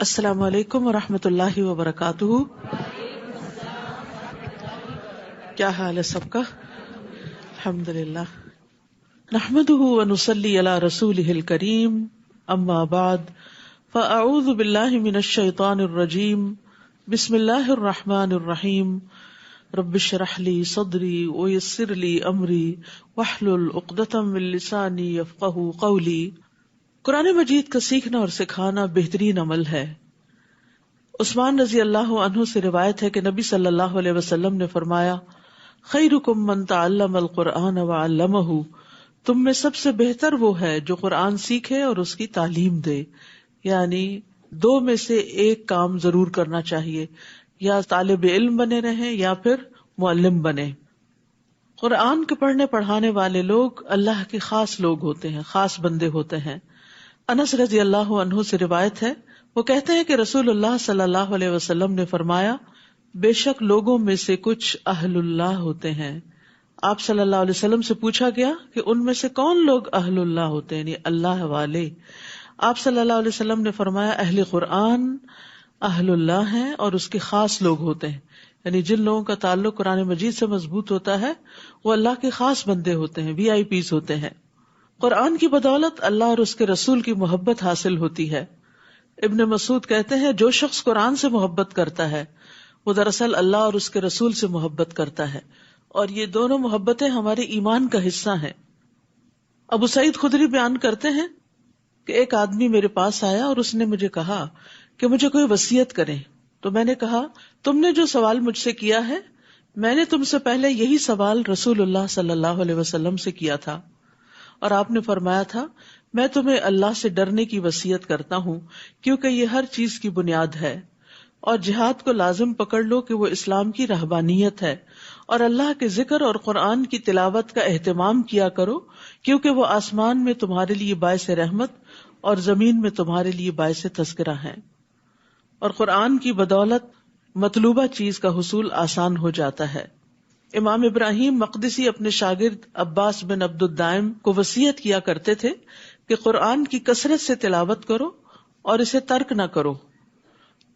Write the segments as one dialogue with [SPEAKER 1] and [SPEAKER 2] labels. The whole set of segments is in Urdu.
[SPEAKER 1] السلام علیکم ورحمۃ اللہ وبرکاتہ. کیا حال ہے سب کا؟ الحمد للہ. نحمده ونصلی علی رسولہ الکریم. اما بعد فاعوذ باللہ من الشیطان الرجیم. بسم اللہ الرحمن الرحیم. رب اشرح لی صدری ویسر لی امری واحلل عقدۃ من لسانی یفقہوا قولی. قرآن مجید کا سیکھنا اور سکھانا بہترین عمل ہے. عثمان رضی اللہ عنہ سے روایت ہے کہ نبی صلی اللہ علیہ وسلم نے فرمایا، خیرکم من تعلم القرآن وعلمہ، تم میں سب سے بہتر وہ ہے جو قرآن سیکھے اور اس کی تعلیم دے. یعنی دو میں سے ایک کام ضرور کرنا چاہیے، یا طالب علم بنے رہیں یا پھر معلم بنے. قرآن کے پڑھنے پڑھانے والے لوگ اللہ کے خاص لوگ ہوتے ہیں، خاص بندے ہوتے ہیں. انس رضی اللہ عنہ سے روایت ہے، وہ کہتے ہیں کہ رسول اللہ صلی اللہ علیہ وسلم نے فرمایا، بے شک لوگوں میں سے کچھ اہل اللہ ہوتے ہیں. آپ صلی اللہ علیہ وسلم سے پوچھا گیا کہ ان میں سے کون لوگ اہل اللہ ہوتے ہیں، یعنی اللہ والے. آپ صلی اللہ علیہ وسلم نے فرمایا، اہل قرآن اہل اللہ ہیں اور اس کے خاص لوگ ہوتے ہیں. یعنی جن لوگوں کا تعلق قرآن مجید سے مضبوط ہوتا ہے وہ اللہ کے خاص بندے ہوتے ہیں، وی آئی پیز ہوتے ہیں. قرآن کی بدولت اللہ اور اس کے رسول کی محبت حاصل ہوتی ہے. ابن مسعود کہتے ہیں، جو شخص قرآن سے محبت کرتا ہے وہ دراصل اللہ اور اس کے رسول سے محبت کرتا ہے، اور یہ دونوں محبتیں ہمارے ایمان کا حصہ ہیں. ابو سعید خدری بیان کرتے ہیں کہ ایک آدمی میرے پاس آیا اور اس نے مجھے کہا کہ مجھے کوئی وصیت کریں. تو میں نے کہا، تم نے جو سوال مجھ سے کیا ہے، میں نے تم سے پہلے یہی سوال رسول اللہ صلی اللہ علیہ وسلم سے کیا تھا، اور آپ نے فرمایا تھا، میں تمہیں اللہ سے ڈرنے کی وصیت کرتا ہوں کیونکہ یہ ہر چیز کی بنیاد ہے، اور جہاد کو لازم پکڑ لو کہ وہ اسلام کی رہبانیت ہے، اور اللہ کے ذکر اور قرآن کی تلاوت کا اہتمام کیا کرو کیونکہ وہ آسمان میں تمہارے لیے باعث رحمت اور زمین میں تمہارے لیے باعث تذکرہ ہیں. اور قرآن کی بدولت مطلوبہ چیز کا حصول آسان ہو جاتا ہے. امام ابراہیم مقدسی اپنے شاگرد عباس بن عبد الدائم کو وصیت کیا کرتے تھے کہ قرآن کی کثرت سے تلاوت کرو اور اسے ترک نہ کرو،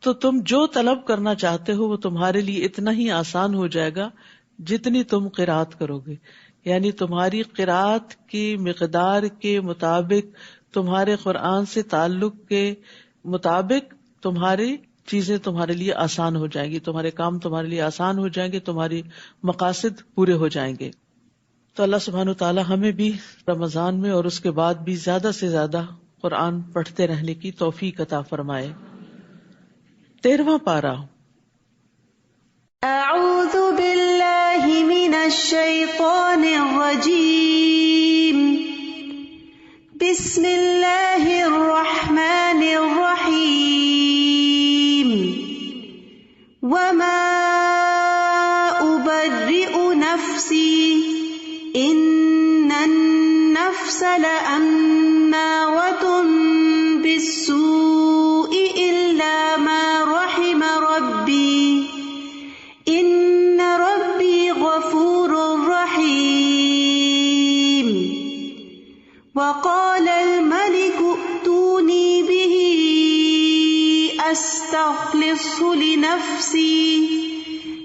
[SPEAKER 1] تو تم جو طلب کرنا چاہتے ہو وہ تمہارے لیے اتنا ہی آسان ہو جائے گا جتنی تم قرات کرو گے. یعنی تمہاری قرات کی مقدار کے مطابق، تمہارے قرآن سے تعلق کے مطابق تمہاری چیزیں تمہارے لیے آسان ہو جائیں گی، تمہارے کام تمہارے لیے آسان ہو جائیں گے، تمہاری مقاصد پورے ہو جائیں گے. تو اللہ سبحانہ وتعالی ہمیں بھی رمضان میں اور اس کے بعد بھی زیادہ سے زیادہ قرآن پڑھتے رہنے کی توفیق عطا فرمائے. 13واں پارہ.
[SPEAKER 2] اعوذ باللہ من الشیطان الرجیم. بسم اللہ الرحمن الرحیم. وما ابرئ نفسی ان النفس لامارۃ بالسوء الا ما رحم ربی ان ربی غفور رحیم. وقال الملك ائتوني به استخلصه لنفسي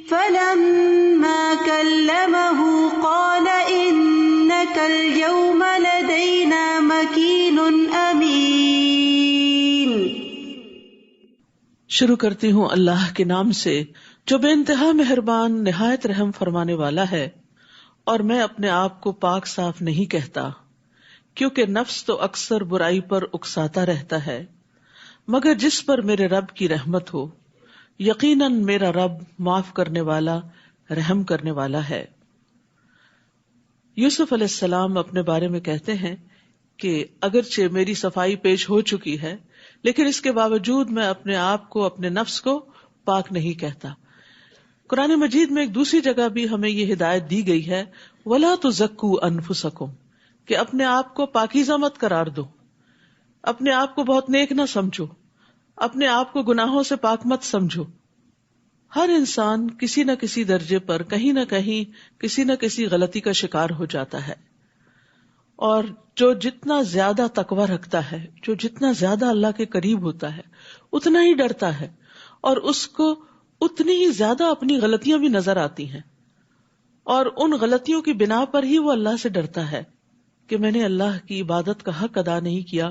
[SPEAKER 2] فلما كلمه قال انك اليوم لدينا مكين امين.
[SPEAKER 1] شروع کرتی ہوں اللہ کے نام سے جو بے انتہا مہربان نہایت رحم فرمانے والا ہے. اور میں اپنے آپ کو پاک صاف نہیں کہتا، کیونکہ نفس تو اکثر برائی پر اکساتا رہتا ہے، مگر جس پر میرے رب کی رحمت ہو. یقیناً میرا رب معاف کرنے والا، رحم کرنے والا ہے. یوسف علیہ السلام اپنے بارے میں کہتے ہیں کہ اگرچہ میری صفائی پیش ہو چکی ہے لیکن اس کے باوجود میں اپنے آپ کو، اپنے نفس کو پاک نہیں کہتا. قرآن مجید میں ایک دوسری جگہ بھی ہمیں یہ ہدایت دی گئی ہے، وَلَا تُزَكُّوا أَنفُسَكُمْ، کہ اپنے آپ کو پاکیزہ مت قرار دو، اپنے آپ کو بہت نیک نہ سمجھو، اپنے آپ کو گناہوں سے پاک مت سمجھو. ہر انسان کسی نہ کسی درجے پر کہیں نہ کہیں کسی نہ کسی غلطی کا شکار ہو جاتا ہے، اور جو جتنا زیادہ تقوی رکھتا ہے، جو جتنا زیادہ اللہ کے قریب ہوتا ہے، اتنا ہی ڈرتا ہے، اور اس کو اتنی ہی زیادہ اپنی غلطیاں بھی نظر آتی ہیں، اور ان غلطیوں کی بنا پر ہی وہ اللہ سے ڈرتا ہے کہ میں نے اللہ کی عبادت کا حق ادا نہیں کیا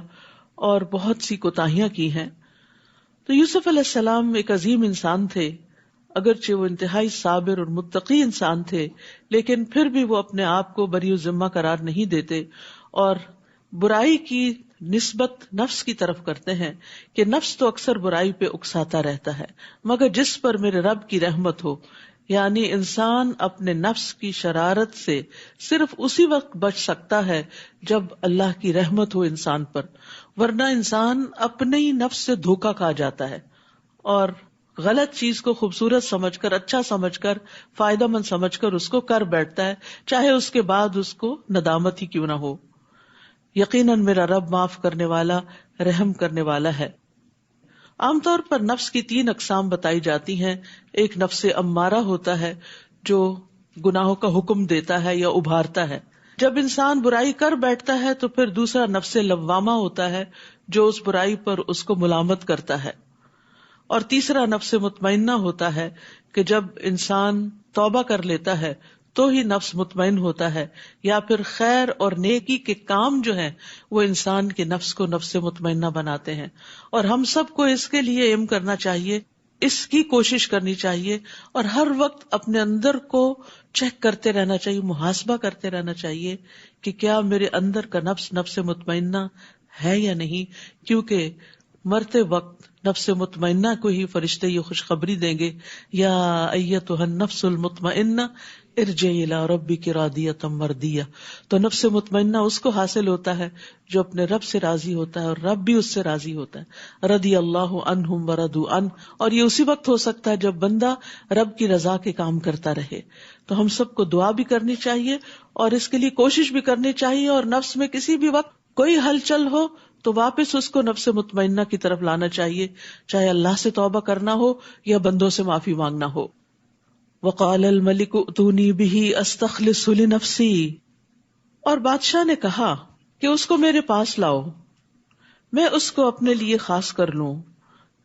[SPEAKER 1] اور بہت سی کوتاہیاں کی ہیں۔ تو یوسف علیہ السلام ایک عظیم انسان تھے، اگرچہ وہ انتہائی صابر اور متقی انسان تھے، لیکن پھر بھی وہ اپنے آپ کو بری ذمہ قرار نہیں دیتے اور برائی کی نسبت نفس کی طرف کرتے ہیں کہ نفس تو اکثر برائی پہ اکساتا رہتا ہے، مگر جس پر میرے رب کی رحمت ہو، یعنی انسان اپنے نفس کی شرارت سے صرف اسی وقت بچ سکتا ہے جب اللہ کی رحمت ہو انسان پر، ورنہ انسان اپنے ہی نفس سے دھوکا کھا جاتا ہے اور غلط چیز کو خوبصورت سمجھ کر، اچھا سمجھ کر، فائدہ مند سمجھ کر اس کو کر بیٹھتا ہے، چاہے اس کے بعد اس کو ندامت ہی کیوں نہ ہو۔ یقیناً میرا رب معاف کرنے والا، رحم کرنے والا ہے۔ عام طور پر نفس کی 3 اقسام بتائی جاتی ہیں۔ ایک نفس امارہ ہوتا ہے جو گناہوں کا حکم دیتا ہے یا ابھارتا ہے۔ جب انسان برائی کر بیٹھتا ہے تو پھر دوسرا نفس لوامہ ہوتا ہے جو اس برائی پر اس کو ملامت کرتا ہے، اور تیسرا نفس مطمئنہ ہوتا ہے کہ جب انسان توبہ کر لیتا ہے تو ہی نفس مطمئن ہوتا ہے، یا پھر خیر اور نیکی کے کام جو ہیں وہ انسان کے نفس کو نفس مطمئنہ بناتے ہیں۔ اور ہم سب کو اس کے لیے ایم کرنا چاہیے، اس کی کوشش کرنی چاہیے، اور ہر وقت اپنے اندر کو چیک کرتے رہنا چاہیے، محاسبہ کرتے رہنا چاہیے کہ کیا میرے اندر کا نفس نفس مطمئنہ ہے یا نہیں، کیونکہ مرتے وقت نفس مطمئنہ کو ہی فرشتے یہ خوشخبری دیں گے، یا ایتھا النفس المطمئنہ ارجعی الی ربک راضیۃ مرضیہ۔ تو نفس مطمئنہ اس کو حاصل ہوتا ہے جو اپنے رب سے راضی ہوتا ہے اور رب بھی اس سے راضی ہوتا ہے۔ رضی اللہ عنہم ورضوا عنہ، اور یہ اسی وقت ہو سکتا ہے جب بندہ رب کی رضا کے کام کرتا رہے۔ تو ہم سب کو دعا بھی کرنی چاہیے اور اس کے لیے کوشش بھی کرنی چاہیے، اور نفس میں کسی بھی وقت کوئی ہلچل ہو تو واپس اس کو نفس مطمئنہ کی طرف لانا چاہیے، چاہے اللہ سے توبہ کرنا ہو یا بندوں سے معافی مانگنا ہو۔ وقال الملک ائتونی بہ استخلصہ لنفسی، اور بادشاہ نے کہا کہ اس کو میرے پاس لاؤ، میں اس کو اپنے لیے خاص کر لوں۔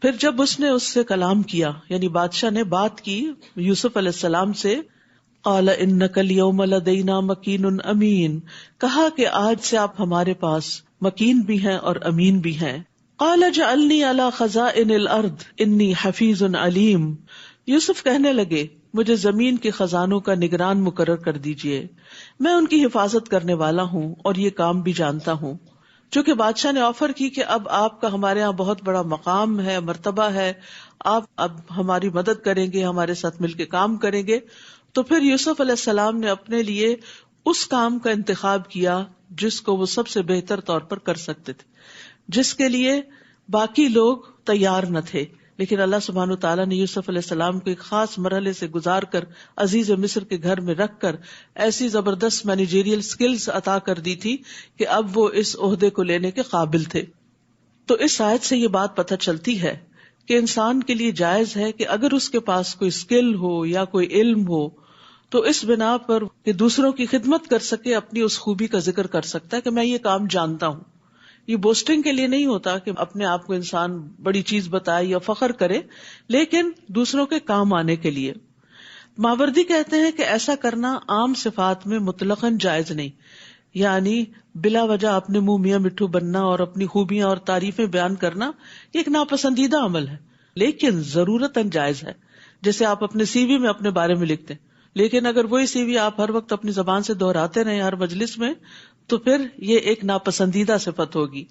[SPEAKER 1] پھر جب اس نے اس سے کلام کیا، یعنی بادشاہ نے بات کی یوسف علیہ السلام سے، قال انک اليوم لدینا مکین امین، کہا کہ آج سے آپ ہمارے پاس مکین بھی ہیں اور امین بھی ہیں۔ قال اجعلنی علی خزائن الارض انی حفیظ علیم، یوسف کہنے لگے مجھے زمین کے خزانوں کا نگران مقرر کر دیجئے، میں ان کی حفاظت کرنے والا ہوں اور یہ کام بھی جانتا ہوں۔ چونکہ بادشاہ نے آفر کی کہ اب آپ کا ہمارے ہاں بہت بڑا مقام ہے، مرتبہ ہے، آپ اب ہماری مدد کریں گے، ہمارے ساتھ مل کے کام کریں گے، تو پھر یوسف علیہ السلام نے اپنے لیے اس کام کا انتخاب کیا جس کو وہ سب سے بہتر طور پر کر سکتے تھے، جس کے لیے باقی لوگ تیار نہ تھے، لیکن اللہ سبحانہ وتعالیٰ نے یوسف علیہ السلام کو ایک خاص مرحلے سے گزار کر عزیز مصر کے گھر میں رکھ کر ایسی زبردست مینیجیریل سکلز عطا کر دی تھی کہ اب وہ اس عہدے کو لینے کے قابل تھے۔ تو اس آیت سے یہ بات پتہ چلتی ہے کہ انسان کے لیے جائز ہے کہ اگر اس کے پاس کوئی سکل ہو یا کوئی علم ہو تو اس بنا پر کہ دوسروں کی خدمت کر سکے، اپنی اس خوبی کا ذکر کر سکتا ہے کہ میں یہ کام جانتا ہوں۔ یہ بوسٹنگ کے لیے نہیں ہوتا کہ اپنے آپ کو انسان بڑی چیز بتائے یا فخر کرے، لیکن دوسروں کے کام آنے کے لیے۔ ماوردی کہتے ہیں کہ ایسا کرنا عام صفات میں مطلقاً جائز نہیں، یعنی بلا وجہ اپنے منہ میاں مٹھو بننا اور اپنی خوبیاں اور تعریفیں بیان کرنا یہ ایک ناپسندیدہ عمل ہے، لیکن ضرورتاً جائز ہے۔ جیسے آپ اپنے سی وی میں اپنے بارے میں لکھتے ہیں، لیکن اگر وہی سی وی آپ ہر وقت اپنی زبان سے دہراتے رہیں ہر مجلس میں تو پھر یہ ایک ناپسندیدہ صفت ہوگی،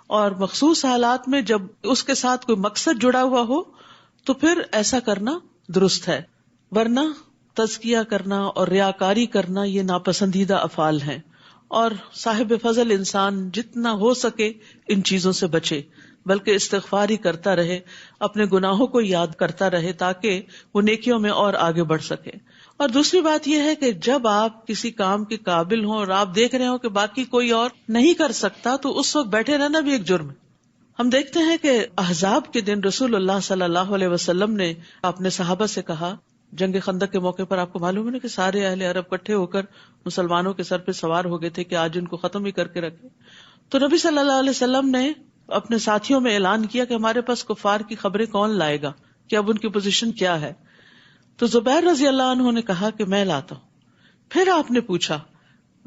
[SPEAKER 1] اور مخصوص حالات میں جب اس کے ساتھ کوئی مقصد جڑا ہوا ہو تو پھر ایسا کرنا درست ہے، ورنہ تزکیہ کرنا اور ریاکاری کرنا یہ ناپسندیدہ افعال ہیں۔ اور صاحب فضل انسان جتنا ہو سکے ان چیزوں سے بچے، بلکہ استغفار ہی کرتا رہے، اپنے گناہوں کو یاد کرتا رہے تاکہ وہ نیکیوں میں اور آگے بڑھ سکے۔ اور دوسری بات یہ ہے کہ جب آپ کسی کام کے قابل ہوں اور آپ دیکھ رہے ہو کہ باقی کوئی اور نہیں کر سکتا تو اس وقت بیٹھے رہنا بھی ایک جرم ہے۔ ہم دیکھتے ہیں کہ احزاب کے دن رسول اللہ صلی اللہ علیہ وسلم نے اپنے صحابہ سے کہا جنگ خندق کے موقع پر آپ کو معلوم ہے نا کہ سارے اہل عرب اکٹھے ہو کر مسلمانوں کے سر پہ سوار ہو گئے تھے کہ آج ان کو ختم ہی کر کے رکھے. تو نبی صلی اللہ علیہ وسلم نے اپنے ساتھیوں میں اعلان کیا کہ ہمارے پاس کفار کی خبریں کون لائے گا, کہ اب ان کی پوزیشن کیا ہے. تو زبیر رضی اللہ عنہ نے کہا کہ میں لاتا ہوں. پھر آپ نے پوچھا,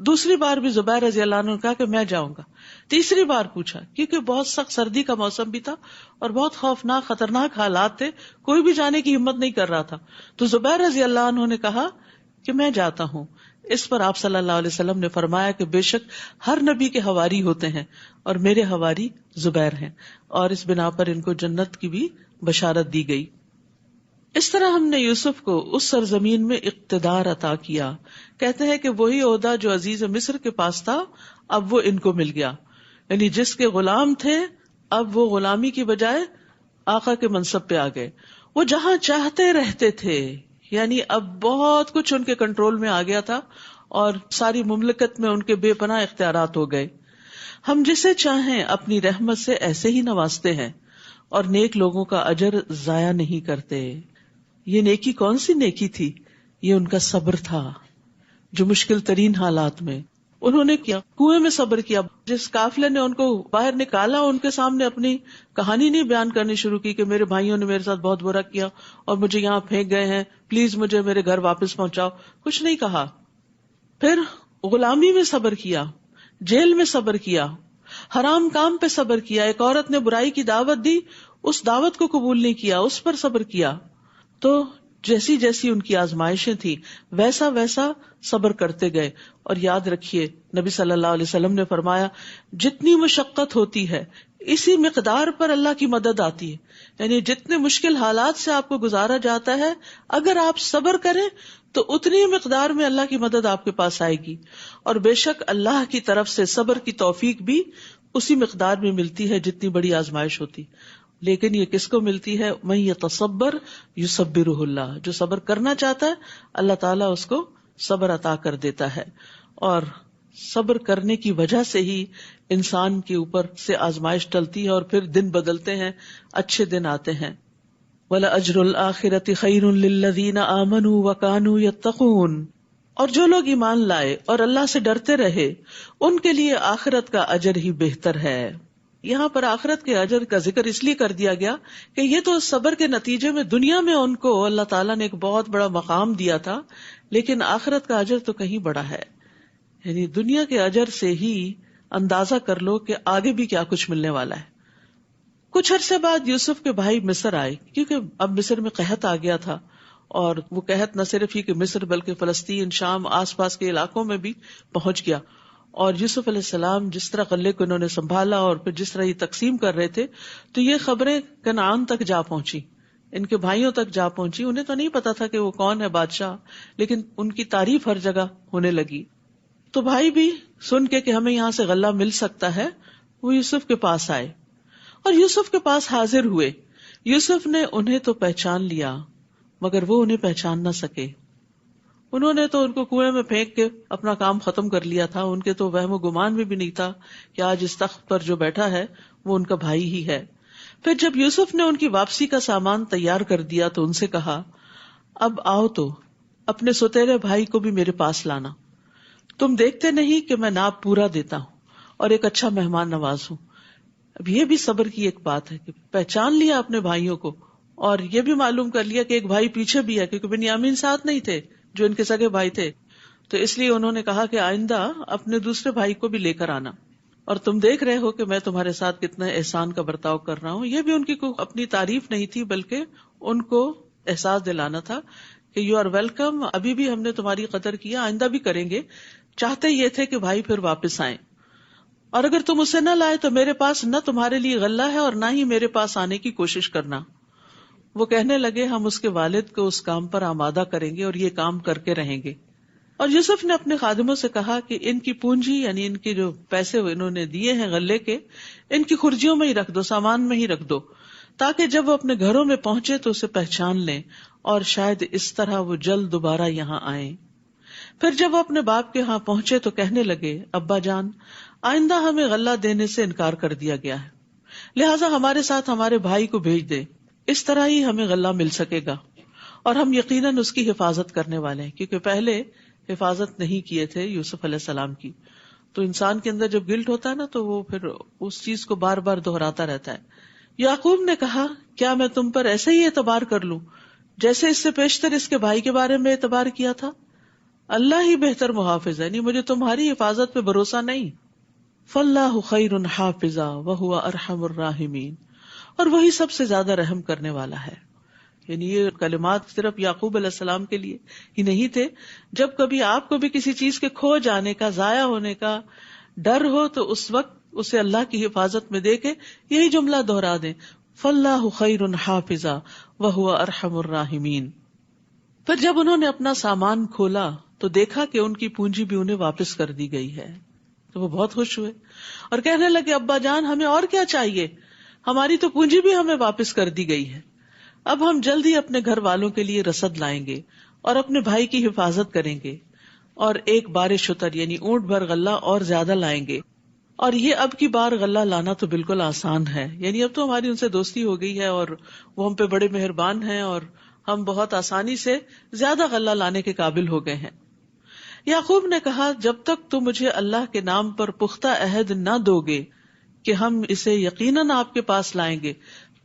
[SPEAKER 1] دوسری بار بھی زبیر رضی اللہ عنہ نے کہا کہ میں جاؤں گا. تیسری بار پوچھا, کیونکہ بہت سخت سردی کا موسم بھی تھا اور بہت خوفناک خطرناک حالات تھے, کوئی بھی جانے کی ہمت نہیں کر رہا تھا. تو زبیر رضی اللہ عنہ نے کہا کہ میں جاتا ہوں. اس پر آپ صلی اللہ علیہ وسلم نے فرمایا کہ بے شک ہر نبی کے حواری ہوتے ہیں اور میرے حواری زبیر ہیں, اور اس بنا پر ان کو جنت کی بھی بشارت دی گئی. اس طرح ہم نے یوسف کو اس سرزمین میں اقتدار عطا کیا. کہتے ہیں کہ وہی عہدہ جو عزیز مصر کے پاس تھا اب وہ ان کو مل گیا, یعنی جس کے غلام تھے اب وہ غلامی کی بجائے آقا کے منصب پہ آ گئے. وہ جہاں چاہتے رہتے تھے, یعنی اب بہت کچھ ان کے کنٹرول میں آ گیا تھا اور ساری مملکت میں ان کے بے پناہ اختیارات ہو گئے. ہم جسے چاہیں اپنی رحمت سے ایسے ہی نوازتے ہیں اور نیک لوگوں کا اجر ضائع نہیں کرتے. یہ نیکی کون سی نیکی تھی؟ یہ ان کا صبر تھا جو مشکل ترین حالات میں انہوں نے کیا. کنویں میں صبر کیا. جس قافلے نے ان کو باہر نکالا ان کے سامنے اپنی کہانی نہیں بیان کرنی شروع کی کہ میرے بھائیوں نے میرے ساتھ بہت برا کیا اور مجھے یہاں پھینک گئے ہیں, پلیز مجھے میرے گھر واپس پہنچاؤ, کچھ نہیں کہا. پھر غلامی میں صبر کیا, جیل میں صبر کیا, حرام کام پہ صبر کیا. ایک عورت نے برائی کی دعوت دی, اس دعوت کو قبول نہیں کیا, اس پر صبر کیا. تو جیسی جیسی ان کی آزمائشیں تھی ویسا ویسا صبر کرتے گئے. اور یاد رکھیے نبی صلی اللہ علیہ وسلم نے فرمایا جتنی مشقت ہوتی ہے اسی مقدار پر اللہ کی مدد آتی ہے. یعنی جتنے مشکل حالات سے آپ کو گزارا جاتا ہے اگر آپ صبر کریں تو اتنی مقدار میں اللہ کی مدد آپ کے پاس آئے گی. اور بے شک اللہ کی طرف سے صبر کی توفیق بھی اسی مقدار میں ملتی ہے جتنی بڑی آزمائش ہوتی. لیکن یہ کس کو ملتی ہے؟ من یتصبر یصبرہ اللہ, جو صبر کرنا چاہتا ہے اللہ تعالیٰ اس کو صبر عطا کر دیتا ہے. اور صبر کرنے کی وجہ سے ہی انسان کے اوپر سے آزمائش ٹلتی ہے اور پھر دن بدلتے ہیں, اچھے دن آتے ہیں. وَلَأَجْرُ الْآخِرَةِ خَيْرٌ لِلَّذِينَ آمَنُوا وَكَانُوا يَتَّقُونَ, اور جو لوگ ایمان لائے اور اللہ سے ڈرتے رہے ان کے لیے آخرت کا اجر ہی بہتر ہے. یہاں پر آخرت کے اجر کا ذکر اس لیے کر دیا گیا کہ یہ تو صبر کے نتیجے میں دنیا میں ان کو اللہ تعالیٰ نے ایک بہت بڑا مقام دیا تھا, لیکن آخرت کا اجر تو کہیں بڑا ہے. یعنی دنیا کے اجر سے ہی اندازہ کر لو کہ آگے بھی کیا کچھ ملنے والا ہے. کچھ عرصے بعد یوسف کے بھائی مصر آئے, کیونکہ اب مصر میں قحط آ گیا تھا, اور وہ قحط نہ صرف ہی کہ مصر بلکہ فلسطین, شام, آس پاس کے علاقوں میں بھی پہنچ گیا. اور یوسف علیہ السلام جس طرح غلے کو انہوں نے سنبھالا اور پھر جس طرح یہ تقسیم کر رہے تھے تو یہ خبریں کنعان تک جا پہنچی, ان کے بھائیوں تک جا پہنچی. انہیں تو نہیں پتا تھا کہ وہ کون ہے بادشاہ, لیکن ان کی تعریف ہر جگہ ہونے لگی. تو بھائی بھی سن کے کہ ہمیں یہاں سے غلہ مل سکتا ہے وہ یوسف کے پاس آئے اور یوسف کے پاس حاضر ہوئے. یوسف نے انہیں تو پہچان لیا مگر وہ انہیں پہچان نہ سکے. انہوں نے تو ان کو کنویں میں پھینک کے اپنا کام ختم کر لیا تھا. ان کے تو وہم و گمان میں بھی نہیں تھا کہ آج اس تخت پر جو بیٹھا ہے وہ ان کا بھائی ہی ہے. پھر جب یوسف نے ان کی واپسی کا سامان تیار کر دیا تو ان سے کہا, اب آؤ تو اپنے سوتیلے بھائی کو بھی میرے پاس لانا. تم دیکھتے نہیں کہ میں ناپ پورا دیتا ہوں اور ایک اچھا مہمان نواز ہوں. اب یہ بھی صبر کی ایک بات ہے کہ پہچان لیا اپنے بھائیوں کو, اور یہ بھی معلوم کر لیا کہ ایک بھائی پیچھے بھی ہے, کیونکہ بنیامین ساتھ نہیں تھے جو ان کے سگے بھائی تھے. تو اس لیے انہوں نے کہا کہ آئندہ اپنے دوسرے بھائی کو بھی لے کر آنا, اور تم دیکھ رہے ہو کہ میں تمہارے ساتھ کتنا احسان کا برتاؤ کر رہا ہوں. یہ بھی ان کی اپنی تعریف نہیں تھی بلکہ ان کو احساس دلانا تھا کہ یو آر ویلکم, ابھی بھی ہم نے تمہاری قدر کیا, آئندہ بھی کریں گے. چاہتے یہ تھے کہ بھائی پھر واپس آئیں, اور اگر تم اسے نہ لائے تو میرے پاس نہ تمہارے لیے غلہ ہے اور نہ ہی میرے پاس آنے کی کوشش کرنا. وہ کہنے لگے ہم اس کے والد کو اس کام پر آمادہ کریں گے اور یہ کام کر کے رہیں گے. اور یوسف نے اپنے خادموں سے کہا کہ ان کی پونجی یعنی ان کے جو پیسے انہوں نے دیے ہیں غلے کے, ان کی خرجیوں میں ہی رکھ دو, سامان میں ہی رکھ دو, تاکہ جب وہ اپنے گھروں میں پہنچے تو اسے پہچان لیں اور شاید اس طرح وہ جلد دوبارہ یہاں آئیں. پھر جب وہ اپنے باپ کے ہاں پہنچے تو کہنے لگے, ابا جان, آئندہ ہمیں غلہ دینے سے انکار کر دیا گیا ہے, لہٰذا ہمارے ساتھ ہمارے بھائی کو بھیج دے, اس طرح ہی ہمیں غلہ مل سکے گا. اور ہم یقیناً اس کی حفاظت کرنے والے ہیں، کیونکہ پہلے حفاظت نہیں کیے تھے یوسف علیہ السلام کی. تو انسان کے اندر جب گلٹ ہوتا ہے نا تو وہ پھر اس چیز کو بار بار دہراتا رہتا ہے. یعقوب نے کہا کیا میں تم پر ایسے ہی اعتبار کر لوں جیسے اس سے پیشتر اس کے بھائی کے بارے میں اعتبار کیا تھا؟ اللہ ہی بہتر محافظ ہے، نہیں مجھے تمہاری حفاظت پہ بھروسہ نہیں. فاللہ خیر حافظا وہو ارحم الراحمین، اور وہی سب سے زیادہ رحم کرنے والا ہے. یعنی یہ کلمات صرف یعقوب علیہ السلام کے لیے ہی نہیں تھے. جب کبھی آپ کو بھی کسی چیز کے کھو جانے کا، ضائع ہونے کا ڈر ہو تو اس وقت اسے اللہ کی حفاظت میں دے کے یہی جملہ دہرا دیں، فاللہ خیر حافظا وہو ارحم الراحمین. پھر جب انہوں نے اپنا سامان کھولا تو دیکھا کہ ان کی پونجی بھی انہیں واپس کر دی گئی ہے. تو وہ بہت خوش ہوئے اور کہنے لگے ابا جان ہمیں اور کیا چاہیے، ہماری تو پونجی بھی ہمیں واپس کر دی گئی ہے. اب ہم جلد ہی اپنے گھر والوں کے لیے رسد لائیں گے اور اپنے بھائی کی حفاظت کریں گے، اور ایک بار شتر یعنی اونٹ بھر غلہ اور زیادہ لائیں گے. اور یہ اب کی بار غلہ لانا تو بالکل آسان ہے، یعنی اب تو ہماری ان سے دوستی ہو گئی ہے اور وہ ہم پہ بڑے مہربان ہیں اور ہم بہت آسانی سے زیادہ غلہ لانے کے قابل ہو گئے ہیں. یعقوب نے کہا جب تک تم مجھے اللہ کے نام پر پختہ عہد نہ دو گے کہ ہم اسے یقیناً آپ کے پاس لائیں گے،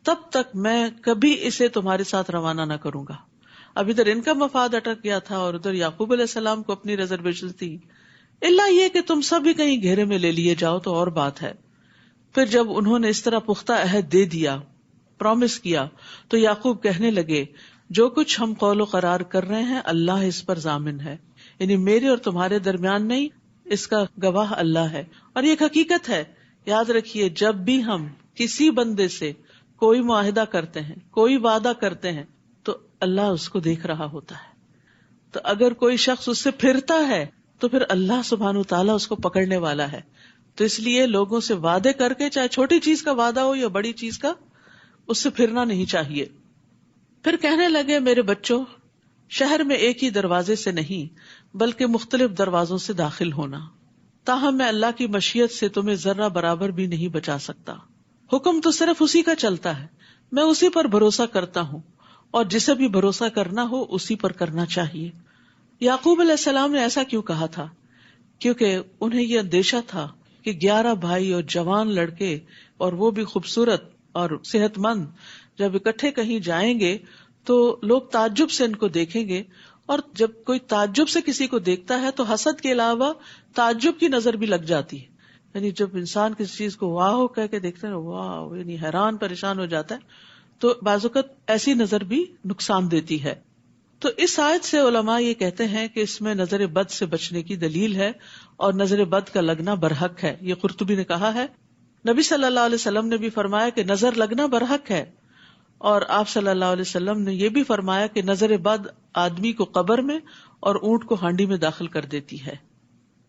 [SPEAKER 1] تب تک میں کبھی اسے تمہارے ساتھ روانہ نہ کروں گا. اب ادھر ان کا مفاد اٹک گیا تھا اور ادھر یعقوب علیہ السلام کو اپنی ریزرویشن تھی. اللہ یہ کہ تم سب بھی کہیں گھیرے میں لے لیے جاؤ تو اور بات ہے. پھر جب انہوں نے اس طرح پختہ عہد دے دیا، پرومس کیا، تو یعقوب کہنے لگے جو کچھ ہم قول و قرار کر رہے ہیں اللہ اس پر ضامن ہے، یعنی میرے اور تمہارے درمیان نہیں، اس کا گواہ اللہ ہے. اور یہ ایک حقیقت ہے، یاد رکھیے جب بھی ہم کسی بندے سے کوئی معاہدہ کرتے ہیں، کوئی وعدہ کرتے ہیں، تو اللہ اس کو دیکھ رہا ہوتا ہے. تو اگر کوئی شخص اس سے پھرتا ہے تو پھر اللہ سبحانہ وتعالیٰ اس کو پکڑنے والا ہے. تو اس لیے لوگوں سے وعدے کر کے، چاہے چھوٹی چیز کا وعدہ ہو یا بڑی چیز کا، اس سے پھرنا نہیں چاہیے. پھر کہنے لگے میرے بچوں، شہر میں ایک ہی دروازے سے نہیں بلکہ مختلف دروازوں سے داخل ہونا، تاہم میں اللہ کی مشیت سے تمہیں ذرہ برابر بھی نہیں بچا سکتا. حکم تو صرف اسی کا چلتا ہے، میں اسی پر بھروسہ کرتا ہوں، اور جسے بھی بھروسہ کرنا ہو اسی پر کرنا چاہیے. یعقوب علیہ السلام نے ایسا کیوں کہا تھا؟ کیونکہ انہیں یہ اندیشہ تھا کہ 11 بھائی اور جوان لڑکے اور وہ بھی خوبصورت اور صحت مند جب اکٹھے کہیں جائیں گے تو لوگ تعجب سے ان کو دیکھیں گے، اور جب کوئی تعجب سے کسی کو دیکھتا ہے تو حسد کے علاوہ تعجب کی نظر بھی لگ جاتی ہے. یعنی جب انسان کسی چیز کو واہ کہہ کے دیکھتے ہیں، واہ، یعنی حیران پریشان ہو جاتا ہے، تو بعض اوقات ایسی نظر بھی نقصان دیتی ہے. تو اس آیت سے علماء یہ کہتے ہیں کہ اس میں نظر بد سے بچنے کی دلیل ہے، اور نظر بد کا لگنا برحق ہے. یہ قرطبی نے کہا ہے. نبی صلی اللہ علیہ وسلم نے بھی فرمایا کہ نظر لگنا برحق ہے، اور آپ صلی اللہ علیہ وسلم نے یہ بھی فرمایا کہ نظر بد آدمی کو قبر میں اور اونٹ کو ہانڈی میں داخل کر دیتی ہے.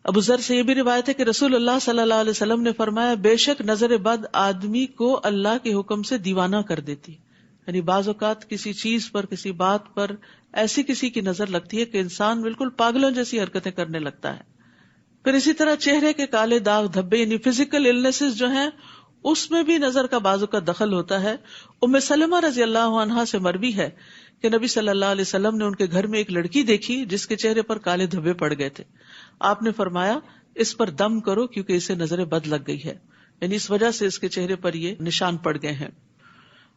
[SPEAKER 1] ابو ذر سے یہ بھی روایت ہے کہ رسول اللہ صلی اللہ علیہ وسلم نے فرمایا بے شک نظر بد آدمی کو اللہ کے حکم سے دیوانہ کر دیتی. یعنی بعض اوقات کسی چیز پر، کسی بات پر ایسی کسی کی نظر لگتی ہے کہ انسان بالکل پاگلوں جیسی حرکتیں کرنے لگتا ہے. پھر اسی طرح چہرے کے کالے داغ دھبے یعنی فزیکل النیسز جو ہیں اس میں بھی نظر کا بعض اوقات دخل ہوتا ہے. ام سلمہ رضی اللہ عنہا سے مروی ہے کہ نبی صلی اللہ علیہ وسلم نے ان کے گھر میں ایک لڑکی دیکھی جس کے چہرے پر کالے دھبے پڑ گئے تھے. آپ نے فرمایا اس پر دم کرو کیونکہ اسے نظر بد لگ گئی ہے، یعنی اس وجہ سے اس کے چہرے پر یہ نشان پڑ گئے ہیں.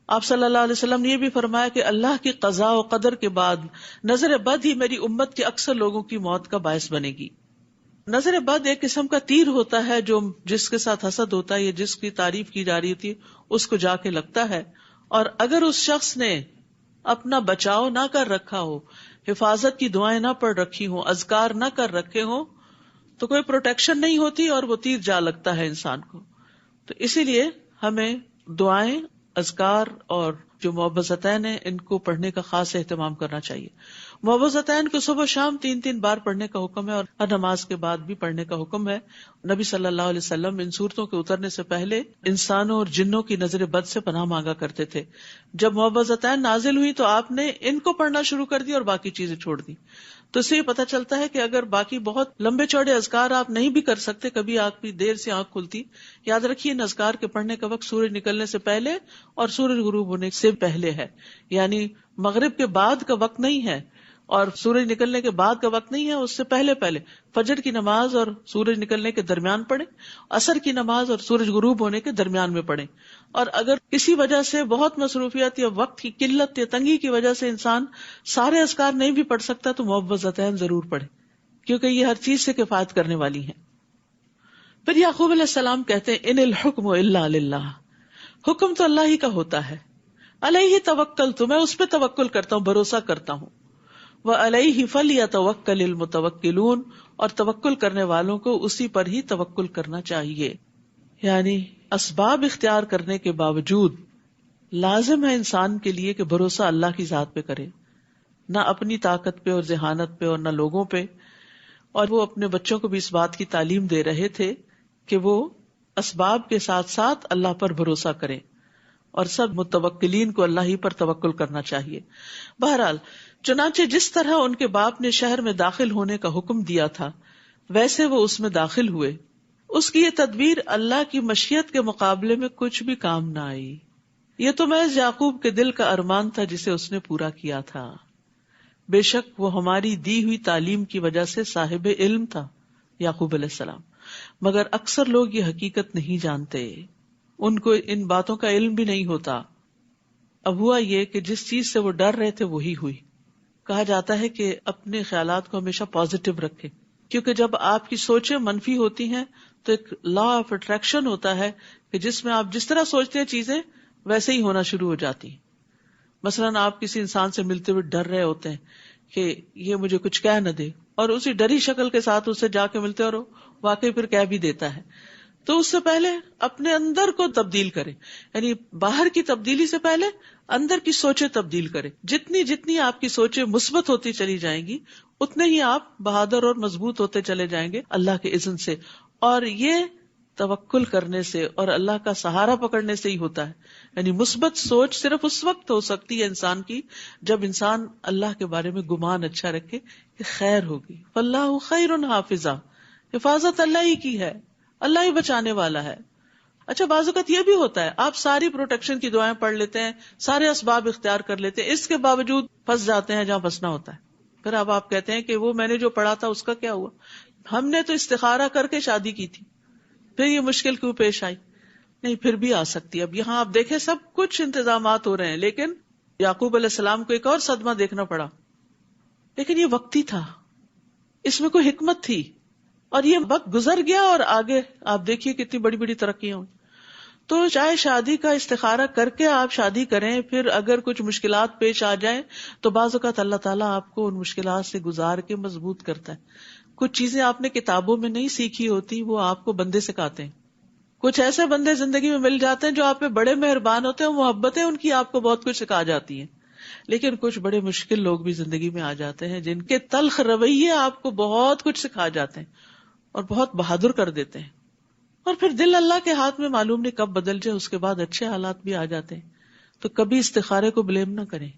[SPEAKER 1] آپ صلی اللہ علیہ وسلم نے یہ بھی فرمایا کہ اللہ کی قضاء و قدر کے بعد نظر بد ہی میری امت کے اکثر لوگوں کی موت کا باعث بنے گی. نظر بد ایک قسم کا تیر ہوتا ہے جو جس کے ساتھ حسد ہوتا ہے یا جس کی تعریف کی جا رہی ہوتی ہے اس کو جا کے لگتا ہے، اور اگر اس شخص نے اپنا بچاؤ نہ کر رکھا ہو، حفاظت کی دعائیں نہ پڑھ رکھی ہوں، اذکار نہ کر رکھے ہوں، تو کوئی پروٹیکشن نہیں ہوتی اور وہ تیر جا لگتا ہے انسان کو. تو اسی لیے ہمیں دعائیں، اذکار اور جو معوذتین ہیں ان کو پڑھنے کا خاص اہتمام کرنا چاہیے. معوذتین کو صبح شام 3 بار پڑھنے کا حکم ہے، اور ہر نماز کے بعد بھی پڑھنے کا حکم ہے. نبی صلی اللہ علیہ وسلم ان صورتوں کے اترنے سے پہلے انسانوں اور جنوں کی نظر بد سے پناہ مانگا کرتے تھے. جب معوذتین نازل ہوئی تو آپ نے ان کو پڑھنا شروع کر دی اور باقی چیزیں چھوڑ دی. تو اس سے یہ پتہ چلتا ہے کہ اگر باقی بہت لمبے چوڑے اذکار آپ نہیں بھی کر سکتے، کبھی آپ کی دیر سے آنکھ کھلتی، یاد رکھیے ان اذکار کے پڑھنے کا وقت سورج نکلنے سے پہلے اور سورج غروب ہونے سے پہلے ہے، یعنی مغرب کے بعد کا وقت نہیں ہے اور سورج نکلنے کے بعد کا وقت نہیں ہے، اس سے پہلے پہلے فجر کی نماز اور سورج نکلنے کے درمیان پڑھیں، عصر کی نماز اور سورج غروب ہونے کے درمیان میں پڑھیں. اور اگر کسی وجہ سے بہت مصروفیت یا وقت کی قلت یا تنگی کی وجہ سے انسان سارے اذکار نہیں بھی پڑھ سکتا تو معوذتین ضرور پڑھے، کیونکہ یہ ہر چیز سے کفایت کرنے والی ہیں. پھر یعقوب علیہ السلام کہتے ہیں ان الحکم الا للہ، حکم تو اللہ ہی کا ہوتا ہے. علیہ توکلت، میں اس پہ توکل کرتا ہوں، بھروسہ کرتا ہوں. وعلیہ فلیتوکل المتوکلون، اور توکل کرنے والوں کو اسی پر ہی توکل کرنا چاہیے. یعنی اسباب اختیار کرنے کے باوجود لازم ہے انسان کے لیے کہ بھروسہ اللہ کی ذات پہ کرے، نہ اپنی طاقت پہ اور ذہانت پہ اور نہ لوگوں پہ. اور وہ اپنے بچوں کو بھی اس بات کی تعلیم دے رہے تھے کہ وہ اسباب کے ساتھ ساتھ اللہ پر بھروسہ کریں، اور سب متوکلین کو اللہ ہی پر توکل کرنا چاہیے. بہرحال چنانچہ جس طرح ان کے باپ نے شہر میں داخل ہونے کا حکم دیا تھا ویسے وہ اس میں داخل ہوئے. اس کی یہ تدبیر اللہ کی مشیت کے مقابلے میں کچھ بھی کام نہ آئی. یہ تو محض یعقوب کے دل کا ارمان تھا جسے اس نے پورا کیا تھا. بے شک وہ ہماری دی ہوئی تعلیم کی وجہ سے صاحب علم تھا یعقوب علیہ السلام، مگر اکثر لوگ یہ حقیقت نہیں جانتے، ان کو ان باتوں کا علم بھی نہیں ہوتا. اب ہوا یہ کہ جس چیز سے وہ ڈر رہے تھے وہی ہوئی. کہا جاتا ہے کہ اپنے خیالات کو ہمیشہ پازیٹو رکھیں، کیونکہ جب آپ کی سوچیں منفی ہوتی ہیں تو ایک لا آف اٹریکشن ہوتا ہے کہ جس میں آپ جس طرح سوچتے ہیں چیزیں ویسے ہی ہونا شروع ہو جاتی ہیں. مثلاً آپ کسی انسان سے ملتے ہوئے ڈر رہے ہوتے ہیں کہ یہ مجھے کچھ کہہ نہ دے، اور اسی ڈری شکل کے ساتھ اسے جا کے ملتے اور واقعی پھر کہہ بھی دیتا ہے. تو اس سے پہلے اپنے اندر کو تبدیل کرے، یعنی باہر کی تبدیلی سے پہلے اندر کی سوچیں تبدیل کرے. جتنی آپ کی سوچیں مثبت ہوتی چلی جائیں گی اتنے ہی آپ بہادر اور مضبوط ہوتے چلے جائیں گے اللہ کے اذن سے. اور یہ توکل کرنے سے اور اللہ کا سہارا پکڑنے سے ہی ہوتا ہے. یعنی مثبت سوچ صرف اس وقت ہو سکتی ہے انسان کی جب انسان اللہ کے بارے میں گمان اچھا رکھے کہ خیر ہوگی. فاللہ خیر حافظہ، حفاظت اللہ ہی کی ہے، اللہ ہی بچانے والا ہے. اچھا بعض اوقات یہ بھی ہوتا ہے آپ ساری پروٹیکشن کی دعائیں پڑھ لیتے ہیں، سارے اسباب اختیار کر لیتے ہیں، اس کے باوجود پھنس جاتے ہیں جہاں پھنسنا ہوتا ہے. پھر اب آپ کہتے ہیں کہ وہ میں نے جو پڑھا تھا اس کا کیا ہوا، ہم نے تو استخارہ کر کے شادی کی تھی، پھر یہ مشکل کیوں پیش آئی. نہیں، پھر بھی آ سکتی. اب یہاں آپ دیکھیں سب کچھ انتظامات ہو رہے ہیں، لیکن یعقوب علیہ السلام کو ایک اور صدمہ دیکھنا پڑا. لیکن یہ وقتی تھا، اس میں کوئی حکمت تھی، اور یہ وقت گزر گیا اور آگے آپ دیکھیے کتنی بڑی بڑی ترقیاں ہوئی. تو چاہے شادی کا استخارہ کر کے آپ شادی کریں، پھر اگر کچھ مشکلات پیش آ جائیں تو بعض اوقات اللہ تعالیٰ آپ کو ان مشکلات سے گزار کے مضبوط کرتا ہے. کچھ چیزیں آپ نے کتابوں میں نہیں سیکھی ہوتی، وہ آپ کو بندے سکھاتے ہیں. کچھ ایسے بندے زندگی میں مل جاتے ہیں جو آپ پہ بڑے مہربان ہوتے ہیں، محبتیں ان کی آپ کو بہت کچھ سکھا جاتی ہیں. لیکن کچھ بڑے مشکل لوگ بھی زندگی میں آ جاتے ہیں جن کے تلخ رویے آپ کو بہت کچھ سکھا جاتے ہیں اور بہت بہادر کر دیتے ہیں. اور پھر دل اللہ کے ہاتھ میں معلوم نہیں کب بدل جائے، اس کے بعد اچھے حالات بھی آ جاتے ہیں. تو کبھی استخارے کو بلیم نہ کریں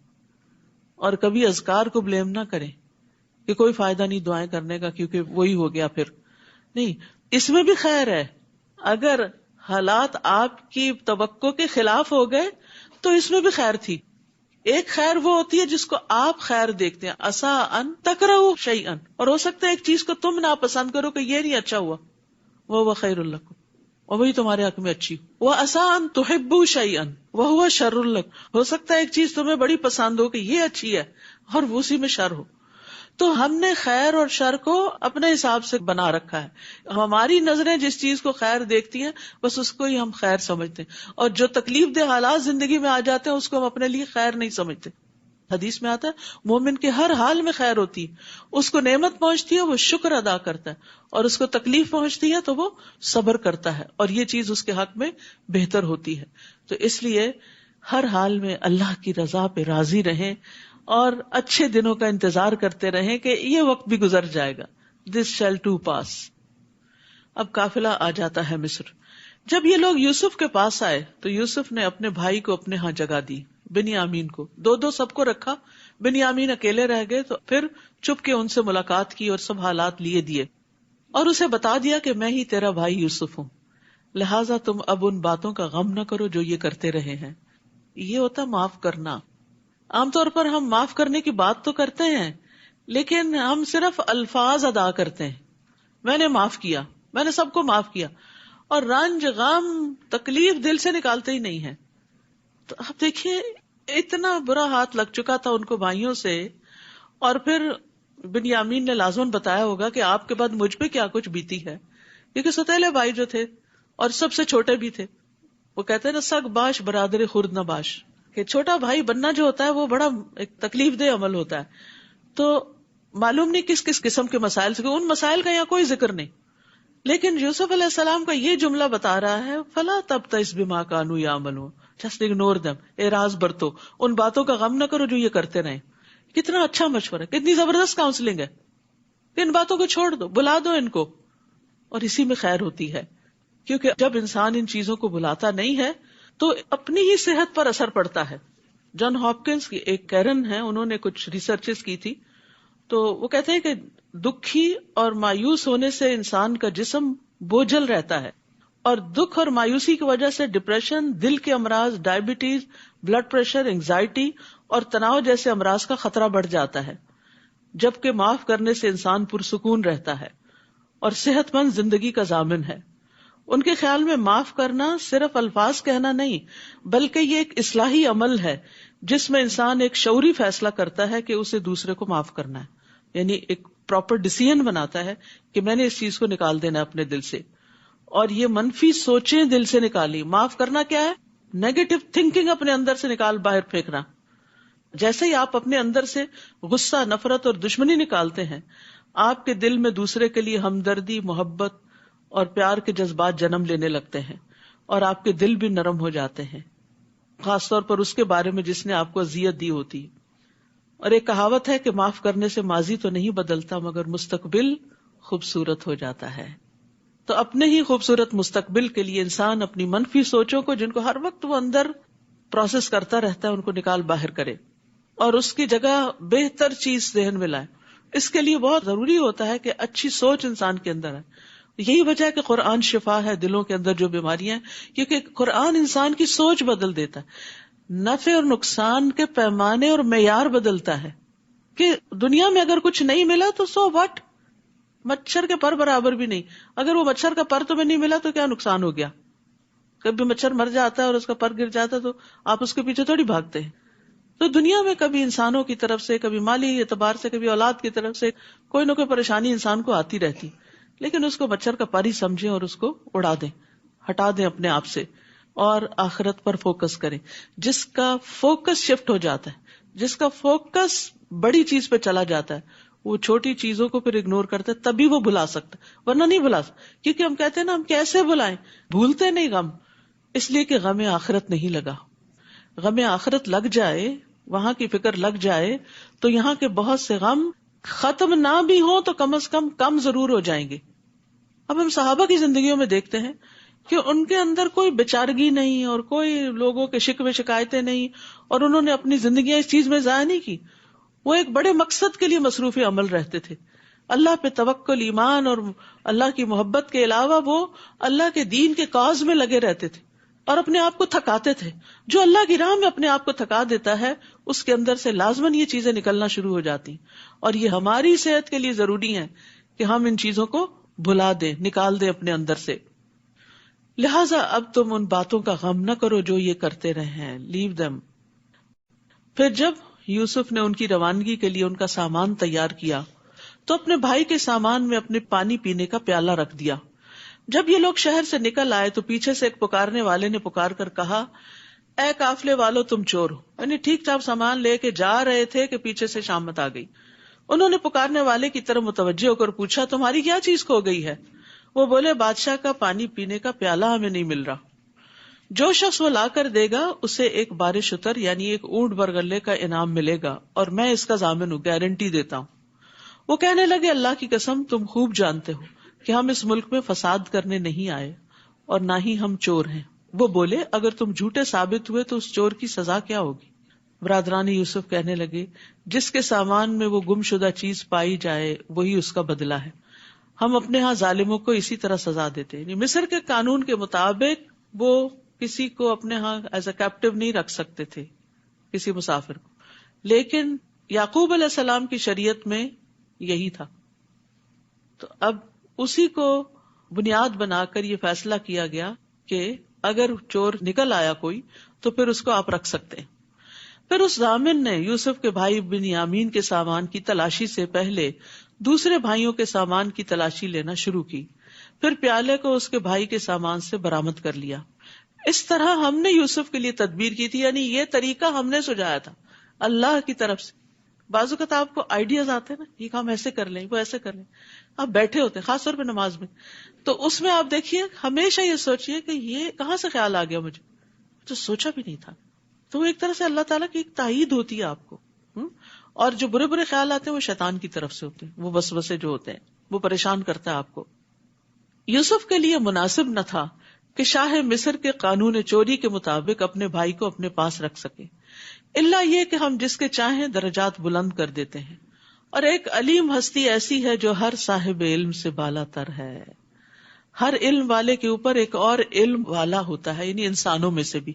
[SPEAKER 1] اور کبھی اذکار کو بلیم نہ کریں کہ کوئی فائدہ نہیں دعائیں کرنے کا کیونکہ وہی ہو گیا. پھر نہیں، اس میں بھی خیر ہے. اگر حالات آپ کی توقع کے خلاف ہو گئے تو اس میں بھی خیر تھی. ایک خیر وہ ہوتی ہے جس کو آپ خیر دیکھتے ہیں، عسیٰ ان تکرہوا شیئا، اور ہو سکتا ہے ایک چیز کو تم ناپسند کرو کہ یہ نہیں اچھا ہوا، وہو خیر لکم، اور وہی تمہارے حق میں اچھی. وعسیٰ ان تحبوا شیئا وہو شر لکم، ہو سکتا ہے ایک چیز تمہیں بڑی پسند ہو کہ یہ اچھی ہے اور اسی میں شر ہو. تو ہم نے خیر اور شر کو اپنے حساب سے بنا رکھا ہے. ہماری نظریں جس چیز کو خیر دیکھتی ہیں بس اس کو ہی ہم خیر سمجھتے ہیں، اور جو تکلیف دہ حالات زندگی میں آ جاتے ہیں اس کو ہم اپنے لیے خیر نہیں سمجھتے. حدیث میں آتا ہے مومن کے ہر حال میں خیر ہوتی ہے. اس کو نعمت پہنچتی ہے وہ شکر ادا کرتا ہے، اور اس کو تکلیف پہنچتی ہے تو وہ صبر کرتا ہے، اور یہ چیز اس کے حق میں بہتر ہوتی ہے. تو اس لیے ہر حال میں اللہ کی رضا پہ راضی رہیں اور اچھے دنوں کا انتظار کرتے رہیں کہ یہ وقت بھی گزر جائے گا. This shall to pass. اب قافلہ آ جاتا ہے مصر. جب یہ لوگ یوسف کے پاس آئے تو یوسف نے اپنے بھائی کو اپنے ہاں جگہ دی، بنیامین کو. دو سب کو رکھا، بنیامین اکیلے رہ گئے. تو پھر چپ کے ان سے ملاقات کی اور سب حالات لیے دیے، اور اسے بتا دیا کہ میں ہی تیرا بھائی یوسف ہوں، لہٰذا تم اب ان باتوں کا غم نہ کرو جو یہ کرتے رہے ہیں. یہ ہوتا ہے معاف کرنا. عام طور پر ہم معاف کرنے کی بات تو کرتے ہیں لیکن ہم صرف الفاظ ادا کرتے ہیں. میں نے معاف کیا، میں نے سب کو معاف کیا، اور رنج غم تکلیف دل سے نکالتے ہی نہیں ہے. تو آپ دیکھیے اتنا برا ہاتھ لگ چکا تھا ان کو بھائیوں سے، اور پھر بنیامین نے لازماً بتایا ہوگا کہ آپ کے بعد مجھ پہ کیا کچھ بیتی ہے، کیونکہ ستیلے بھائی جو تھے اور سب سے چھوٹے بھی تھے. وہ کہتے ہیں نا سگ باش برادر خرد نہ باش، کہ چھوٹا بھائی بننا جو ہوتا ہے وہ بڑا ایک تکلیف دہ عمل ہوتا ہے. تو معلوم نہیں کس کس قسم کے مسائل سے، ان مسائل کا یہاں کوئی ذکر نہیں، لیکن یوسف علیہ السلام کا یہ جملہ بتا رہا ہے فلا تبتئس بما کانوا یعملون، جسٹ اگنور دیم، اعراض برتو، ان باتوں کا غم نہ کرو جو یہ کرتے رہے. کتنا اچھا مشورہ، کتنی زبردست کاؤنسلنگ ہے. ان باتوں کو چھوڑ دو، بلا دو ان کو، اور اسی میں خیر ہوتی ہے. کیونکہ جب انسان ان چیزوں کو بلاتا نہیں ہے تو اپنی ہی صحت پر اثر پڑتا ہے. جان ہاپکنس کی ایک کیرن ہے، انہوں نے کچھ ریسرچز کی تھی، تو وہ کہتے ہیں کہ دکھی اور مایوس ہونے سے انسان کا جسم بوجھل رہتا ہے، اور دکھ اور مایوسی کی وجہ سے ڈپریشن، دل کے امراض، ڈائبٹیز، بلڈ پریشر، انگزائٹی اور تناؤ جیسے امراض کا خطرہ بڑھ جاتا ہے. جبکہ معاف کرنے سے انسان پرسکون رہتا ہے اور صحت مند زندگی کا ضامن ہے. ان کے خیال میں معاف کرنا صرف الفاظ کہنا نہیں، بلکہ یہ ایک اصلاحی عمل ہے جس میں انسان ایک شعوری فیصلہ کرتا ہے کہ اسے دوسرے کو معاف کرنا ہے. یعنی ایک پراپر ڈیسیژن بناتا ہے کہ میں نے اس چیز کو نکال دینا اپنے دل سے، اور یہ منفی سوچیں دل سے نکالی. معاف کرنا کیا ہے؟ نیگیٹو تھنکنگ اپنے اندر سے نکال باہر پھینکنا. جیسے ہی آپ اپنے اندر سے غصہ، نفرت اور دشمنی نکالتے ہیں، آپ کے دل میں دوسرے کے لیے ہمدردی، محبت اور پیار کے جذبات جنم لینے لگتے ہیں، اور آپ کے دل بھی نرم ہو جاتے ہیں، خاص طور پر اس کے بارے میں جس نے آپ کو اذیت دی ہوتی. اور ایک کہاوت ہے کہ معاف کرنے سے ماضی تو نہیں بدلتا مگر مستقبل خوبصورت ہو جاتا ہے. تو اپنے ہی خوبصورت مستقبل کے لیے انسان اپنی منفی سوچوں کو، جن کو ہر وقت وہ اندر پروسیس کرتا رہتا ہے، ان کو نکال باہر کرے اور اس کی جگہ بہتر چیز ذہن میں لائے. اس کے لیے بہت ضروری ہوتا ہے کہ اچھی سوچ انسان کے اندر ہے. یہی وجہ ہے کہ قرآن شفا ہے دلوں کے اندر جو بیماریاں ہیں، کیونکہ قرآن انسان کی سوچ بدل دیتا ہے، نفع اور نقصان کے پیمانے اور معیار بدلتا ہے. کہ دنیا میں اگر کچھ نہیں ملا تو سو واٹ، مچھر کے پر برابر بھی نہیں. اگر وہ مچھر کا پر تمہیں نہیں ملا تو کیا نقصان ہو گیا؟ کبھی مچھر مر جاتا ہے اور اس کا پر گر جاتا ہے تو آپ اس کے پیچھے تھوڑی بھاگتے ہیں. تو دنیا میں کبھی انسانوں کی طرف سے، کبھی مالی اعتبار سے، کبھی اولاد کی طرف سے کوئی نہ کوئی پریشانی انسان کو آتی رہتی، لیکن اس کو مچھر کا پر ہی سمجھیں اور اس کو اڑا دیں، ہٹا دیں اپنے آپ سے، اور آخرت پر فوکس کریں. جس کا فوکس شفٹ ہو جاتا ہے، جس کا فوکس بڑی چیز پہ چلا جاتا ہے، وہ چھوٹی چیزوں کو پھر اگنور کرتا ہے، تبھی وہ بھلا سکتا ہے، ورنہ نہیں بھلا سکتا. کیونکہ ہم کہتے ہیں نا ہم کیسے بھلائیں، بھولتے نہیں غم، اس لیے کہ غم آخرت نہیں لگا. غم آخرت لگ جائے، وہاں کی فکر لگ جائے تو یہاں کے بہت سے غم ختم نہ بھی ہوں تو کم از کم ضرور ہو جائیں گے. اب ہم صحابہ کی زندگیوں میں دیکھتے ہیں کہ ان کے اندر کوئی بیچارگی نہیں اور کوئی لوگوں کے شکوے شکایتیں نہیں، اور انہوں نے اپنی زندگیاں اس چیز میں ضائع نہیں کی. وہ ایک بڑے مقصد کے لیے مصروف عمل رہتے تھے. اللہ پہ توکل، ایمان اور اللہ کی محبت کے علاوہ وہ اللہ کے دین کے کاز میں لگے رہتے تھے اور اپنے آپ کو تھکاتے تھے. جو اللہ کی راہ میں اپنے آپ کو تھکا دیتا ہے اس کے اندر سے لازماً یہ چیزیں نکلنا شروع ہو جاتی ہیں، اور یہ ہماری صحت کے لیے ضروری ہے کہ ہم ان چیزوں کو بھلا دیں، نکال دیں اپنے اندر سے. لہٰذا اب تم ان باتوں کا غم نہ کرو جو یہ کرتے رہے ہیں، لیو دم. پھر جب یوسف نے ان کی روانگی کے لیے ان کا سامان تیار کیا تو اپنے بھائی کے سامان میں اپنے پانی پینے کا پیالہ رکھ دیا. جب یہ لوگ شہر سے نکل آئے تو پیچھے سے ایک پکارنے والے نے پکار کر کہا، اے قافلے والو تم چور ہو. یعنی ٹھیک ٹھاک سامان لے کے جا رہے تھے کہ پیچھے سے شامت آ گئی. انہوں نے پکارنے والے کی طرف متوجہ ہو کر پوچھا، تمہاری کیا چیز کھو گئی ہے؟ وہ بولے، بادشاہ کا پانی پینے کا پیالہ ہمیں نہیں مل رہا. جو شخص وہ لا کر دے گا اسے ایک بار شتر یعنی ایک اونٹ برگلے کا انعام ملے گا، اور میں اس کا ضامن ہوں، گارنٹی دیتا ہوں. وہ کہنے لگے، اللہ کی قسم تم خوب جانتے ہو کہ ہم اس ملک میں فساد کرنے نہیں آئے اور نہ ہی ہم چور ہیں. وہ بولے، اگر تم جھوٹے ثابت ہوئے تو اس چور کی سزا کیا ہوگی؟ برادران یوسف کہنے لگے، جس کے سامان میں وہ گم شدہ چیز پائی جائے وہی اس کا بدلہ ہے. ہم اپنے ہاں ظالموں کو اسی طرح سزا دیتے ہیں. مصر کے قانون کے مطابق وہ کسی کو اپنے ہاں ایز اے کیپٹیو نہیں رکھ سکتے تھے کسی مسافر کو، لیکن یعقوب علیہ السلام کی شریعت میں یہی تھا. تو اب اسی کو بنیاد بنا کر یہ فیصلہ کیا گیا کہ اگر چور نکل آیا کوئی تو پھر اس کو آپ رکھ سکتے ہیں. پھر اس ضامن نے یوسف کے بھائی بنیامین کے سامان کی تلاشی سے پہلے دوسرے بھائیوں کے سامان کی تلاشی لینا شروع کی، پھر پیالے کو اس کے بھائی کے سامان سے برآمد کر لیا. اس طرح ہم نے یوسف کے لیے تدبیر کی تھی، یعنی یہ طریقہ ہم نے سجایا تھا اللہ کی طرف سے. بعض اوقات آپ کو آئیڈیاز آتے ہیں نا، یہ کام ایسے کر لیں، وہ ایسے کر لیں، آپ بیٹھے ہوتے ہیں خاص طور پہ نماز میں، تو اس میں آپ دیکھیے ہمیشہ یہ سوچیے کہ یہ کہاں سے خیال آ گیا مجھے، تو سوچا بھی نہیں تھا. تو وہ ایک طرح سے اللہ تعالیٰ کی ایک تائید ہوتی ہے آپ کو. اور جو برے برے خیال آتے ہیں وہ شیطان کی طرف سے ہوتے ہیں، وہ وسوسے جو ہوتے ہیں وہ پریشان کرتا ہے آپ کو. یوسف کے لیے مناسب نہ تھا کہ شاہ مصر کے قانون چوری کے مطابق اپنے بھائی کو اپنے پاس رکھ سکے، الا یہ کہ ہم جس کے چاہیں درجات بلند کر دیتے ہیں، اور ایک علیم ہستی ایسی ہے جو ہر صاحب علم سے بالا تر ہے. ہر علم والے کے اوپر ایک اور علم والا ہوتا ہے، یعنی انسانوں میں سے بھی.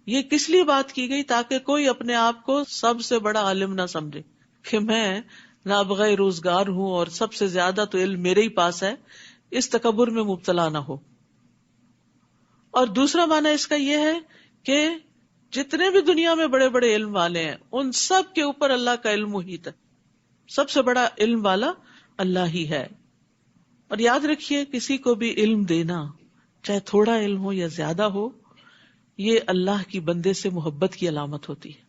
[SPEAKER 1] یہ کس لیے بات کی گئی؟ تاکہ کوئی اپنے آپ کو سب سے بڑا عالم نہ سمجھے کہ میں نابغہ روزگار ہوں اور سب سے زیادہ تو علم میرے ہی پاس ہے، اس تکبر میں مبتلا نہ ہو. اور دوسرا معنی اس کا یہ ہے کہ جتنے بھی دنیا میں بڑے بڑے علم والے ہیں ان سب کے اوپر اللہ کا علم محیط ہے، سب سے بڑا علم والا اللہ ہی ہے. اور یاد رکھیے کسی کو بھی علم دینا، چاہے تھوڑا علم ہو یا زیادہ ہو، یہ اللہ کی بندے سے محبت کی علامت ہوتی ہے.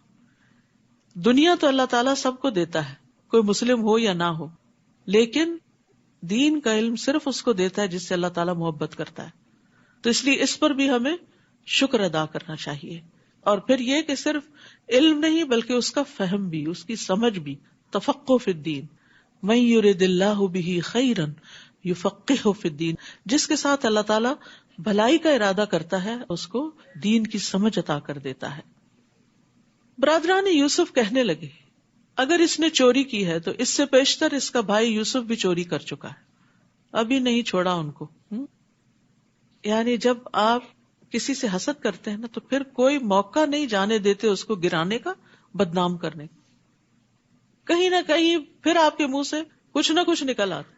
[SPEAKER 1] دنیا تو اللہ تعالیٰ سب کو دیتا ہے، کوئی مسلم ہو یا نہ ہو، لیکن دین کا علم صرف اس کو دیتا ہے جس سے اللہ تعالیٰ محبت کرتا ہے. تو اس لیے اس پر بھی ہمیں شکر ادا کرنا چاہیے. اور پھر یہ کہ صرف علم نہیں بلکہ اس کا فہم بھی، اس کی سمجھ بھی. تفقہ فی الدین، من یرد اللہ بہ خیرا یفقہہ فی الدین، جس کے ساتھ اللہ تعالیٰ بھلائی کا ارادہ کرتا ہے اس کو دین کی سمجھ عطا کر دیتا ہے. برادران یوسف کہنے لگے اگر اس نے چوری کی ہے تو اس سے پیشتر اس کا بھائی یوسف بھی چوری کر چکا ہے، ابھی نہیں چھوڑا ان کو. یعنی جب آپ کسی سے حسد کرتے ہیں نا تو پھر کوئی موقع نہیں جانے دیتے اس کو گرانے کا، بدنام کرنے کا. کہیں نہ کہیں پھر آپ کے منہ سے کچھ نہ کچھ نکل آتا.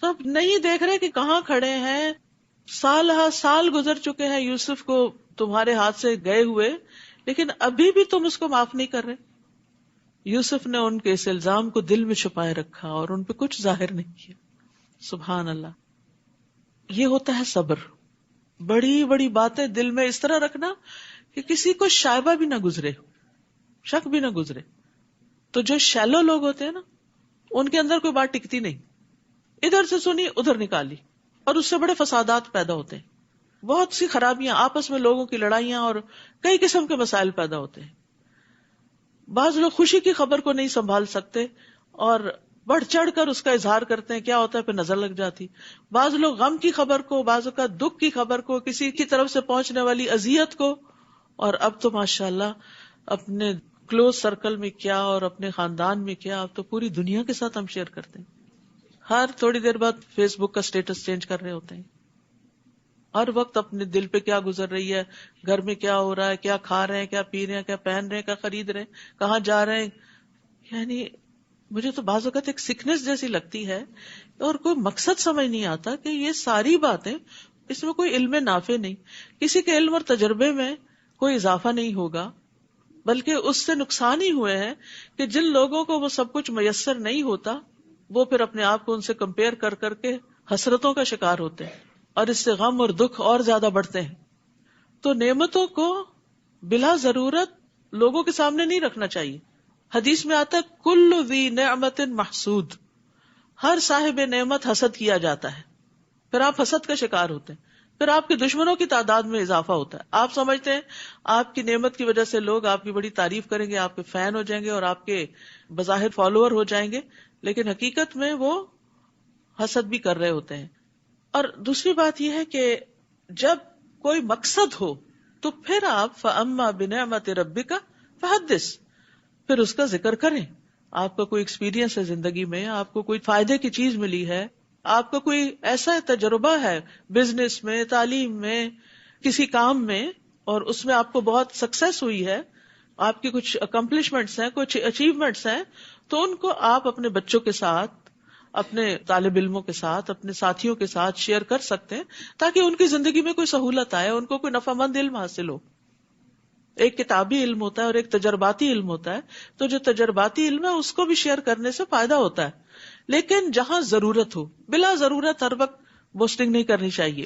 [SPEAKER 1] تو آپ نہیں دیکھ رہے کہ کہاں کھڑے ہیں، سال ہا سال گزر چکے ہیں یوسف کو تمہارے ہاتھ سے گئے ہوئے، لیکن ابھی بھی تم اس کو معاف نہیں کر رہے. یوسف نے ان کے اس الزام کو دل میں چھپائے رکھا اور ان پہ کچھ ظاہر نہیں کیا. سبحان اللہ. یہ ہوتا ہے صبر. بڑی بڑی باتیں دل میں اس طرح رکھنا کہ کسی کو شائبہ بھی نہ گزرے، شک بھی نہ گزرے. تو جو شیلو لوگ ہوتے ہیں نا ان کے اندر کوئی بات ٹکتی نہیں، ادھر سے سنی ادھر نکالی، اور اس سے بڑے فسادات پیدا ہوتے ہیں. بہت سی خرابیاں، آپس میں لوگوں کی لڑائیاں اور کئی قسم کے مسائل پیدا ہوتے ہیں. بعض لوگ خوشی کی خبر کو نہیں سنبھال سکتے اور بڑھ چڑھ کر اس کا اظہار کرتے ہیں، کیا ہوتا ہے پھر نظر لگ جاتی. بعض لوگ غم کی خبر کو، بعض کا دکھ کی خبر کو، کسی کی طرف سے پہنچنے والی اذیت کو، اور اب تو ماشاءاللہ اپنے کلوز سرکل میں کیا اور اپنے خاندان میں کیا، اب تو پوری دنیا کے ساتھ ہم شیئر کرتے ہیں. ہر تھوڑی دیر بعد فیس بک کا سٹیٹس چینج کر رہے ہوتے ہیں، ہر وقت اپنے دل پہ کیا گزر رہی ہے، گھر میں کیا ہو رہا ہے، کیا کھا رہے ہیں، کیا پی رہے ہیں، کیا پہن رہے ہیں، کیا خرید رہے ہیں، کہاں جا رہے ہیں. یعنی مجھے تو بعض اوقات ایک سکنس جیسی لگتی ہے اور کوئی مقصد سمجھ نہیں آتا کہ یہ ساری باتیں، اس میں کوئی علم نافع نہیں. کسی کے علم اور تجربے میں کوئی اضافہ نہیں ہوگا، بلکہ اس سے نقصان ہی ہوئے ہیں کہ جن لوگوں کو وہ سب کچھ میسر نہیں ہوتا وہ پھر اپنے آپ کو ان سے کمپیئر کر کر کے حسرتوں کا شکار ہوتے ہیں، اور اس سے غم اور دکھ اور زیادہ بڑھتے ہیں. تو نعمتوں کو بلا ضرورت لوگوں کے سامنے نہیں رکھنا چاہیے. حدیث میں آتا ہے کل ذی نعمت محسود، ہر صاحب نعمت حسد کیا جاتا ہے. پھر آپ حسد کا شکار ہوتے ہیں، پھر آپ کے دشمنوں کی تعداد میں اضافہ ہوتا ہے. آپ سمجھتے ہیں آپ کی نعمت کی وجہ سے لوگ آپ کی بڑی تعریف کریں گے، آپ کے فین ہو جائیں گے اور آپ کے بظاہر فالوور ہو جائیں گے، لیکن حقیقت میں وہ حسد بھی کر رہے ہوتے ہیں. اور دوسری بات یہ ہے کہ جب کوئی مقصد ہو تو پھر آپ فَأَمَّا بِنِعْمَةِ رَبِّكَ فَحَدِّثْ، پھر اس کا ذکر کریں. آپ کا کوئی ایکسپیرینس ہے زندگی میں، آپ کو کوئی فائدے کی چیز ملی ہے، آپ کا کوئی ایسا تجربہ ہے بزنس میں، تعلیم میں، کسی کام میں اور اس میں آپ کو بہت سکسیس ہوئی ہے، آپ کی کچھ اکمپلشمنٹس ہیں، کچھ اچیومنٹس ہیں، تو ان کو آپ اپنے بچوں کے ساتھ، اپنے طالب علموں کے ساتھ، اپنے ساتھیوں کے ساتھ شیئر کر سکتے ہیں تاکہ ان کی زندگی میں کوئی سہولت آئے، ان کو کوئی نفع مند علم حاصل ہو. ایک کتابی علم ہوتا ہے اور ایک تجرباتی علم ہوتا ہے، تو جو تجرباتی علم ہے اس کو بھی شیئر کرنے سے فائدہ ہوتا ہے، لیکن جہاں ضرورت ہو، بلا ضرورت ہر وقت بوسٹنگ نہیں کرنی چاہیے.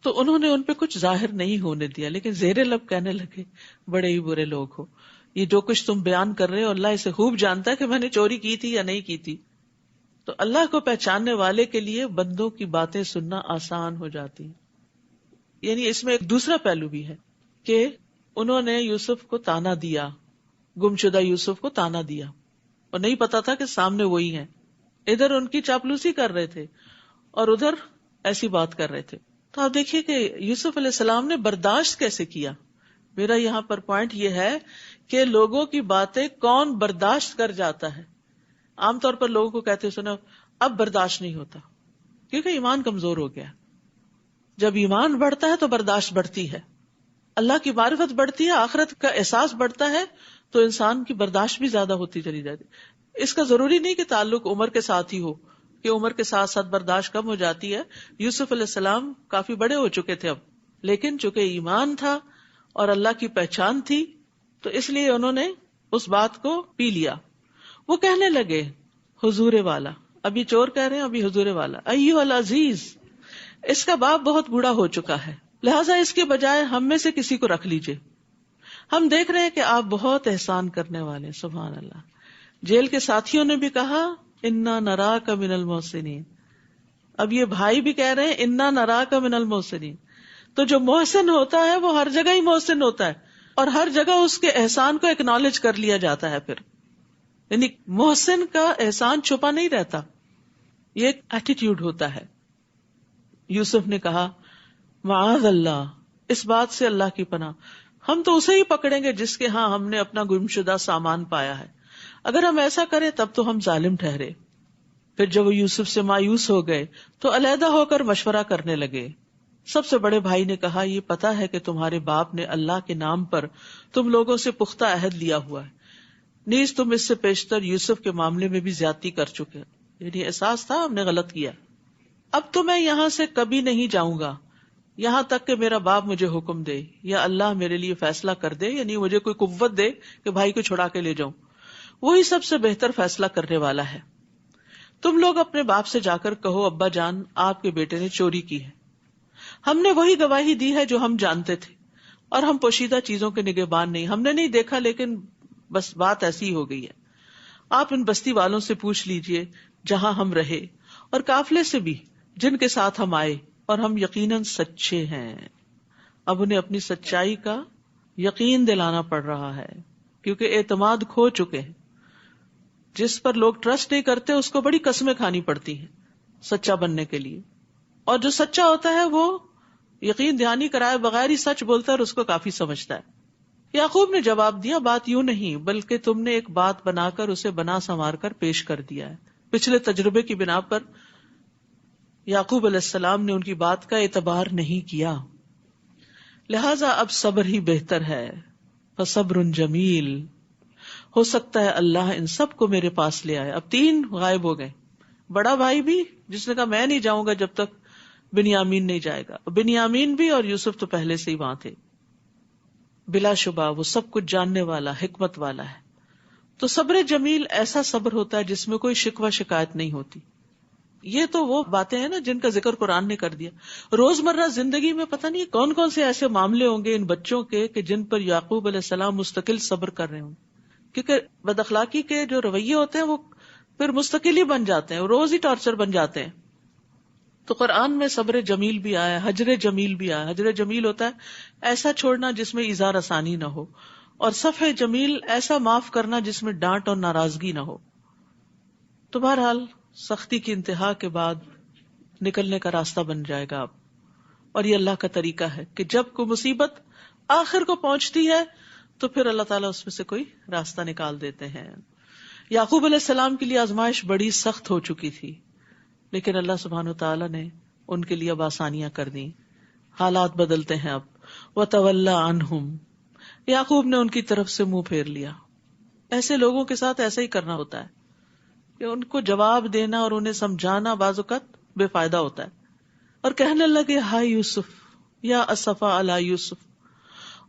[SPEAKER 1] تو انہوں نے ان پہ کچھ ظاہر نہیں ہونے دیا، لیکن زیر لب کہنے لگے بڑے ہی برے لوگ ہو، یہ جو کچھ تم بیان کر رہے ہو اللہ اسے خوب جانتا ہے کہ میں نے چوری کی تھی یا نہیں کی تھی. تو اللہ کو پہچاننے والے کے لیے بندوں کی باتیں سننا آسان ہو جاتی. یعنی اس میں ایک دوسرا پہلو بھی ہے کہ انہوں نے یوسف کو تانا دیا، گمشدہ یوسف کو تانا دیا، اور نہیں پتا تھا کہ سامنے وہی ہیں. ادھر ان کی چاپلوسی کر رہے تھے اور ادھر ایسی بات کر رہے تھے. تو آپ دیکھیے کہ یوسف علیہ السلام نے برداشت کیسے کیا. میرا یہاں پر پوائنٹ یہ ہے کہ لوگوں کی باتیں کون برداشت کر جاتا ہے. عام طور پر لوگوں کو کہتے سنو اب برداشت نہیں ہوتا، کیونکہ ایمان کمزور ہو گیا. جب ایمان بڑھتا ہے تو برداشت بڑھتی ہے، اللہ کی معرفت بڑھتی ہے، آخرت کا احساس بڑھتا ہے، تو انسان کی برداشت بھی زیادہ ہوتی چلی جاتی. اس کا ضروری نہیں کہ تعلق عمر کے ساتھ ہی ہو، کہ عمر کے ساتھ ساتھ برداشت کم ہو جاتی ہے. یوسف علیہ السلام کافی بڑے ہو چکے تھے اب، لیکن چونکہ ایمان تھا اور اللہ کی پہچان تھی تو اس لیے انہوں نے اس بات کو پی لیا. وہ کہنے لگے حضور والا، ابھی چور کہہ رہے ہیں، ابھی حضور والا، ایھا العزیز، اس کا باپ بہت بوڑھا ہو چکا ہے، لہٰذا اس کے بجائے ہم میں سے کسی کو رکھ لیجئے. ہم دیکھ رہے ہیں کہ آپ بہت احسان کرنے والے. سبحان اللہ. جیل کے ساتھیوں نے بھی کہا انا نراک من المحسنین. اب یہ بھائی بھی کہہ رہے ہیں انا نراک من المحسنین. تو جو محسن ہوتا ہے وہ ہر جگہ ہی محسن ہوتا ہے، اور ہر جگہ اس کے احسان کو اکنالج کر لیا جاتا ہے. پھر یعنی محسن کا احسان چھپا نہیں رہتا، یہ ایک ایٹیٹیوڈ ہوتا ہے. یوسف نے کہا معاذ اللہ، اس بات سے اللہ کی پناہ، ہم تو اسے ہی پکڑیں گے جس کے ہاں ہم نے اپنا گمشدہ سامان پایا ہے. اگر ہم ایسا کریں تب تو ہم ظالم ٹھہرے. پھر جب وہ یوسف سے مایوس ہو گئے تو علیحدہ ہو کر مشورہ کرنے لگے. سب سے بڑے بھائی نے کہا یہ پتا ہے کہ تمہارے باپ نے اللہ کے نام پر تم لوگوں سے پختہ عہد لیا ہوا ہے، نیز تم اس سے پیشتر یوسف کے معاملے میں بھی زیادتی کر چکے، یعنی احساس تھا ہم نے غلط کیا. اب تو میں یہاں سے کبھی نہیں جاؤں گا یہاں تک کہ میرا باپ مجھے حکم دے یا اللہ میرے لیے فیصلہ کر دے، یعنی مجھے کوئی قوت دے کہ بھائی کو چھڑا کے لے جاؤں. وہی سب سے بہتر فیصلہ کرنے والا ہے. تم لوگ اپنے باپ سے جا کر کہو ابا جان آپ کے بیٹے نے چوری کی ہے، ہم نے وہی گواہی دی ہے جو ہم جانتے تھے، اور ہم پوشیدہ چیزوں کے نگہبان نہیں، ہم نے نہیں دیکھا لیکن بس بات ایسی ہو گئی ہے. آپ ان بستی والوں سے پوچھ لیجئے جہاں ہم رہے اور قافلے سے بھی جن کے ساتھ ہم آئے، اور ہم یقیناً سچے ہیں. اب انہیں اپنی سچائی کا یقین دلانا پڑ رہا ہے کیونکہ اعتماد کھو چکے ہیں. جس پر لوگ ٹرسٹ نہیں کرتے اس کو بڑی قسمیں کھانی پڑتی ہیں سچا بننے کے لیے، اور جو سچا ہوتا ہے وہ یقین دہانی کرائے بغیر ہی سچ بولتا ہے اور اس کو کافی سمجھتا ہے. یعقوب نے جواب دیا بات یوں نہیں بلکہ تم نے ایک بات بنا کر اسے بنا سنوار کر پیش کر دیا ہے. پچھلے تجربے کی بنا پر یعقوب علیہ السلام نے ان کی بات کا اعتبار نہیں کیا، لہذا اب صبر ہی بہتر ہے. فصبر جمیل، ہو سکتا ہے اللہ ان سب کو میرے پاس لے آئے. اب 3 غائب ہو گئے، بڑا بھائی بھی جس نے کہا میں نہیں جاؤں گا جب تک بنیامین نہیں جائے گا، بنیامین بھی، اور یوسف تو پہلے سے ہی وہاں تھے. بلا شبہ وہ سب کچھ جاننے والا، حکمت والا ہے. تو صبر جمیل ایسا صبر ہوتا ہے جس میں کوئی شکوہ شکایت نہیں ہوتی. یہ تو وہ باتیں ہیں نا جن کا ذکر قرآن نے کر دیا. روزمرہ زندگی میں پتہ نہیں کون کون سے ایسے معاملے ہوں گے ان بچوں کے کہ جن پر یعقوب علیہ السلام مستقل صبر کر رہے ہوں، کیونکہ بد اخلاقی کے جو رویے ہوتے ہیں وہ پھر مستقل ہی بن جاتے ہیں، روز ہی ٹارچر بن جاتے ہیں. تو قرآن میں صبر جمیل بھی آیا، حجر جمیل بھی آیا. حجر جمیل ہوتا ہے ایسا چھوڑنا جس میں اظہار آسانی نہ ہو، اور صفح جمیل ایسا معاف کرنا جس میں ڈانٹ اور ناراضگی نہ ہو. تو بہرحال سختی کی انتہا کے بعد نکلنے کا راستہ بن جائے گا اب. اور یہ اللہ کا طریقہ ہے کہ جب کوئی مصیبت آخر کو پہنچتی ہے تو پھر اللہ تعالیٰ اس میں سے کوئی راستہ نکال دیتے ہیں. یعقوب علیہ السلام کے لیے آزمائش بڑی سخت ہو چکی تھی، لیکن اللہ سبحانہ وتعالیٰ نے ان کے لیے اب آسانیاں کر دی. حالات بدلتے ہیں اب. وَتَوَلَّى عَنْهُمْ، یعقوب نے ان کی طرف سے منہ پھیر لیا. ایسے لوگوں کے ساتھ ایسا ہی کرنا ہوتا ہے کہ ان کو جواب دینا اور انہیں سمجھانا بعض اوقات بے فائدہ ہوتا ہے. اور کہنے لگے ہائے یوسف یا اسفا علی یوسف،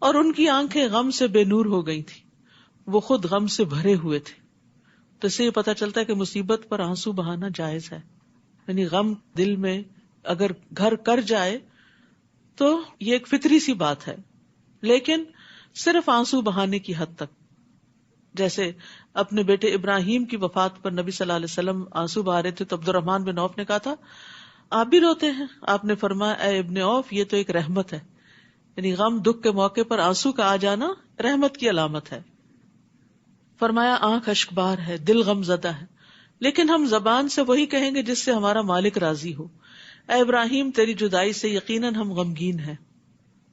[SPEAKER 1] اور ان کی آنکھیں غم سے بے نور ہو گئی تھی، وہ خود غم سے بھرے ہوئے تھے. تو اس سے یہ پتہ چلتا ہے کہ مصیبت پر آنسو بہانا جائز ہے. یعنی غم دل میں اگر گھر کر جائے تو یہ ایک فطری سی بات ہے، لیکن صرف آنسو بہانے کی حد تک. جیسے اپنے بیٹے ابراہیم کی وفات پر نبی صلی اللہ علیہ وسلم آنسو بہا رہے تھے تو عبد الرحمن بن عوف نے کہا تھا آپ بھی روتے ہیں؟ آپ نے فرمایا اے ابن عوف، یہ تو ایک رحمت ہے. یعنی غم دکھ کے موقع پر آنسو کا آ جانا رحمت کی علامت ہے. فرمایا آنکھ اشکبار ہے، دل غم زدہ ہے، لیکن ہم زبان سے وہی کہیں گے جس سے ہمارا مالک راضی ہو. اے ابراہیم، تیری جدائی سے یقیناً ہم غمگین ہیں.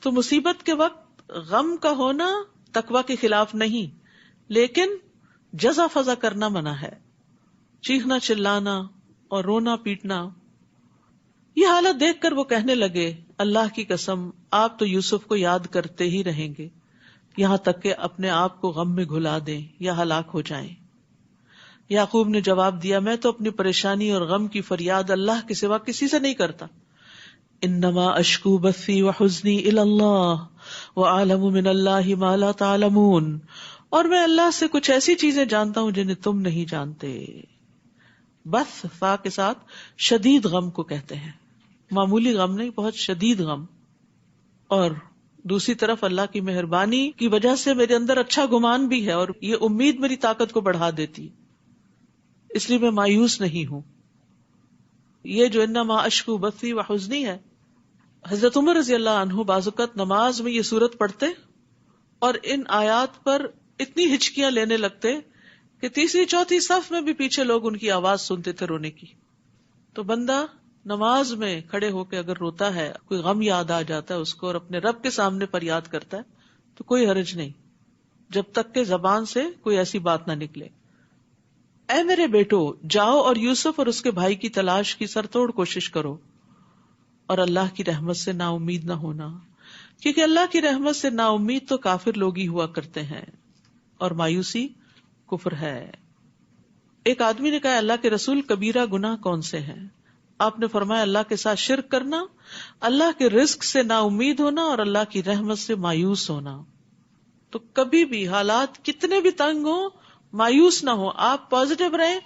[SPEAKER 1] تو مصیبت کے وقت غم کا ہونا تقویٰ کے خلاف نہیں، لیکن جزا فضا کرنا منع ہے. چیخنا چلانا اور رونا پیٹنا. یہ حالت دیکھ کر وہ کہنے لگے اللہ کی قسم آپ تو یوسف کو یاد کرتے ہی رہیں گے یہاں تک کہ اپنے آپ کو غم میں گھلا دیں یا ہلاک ہو جائیں. یعقوب نے جواب دیا میں تو اپنی پریشانی اور غم کی فریاد اللہ کے سوا کسی سے نہیں کرتا. انما اشکو بثی وحزنی الی اللہ واعلم من اللہ ما لا تعلمون، اور میں اللہ سے کچھ ایسی چیزیں جانتا ہوں جنہیں تم نہیں جانتے. بث فا کے ساتھ شدید غم کو کہتے ہیں، معمولی غم نہیں، بہت شدید غم. اور دوسری طرف اللہ کی مہربانی کی وجہ سے میرے اندر اچھا گمان بھی ہے اور یہ امید میری طاقت کو بڑھا دیتی، اس لیے میں مایوس نہیں ہوں. یہ جو انما اشکو بثی وحزنی ہے، حضرت عمر رضی اللہ عنہ بعض اوقات نماز میں یہ سورت پڑھتے اور ان آیات پر اتنی ہچکیاں لینے لگتے کہ تیسری چوتھی صف میں بھی پیچھے لوگ ان کی آواز سنتے تھے رونے کی. تو بندہ نماز میں کھڑے ہو کے اگر روتا ہے، کوئی غم یاد آ جاتا ہے اس کو اور اپنے رب کے سامنے فریاد کرتا ہے تو کوئی حرج نہیں، جب تک کہ زبان سے کوئی ایسی بات نہ نکلے. اے میرے بیٹو، جاؤ اور یوسف اور اس کے بھائی کی تلاش کی سر توڑ کوشش کرو اور اللہ کی رحمت سے نا امید نہ ہونا، کیونکہ اللہ کی رحمت سے نا امید تو کافر لوگ ہی ہوا کرتے ہیں اور مایوسی کفر ہے. ایک آدمی نے کہا اللہ کے رسول کبیرہ گناہ کون سے ہیں؟ آپ نے فرمایا اللہ کے ساتھ شرک کرنا، اللہ کے رزق سے نا امید ہونا اور اللہ کی رحمت سے مایوس ہونا. تو کبھی بھی حالات کتنے بھی تنگ ہوں مایوس نہ ہو، آپ پازیٹیو رہیں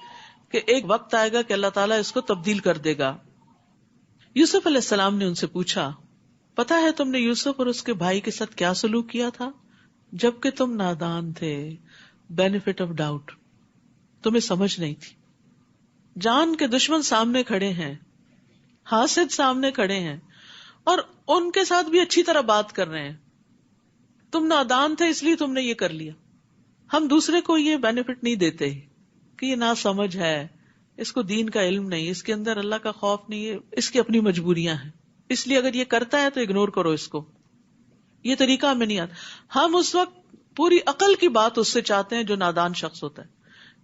[SPEAKER 1] کہ ایک وقت آئے گا کہ اللہ تعالیٰ اس کو تبدیل کر دے گا. یوسف علیہ السلام نے ان سے پوچھا پتا ہے تم نے یوسف اور اس کے بھائی کے ساتھ کیا سلوک کیا تھا جبکہ تم نادان تھے؟ بینیفٹ آف ڈاؤٹ، تمہیں سمجھ نہیں تھی. جان کے دشمن سامنے کھڑے ہیں، حاسد سامنے کھڑے ہیں اور ان کے ساتھ بھی اچھی طرح بات کر رہے ہیں. تم نادان تھے اس لیے تم نے یہ کر لیا. ہم دوسرے کو یہ بینیفٹ نہیں دیتے کہ یہ نا سمجھ ہے، اس کو دین کا علم نہیں، اس کے اندر اللہ کا خوف نہیں ہے، اس کی اپنی مجبوریاں ہیں، اس لیے اگر یہ کرتا ہے تو اگنور کرو اس کو. یہ طریقہ ہمیں نہیں آتا. ہم اس وقت پوری عقل کی بات اس سے چاہتے ہیں جو نادان شخص ہوتا ہے.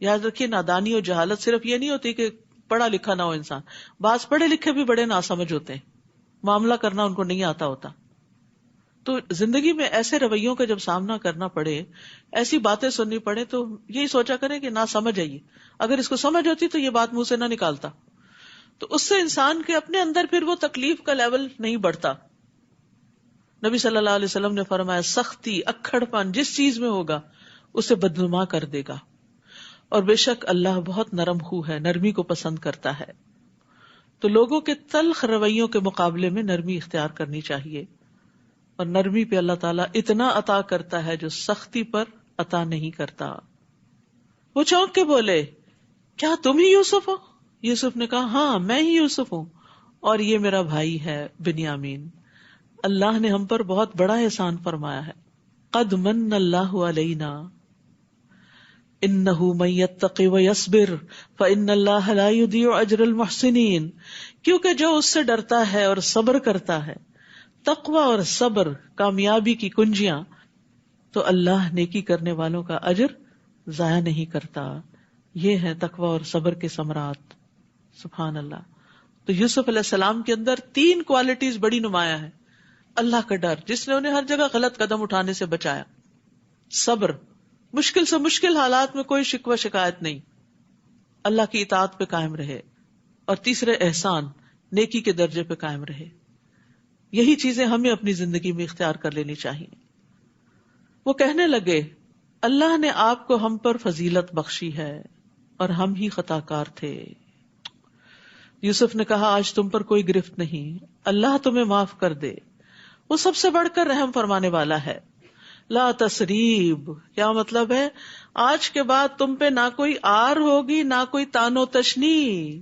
[SPEAKER 1] یاد رکھیے نادانی اور جہالت صرف یہ نہیں ہوتی کہ پڑھا لکھا نہ ہو انسان، بعض پڑھے لکھے بھی بڑے ناسمجھ ہوتے ہیں، معاملہ کرنا ان کو نہیں آتا ہوتا. تو زندگی میں ایسے رویوں کا جب سامنا کرنا پڑے، ایسی باتیں سننی پڑے تو یہی سوچا کریں کہ نہ سمجھ آئیے، اگر اس کو سمجھ ہوتی تو یہ بات منہ سے نہ نکالتا. تو اس سے انسان کے اپنے اندر پھر وہ تکلیف کا لیول نہیں بڑھتا. نبی صلی اللہ علیہ وسلم نے فرمایا سختی، اکھڑ پن جس چیز میں ہوگا اسے بدنما کر دے گا، اور بے شک اللہ بہت نرم خو ہے، نرمی کو پسند کرتا ہے. تو لوگوں کے تلخ رویوں کے مقابلے میں نرمی اختیار کرنی چاہیے، اور نرمی پہ اللہ تعالیٰ اتنا عطا کرتا ہے جو سختی پر عطا نہیں کرتا. وہ چونک کے بولے کیا تم ہی یوسف ہو؟ یوسف نے کہا ہاں میں ہی یوسف ہوں اور یہ میرا بھائی ہے بنیامین. اللہ نے ہم پر بہت بڑا احسان فرمایا ہے. قد من اللہ علینا انہ من یتق ویصبر فان اللہ لا یضیع اجر المحسنین. کیونکہ جو اس سے ڈرتا ہے اور صبر کرتا ہے، تقوی اور صبر کامیابی کی کنجیاں، تو اللہ نیکی کرنے والوں کا اجر ضائع نہیں کرتا. یہ ہے تقوی اور صبر کے ثمرات. سبحان اللہ. تو یوسف علیہ السلام کے اندر 3 کوالٹیز بڑی نمایاں ہیں. اللہ کا ڈر جس نے انہیں ہر جگہ غلط قدم اٹھانے سے بچایا. صبر، مشکل سے مشکل حالات میں کوئی شکوہ شکایت نہیں، اللہ کی اطاعت پہ قائم رہے. اور تیسرے احسان، نیکی کے درجے پہ قائم رہے. یہی چیزیں ہمیں اپنی زندگی میں اختیار کر لینی چاہیے. وہ کہنے لگے اللہ نے آپ کو ہم پر فضیلت بخشی ہے اور ہم ہی خطا کار تھے. یوسف نے کہا آج تم پر کوئی گرفت نہیں، اللہ تمہیں معاف کر دے، وہ سب سے بڑھ کر رحم فرمانے والا ہے. لا تسریب، کیا مطلب ہے؟ آج کے بعد تم پہ نہ کوئی آر ہوگی نہ کوئی تانو تشنی.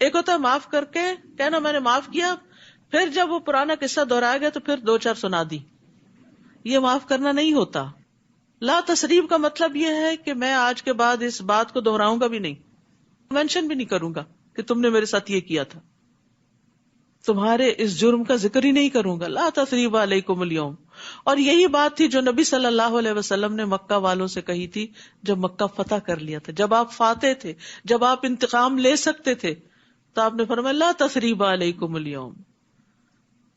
[SPEAKER 1] ایک ہوتا ہے معاف کر کے کہنا میں نے معاف کیا، پھر جب وہ پرانا قصہ دہرایا گیا تو پھر دو چار سنا دی. یہ معاف کرنا نہیں ہوتا. لا تسریب کا مطلب یہ ہے کہ میں آج کے بعد اس بات کو دہراؤں گا بھی نہیں، مینشن بھی نہیں کروں گا کہ تم نے میرے ساتھ یہ کیا تھا، تمہارے اس جرم کا ذکر ہی نہیں کروں گا. لا تسریب علیکم اليوم. اور یہی بات تھی جو نبی صلی اللہ علیہ وسلم نے مکہ والوں سے کہی تھی جب مکہ فتح کر لیا تھا، جب آپ فاتح تھے، جب آپ انتقام لے سکتے تھے، تو آپ نے فرمایا لا تسریب علیکم اليوم.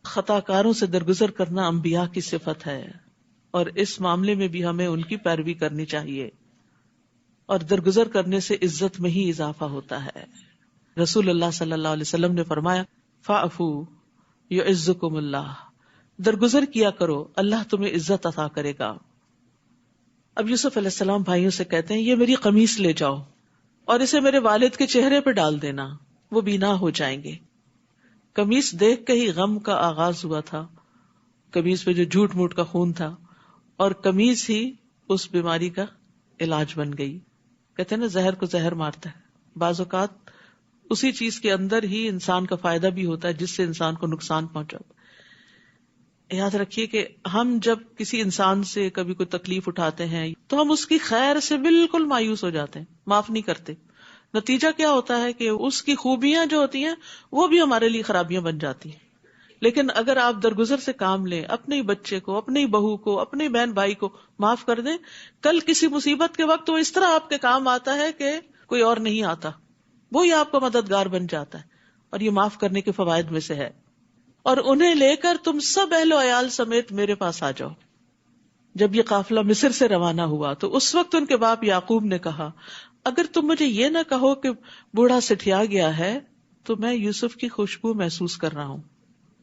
[SPEAKER 1] خطا کاروں سے درگزر کرنا انبیاء کی صفت ہے، اور اس معاملے میں بھی ہمیں ان کی پیروی کرنی چاہیے، اور درگزر کرنے سے عزت میں ہی اضافہ ہوتا ہے. رسول اللہ صلی اللہ علیہ وسلم نے فرمایا فاعفوا یعزکم اللہ، درگزر کیا کرو اللہ تمہیں عزت عطا کرے گا. اب یوسف علیہ السلام بھائیوں سے کہتے ہیں یہ میری قمیص لے جاؤ اور اسے میرے والد کے چہرے پہ ڈال دینا، وہ بینا ہو جائیں گے. قمیص دیکھ کے ہی غم کا آغاز ہوا تھا، قمیص پہ جو جھوٹ موٹ کا خون تھا، اور قمیص ہی اس بیماری کا علاج بن گئی. کہتے ہیں نا زہر کو زہر مارتا ہے، بعض اوقات اسی چیز کے اندر ہی انسان کا فائدہ بھی ہوتا ہے جس سے انسان کو نقصان پہنچا. یاد رکھیے کہ ہم جب کسی انسان سے کبھی کوئی تکلیف اٹھاتے ہیں تو ہم اس کی خیر سے بالکل مایوس ہو جاتے ہیں، معاف نہیں کرتے. نتیجہ کیا ہوتا ہے کہ اس کی خوبیاں جو ہوتی ہیں وہ بھی ہمارے لیے خرابیاں بن جاتی ہیں. لیکن اگر آپ درگزر سے کام لیں، اپنے ہی بچے کو، اپنی بہو کو، اپنے بہن بھائی کو معاف کر دیں، کل کسی مصیبت کے وقت وہ اس طرح آپ کے کام آتا ہے کہ کوئی اور نہیں آتا، وہی آپ کا مددگار بن جاتا ہے. اور یہ معاف کرنے کے فوائد میں سے ہے. اور انہیں لے کر تم سب اہل و عیال سمیت میرے پاس آ جاؤ. جب یہ قافلہ مصر سے روانہ ہوا تو اس وقت ان کے باپ یعقوب نے کہا اگر تم مجھے یہ نہ کہو کہ بوڑھا سٹھیا گیا ہے تو میں یوسف کی خوشبو محسوس کر رہا ہوں.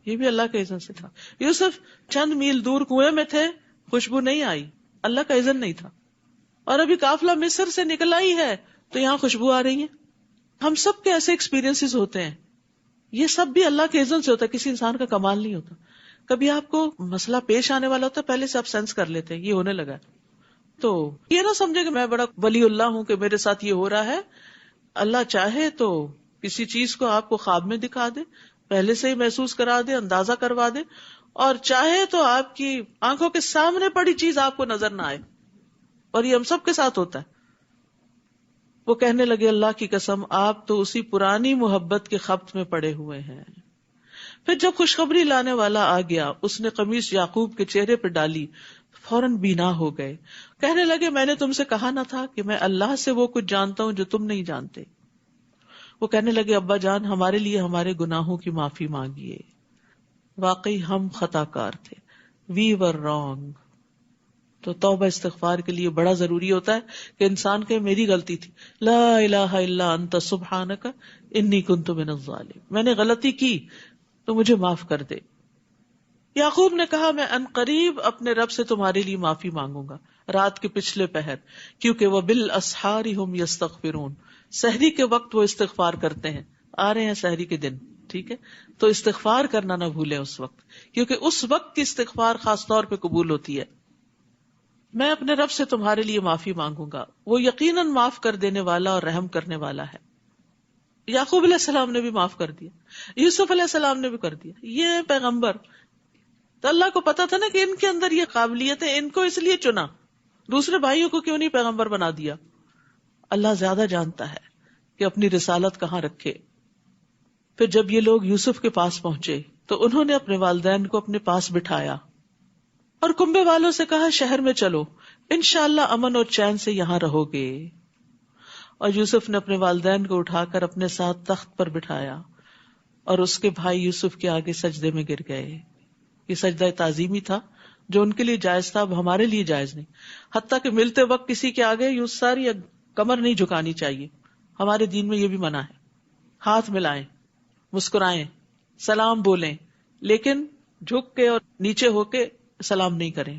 [SPEAKER 1] یہ بھی اللہ کے اذن سے تھا. یوسف چند میل دور کنویں میں تھے، خوشبو نہیں آئی، اللہ کا اذن نہیں تھا. اور ابھی قافلہ مصر سے نکلا ہی ہے تو یہاں خوشبو آ رہی ہے. ہم سب کے ایسے ایکسپیرینس ہوتے ہیں، یہ سب بھی اللہ کے اذن سے ہوتا ہے، کسی انسان کا کمال نہیں ہوتا. کبھی آپ کو مسئلہ پیش آنے والا ہوتا ہے، پہلے سے آپ سینس کر لیتے ہیں یہ ہونے لگا ہے. تو یہ نہ سمجھے کہ میں بڑا ولی اللہ ہوں کہ میرے ساتھ یہ ہو رہا ہے. اللہ چاہے تو کسی چیز کو آپ کو خواب میں دکھا دے، پہلے سے ہی محسوس کرا دے، اندازہ کروا دے، اور چاہے تو آپ کی آنکھوں کے سامنے پڑی چیز آپ کو نظر نہ آئے. اور یہ ہم سب کے ساتھ ہوتا ہے. وہ کہنے لگے اللہ کی قسم آپ تو اسی پرانی محبت کے خبط میں پڑے ہوئے ہیں. پھر جب خوشخبری لانے والا آ گیا اس نے قمیص یعقوب کے چہرے پہ ڈالی، فوراً بینا ہو گئے. کہنے لگے میں نے تم سے کہا نہ تھا کہ میں اللہ سے وہ کچھ جانتا ہوں جو تم نہیں جانتے. وہ کہنے لگے ابا جان ہمارے لیے ہمارے گناہوں کی معافی مانگیے، واقعی ہم خطا کار تھے، وی ور رانگ. تو توبہ استغفار کے لیے بڑا ضروری ہوتا ہے کہ انسان کہ میری غلطی تھی، لا الہ الا انت سبحانک انی کنت من الظالمین، میں نے غلطی کی تو مجھے معاف کر دے. یعقوب نے کہا میں ان قریب اپنے رب سے تمہارے لیے معافی مانگوں گا، رات کے پچھلے پہر، کیونکہ وہ بالاسحار ہم یستغفرون، سحری کے وقت وہ استغفار کرتے ہیں. آ رہے ہیں سحری کے دن، ٹھیک ہے، تو استغفار کرنا نہ بھولیں اس وقت، کیونکہ اس وقت کی استغفار خاص طور پہ قبول ہوتی ہے. میں اپنے رب سے تمہارے لیے معافی مانگوں گا، وہ یقیناً معاف کر دینے والا اور رحم کرنے والا ہے. یعقوب علیہ السلام نے بھی معاف کر دیا، یوسف علیہ السلام نے بھی کر دیا. یہ پیغمبر تو اللہ کو پتا تھا نا کہ ان کے اندر یہ قابلیت ہے، ان کو اس لیے چنا، دوسرے بھائیوں کو کیوں نہیں پیغمبر بنا دیا. اللہ زیادہ جانتا ہے کہ اپنی رسالت کہاں رکھے. پھر جب یہ لوگ یوسف کے پاس پہنچے تو انہوں نے اپنے والدین کو اپنے پاس بٹھایا اور کنبے والوں سے کہا شہر میں چلو، انشاءاللہ امن اور چین سے یہاں رہو گے. اور یوسف نے اپنے والدین کو اٹھا کر اپنے ساتھ تخت پر بٹھایا اور اس کے بھائی یوسف کے آگے سجدے میں گر گئے. یہ سجدہ تعظیمی تھا جو ان کے لیے جائز تھا، اب ہمارے لیے جائز نہیں. حتیٰ کہ ملتے وقت کسی کے آگے یوں ساری کمر نہیں جھکانی چاہیے، ہمارے دین میں یہ بھی منع ہے. ہاتھ ملائیں، مسکرائیں، سلام بولیں، لیکن جھک کے اور نیچے ہو کے سلام نہیں کریں.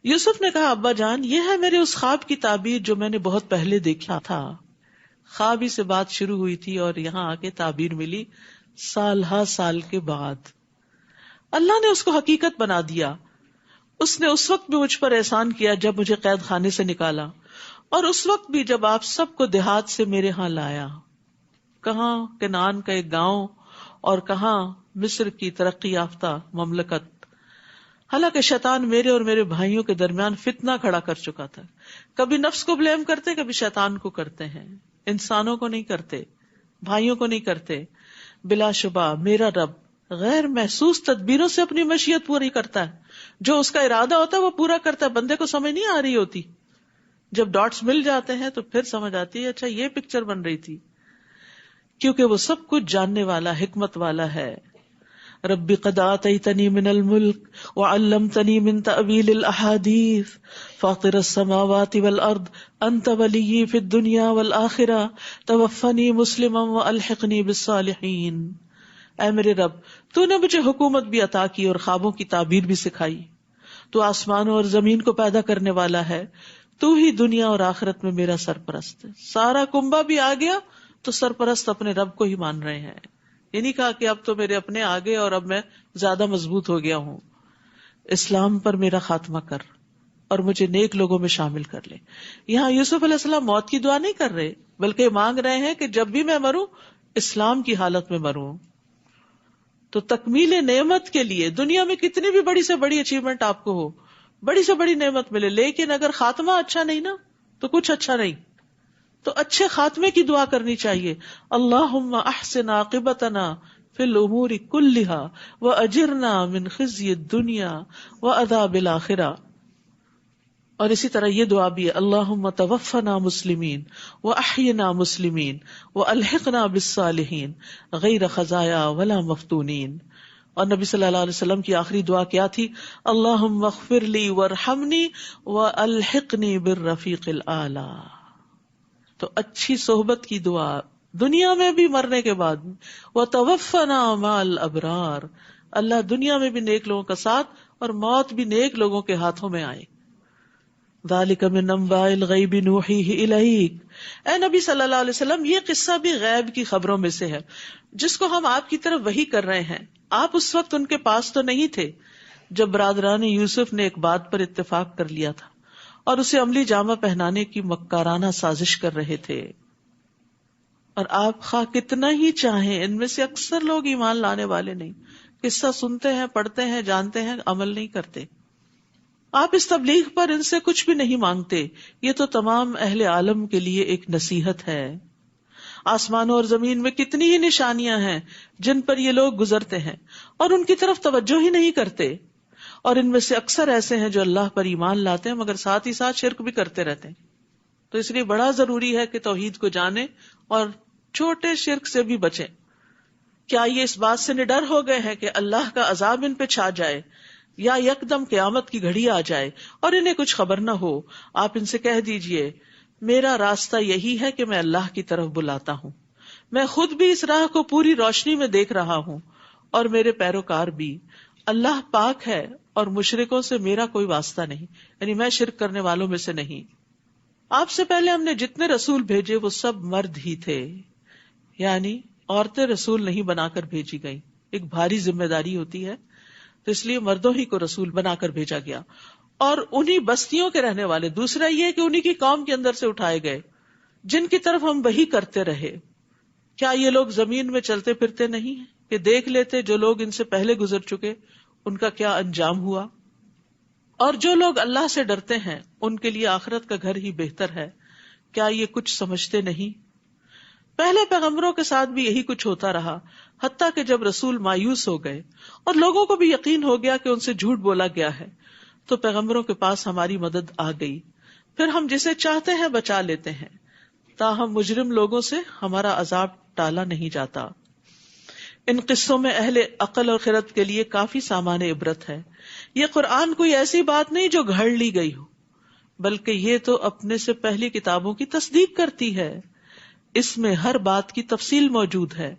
[SPEAKER 1] یوسف نے کہا ابا جان یہ ہے میرے اس خواب کی تعبیر جو میں نے بہت پہلے دیکھا تھا. خواب ہی سے بات شروع ہوئی تھی اور یہاں آ کے تعبیر ملی سال ہا سال کے بعد. اللہ نے اس کو حقیقت بنا دیا. اس نے اس وقت بھی مجھ پر احسان کیا جب مجھے قید خانے سے نکالا، اور اس وقت بھی جب آپ سب کو دیہات سے میرے ہاں لایا. کہاں کنعان کا ایک گاؤں اور کہاں مصر کی ترقی یافتہ مملکت. حالانکہ شیطان میرے اور میرے بھائیوں کے درمیان فتنہ کھڑا کر چکا تھا. کبھی نفس کو بلیم کرتے، کبھی شیطان کو کرتے ہیں، انسانوں کو نہیں کرتے، بھائیوں کو نہیں کرتے. بلا شبہ میرا رب غیر محسوس تدبیروں سے اپنی مشیت پوری کرتا ہے. جو اس کا ارادہ ہوتا ہے وہ پورا کرتا ہے. بندے کو سمجھ نہیں آ رہی ہوتی، جب ڈاٹس مل جاتے ہیں تو پھر سمجھ آتی ہے اچھا یہ پکچر بن رہی تھی، کیونکہ وہ سب کچھ جاننے والا، حکمت والا ہے. رب قد آتیتنی من الملک وعلمتنی من تأویل الاحادیث فاطر السماوات والارض انت ولی فی الدنیا والآخرہ توفنی مسلما والحقنی بالصالحین. اے میرے رب تو نے مجھے حکومت بھی عطا کی اور خوابوں کی تعبیر بھی سکھائی. تو آسمانوں اور زمین کو پیدا کرنے والا ہے، تو ہی دنیا اور آخرت میں میرا سرپرست ہے. سارا کنبہ بھی آ گیا تو سرپرست اپنے رب کو ہی مان رہے ہیں. یہ نہیں کہا کہ اب تو میرے اپنے آگے اور اب میں زیادہ مضبوط ہو گیا ہوں. اسلام پر میرا خاتمہ کر اور مجھے نیک لوگوں میں شامل کر لے. یہاں یوسف علیہ السلام موت کی دعا نہیں کر رہے، بلکہ مانگ رہے ہیں کہ جب بھی میں مروں اسلام کی حالت میں مروں. تو تکمیل نعمت کے لیے دنیا میں کتنی بھی بڑی سے بڑی اچیومنٹ آپ کو ہو، بڑی سے بڑی نعمت ملے، لیکن اگر خاتمہ اچھا نہیں نا تو کچھ اچھا نہیں. تو اچھے خاتمے کی دعا کرنی چاہیے. اللہم احسن عاقبتنا فی الامور کلہا واجرنا من خزی الدنیا وعذاب الآخرہ. اور اسی طرح یہ دعا بھی ہے اللہم توفنا مسلمین واحینا مسلمین والحقنا بالصالحین غیر خزایا ولا مفتونین. اور نبی صلی اللہ علیہ وسلم کی آخری دعا کیا تھی؟ اللہم اغفر لی وارحمنی والحقنی بالرفیق الاعلی. تو اچھی صحبت کی دعا دنیا میں بھی مرنے کے بعد. وَتَوَفَّنَا مَعَ الْأَبْرَارِ. اللہ دنیا میں بھی نیک لوگوں کا ساتھ اور موت بھی نیک لوگوں کے ہاتھوں میں آئے. ذَلِكَ مِنْ أَنْبَاءِ الْغَيْبِ نُوحِيهِ إِلَيْكَ. اے نبی صلی اللہ علیہ وسلم یہ قصہ بھی غیب کی خبروں میں سے ہے جس کو ہم آپ کی طرف وحی کر رہے ہیں. آپ اس وقت ان کے پاس تو نہیں تھے جب برادران یوسف نے ایک بات پر اتفاق کر لیا تھا اور اسے عملی جامہ پہنانے کی مکارانہ سازش کر رہے تھے. اور آپ خواہ کتنا ہی چاہیں ان میں سے اکثر لوگ ایمان لانے والے نہیں. قصہ سنتے ہیں، پڑھتے ہیں، جانتے ہیں، عمل نہیں کرتے. آپ اس تبلیغ پر ان سے کچھ بھی نہیں مانگتے. یہ تو تمام اہل عالم کے لیے ایک نصیحت ہے. آسمانوں اور زمین میں کتنی ہی نشانیاں ہیں جن پر یہ لوگ گزرتے ہیں اور ان کی طرف توجہ ہی نہیں کرتے. اور ان میں سے اکثر ایسے ہیں جو اللہ پر ایمان لاتے ہیں مگر ساتھ ہی ساتھ شرک بھی کرتے رہتے ہیں. تو اس لیے بڑا ضروری ہے کہ توحید کو جانیں اور چھوٹے شرک سے بھی بچیں. کیا یہ اس بات سے نڈر ہو گئے ہیں کہ اللہ کا عذاب ان پہ چھا جائے یا یکدم قیامت کی گھڑی آ جائے اور انہیں کچھ خبر نہ ہو؟ آپ ان سے کہہ دیجئے میرا راستہ یہی ہے کہ میں اللہ کی طرف بلاتا ہوں. میں خود بھی اس راہ کو پوری روشنی میں دیکھ رہا ہوں اور میرے پیروکار بھی. اللہ پاک ہے اور مشرکوں سے میرا کوئی واسطہ نہیں، یعنی میں شرک کرنے والوں میں سے نہیں. آپ سے پہلے ہم نے جتنے رسول بھیجے وہ سب مرد ہی تھے، یعنی عورتیں رسول نہیں بنا کر بھیجی گئی. ایک بھاری ذمہ داری ہوتی ہے تو اس لیے مردوں ہی کو رسول بنا کر بھیجا گیا اور انہی بستیوں کے رہنے والے. دوسرا یہ کہ انہی کی قوم کے اندر سے اٹھائے گئے جن کی طرف ہم وحی کرتے رہے. کیا یہ لوگ زمین میں چلتے پھرتے نہیں ہیں کہ دیکھ لیتے جو لوگ ان سے پہلے گزر چکے ان کا کیا انجام ہوا؟ اور جو لوگ اللہ سے ڈرتے ہیں ان کے لیے آخرت کا گھر ہی بہتر ہے. کیا یہ کچھ سمجھتے نہیں؟ پہلے پیغمبروں کے ساتھ بھی یہی کچھ ہوتا رہا، حتیٰ کہ جب رسول مایوس ہو گئے اور لوگوں کو بھی یقین ہو گیا کہ ان سے جھوٹ بولا گیا ہے تو پیغمبروں کے پاس ہماری مدد آ گئی. پھر ہم جسے چاہتے ہیں بچا لیتے ہیں، تاہم مجرم لوگوں سے ہمارا عذاب ٹالا نہیں جاتا. ان قصوں میں اہل عقل اور خرد کے لیے کافی سامان عبرت ہے. یہ قرآن کوئی ایسی بات نہیں جو گھڑ لی گئی ہو، بلکہ یہ تو اپنے سے پہلی کتابوں کی تصدیق کرتی ہے. اس میں ہر بات کی تفصیل موجود ہے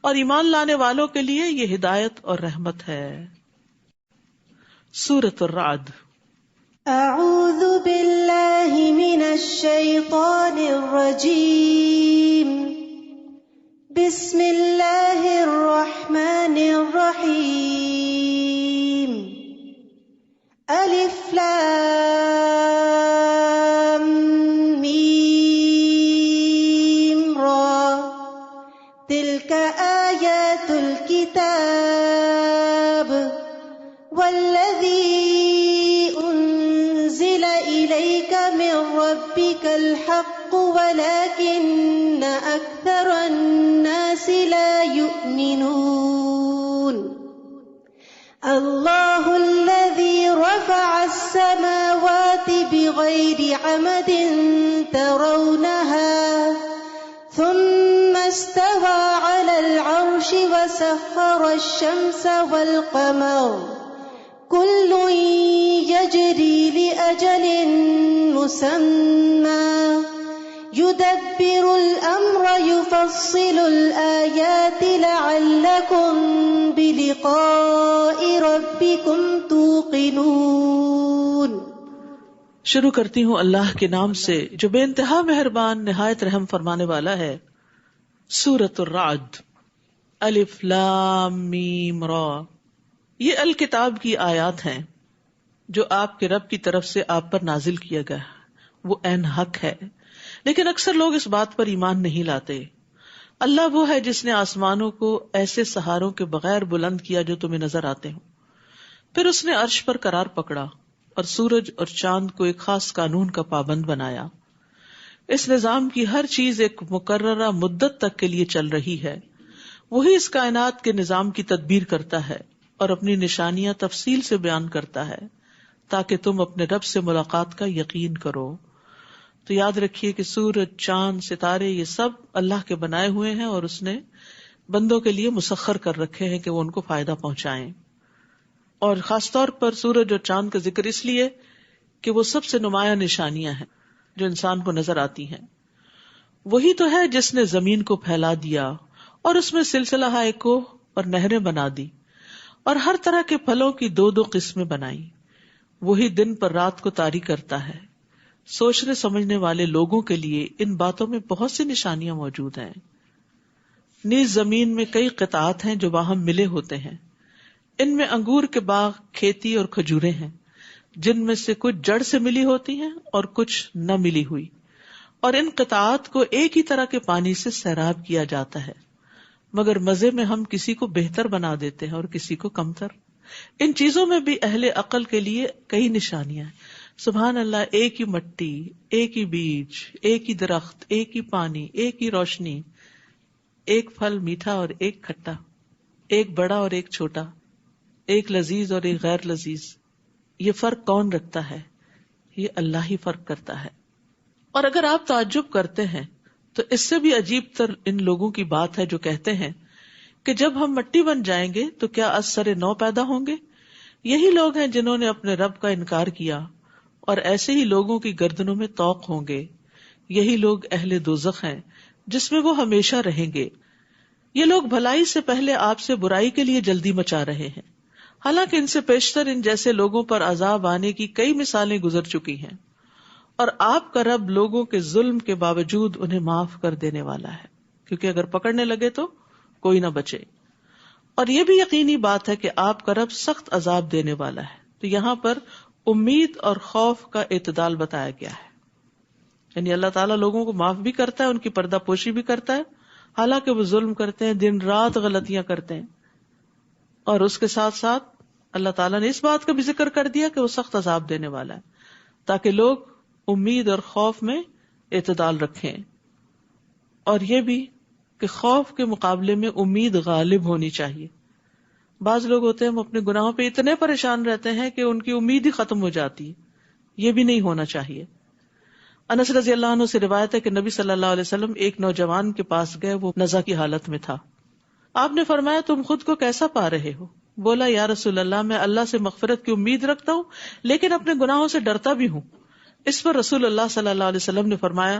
[SPEAKER 1] اور ایمان لانے والوں کے لیے یہ ہدایت اور رحمت ہے. سورۃ الرعد.
[SPEAKER 2] اعوذ باللہ من الشیطان الرجیم. بسم اللہ الرحمن الرحیم. الف لام میم را تلک آیات الکتاب والذی انزل الیک من ربک الحق ولکن اکثر الناس لا یؤمنون. اللہ الذی رفع السماوات بغیر عمد ترونها ثم استوى على العرش وسخر الشمس والقمر كل يجري لأجل مسمى يدبر الأمر يفصل الآيات لعلكم بلقاء ربكم توقنون.
[SPEAKER 1] شروع کرتی ہوں اللہ کے نام سے جو بے انتہا مہربان نہایت رحم فرمانے والا ہے. سورۃ الرعد. الف لام میم را. یہ الکتاب کی آیات ہیں جو آپ کے رب کی طرف سے آپ پر نازل کیا گیا ہے، وہ عین حق ہے، لیکن اکثر لوگ اس بات پر ایمان نہیں لاتے. اللہ وہ ہے جس نے آسمانوں کو ایسے سہاروں کے بغیر بلند کیا جو تمہیں نظر آتے ہوں، پھر اس نے عرش پر قرار پکڑا اور سورج اور چاند کو ایک خاص قانون کا پابند بنایا. اس نظام کی ہر چیز ایک مقررہ مدت تک کے لیے چل رہی ہے. وہی اس کائنات کے نظام کی تدبیر کرتا ہے اور اپنی نشانیاں تفصیل سے بیان کرتا ہے تاکہ تم اپنے رب سے ملاقات کا یقین کرو. تو یاد رکھیے کہ سورج، چاند، ستارے یہ سب اللہ کے بنائے ہوئے ہیں اور اس نے بندوں کے لیے مسخر کر رکھے ہیں کہ وہ ان کو فائدہ پہنچائیں. اور خاص طور پر سورج اور چاند کا ذکر اس لیے کہ وہ سب سے نمایاں نشانیاں ہیں جو انسان کو نظر آتی ہیں. وہی تو ہے جس نے زمین کو پھیلا دیا اور اس میں سلسلہ کوہ اور نہریں بنا دی اور ہر طرح کے پھلوں کی دو دو قسمیں بنائی. وہی دن پر رات کو طاری کرتا ہے. سوچنے سمجھنے والے لوگوں کے لیے ان باتوں میں بہت سی نشانیاں موجود ہیں. نیز زمین میں کئی قطعات ہیں جو باہم ملے ہوتے ہیں. ان میں انگور کے باغ، کھیتی اور کھجوریں ہیں جن میں سے کچھ جڑ سے ملی ہوتی ہیں اور کچھ نہ ملی ہوئی، اور ان قطعات کو ایک ہی طرح کے پانی سے سیراب کیا جاتا ہے، مگر مزے میں ہم کسی کو بہتر بنا دیتے ہیں اور کسی کو کمتر. ان چیزوں میں بھی اہل عقل کے لیے کئی نشانیاں ہیں. سبحان اللہ، ایک ہی مٹی، ایک ہی بیج، ایک ہی درخت، ایک ہی پانی، ایک ہی روشنی، ایک پھل میٹھا اور ایک کھٹا، ایک بڑا اور ایک چھوٹا، ایک لذیذ اور ایک غیر لذیذ. یہ فرق کون رکھتا ہے؟ یہ اللہ ہی فرق کرتا ہے. اور اگر آپ تعجب کرتے ہیں تو اس سے بھی عجیب تر ان لوگوں کی بات ہے جو کہتے ہیں کہ جب ہم مٹی بن جائیں گے تو کیا از سر نو پیدا ہوں گے. یہی لوگ ہیں جنہوں نے اپنے رب کا انکار کیا، اور ایسے ہی لوگوں کی گردنوں میں طوق ہوں گے. یہی لوگ اہل دوزخ ہیں جس میں وہ ہمیشہ رہیں گے. یہ لوگ بھلائی سے پہلے آپ سے برائی کے لیے جلدی مچا رہے ہیں، حالانکہ ان سے پیشتر ان جیسے لوگوں پر عذاب آنے کی کئی مثالیں گزر چکی ہیں، اور آپ کا رب لوگوں کے ظلم کے باوجود انہیں معاف کر دینے والا ہے، کیونکہ اگر پکڑنے لگے تو کوئی نہ بچے. اور یہ بھی یقینی بات ہے کہ آپ کا رب سخت عذاب دینے والا ہے. تو یہاں پر امید اور خوف کا اعتدال بتایا گیا ہے، یعنی اللہ تعالیٰ لوگوں کو معاف بھی کرتا ہے، ان کی پردہ پوشی بھی کرتا ہے، حالانکہ وہ ظلم کرتے ہیں، دن رات غلطیاں کرتے ہیں. اور اس کے ساتھ ساتھ اللہ تعالیٰ نے اس بات کا بھی ذکر کر دیا کہ وہ سخت عذاب دینے والا ہے، تاکہ لوگ امید اور خوف میں اعتدال رکھیں. اور یہ بھی کہ خوف کے مقابلے میں امید غالب ہونی چاہیے. بعض لوگ ہوتے ہیں وہ اپنے گناہوں پہ اتنے پریشان رہتے ہیں کہ ان کی امید ہی ختم ہو جاتی ہے. یہ بھی نہیں ہونا چاہیے. انس رضی اللہ عنہ سے روایت ہے کہ نبی صلی اللہ علیہ وسلم ایک نوجوان کے پاس گئے، وہ نزع کی حالت میں تھا. آپ نے فرمایا تم خود کو کیسا پا رہے ہو؟ بولا یا رسول اللہ میں اللہ سے مغفرت کی امید رکھتا ہوں لیکن اپنے گناہوں سے ڈرتا بھی ہوں. اس پر رسول اللہ صلی اللہ علیہ وسلم نے فرمایا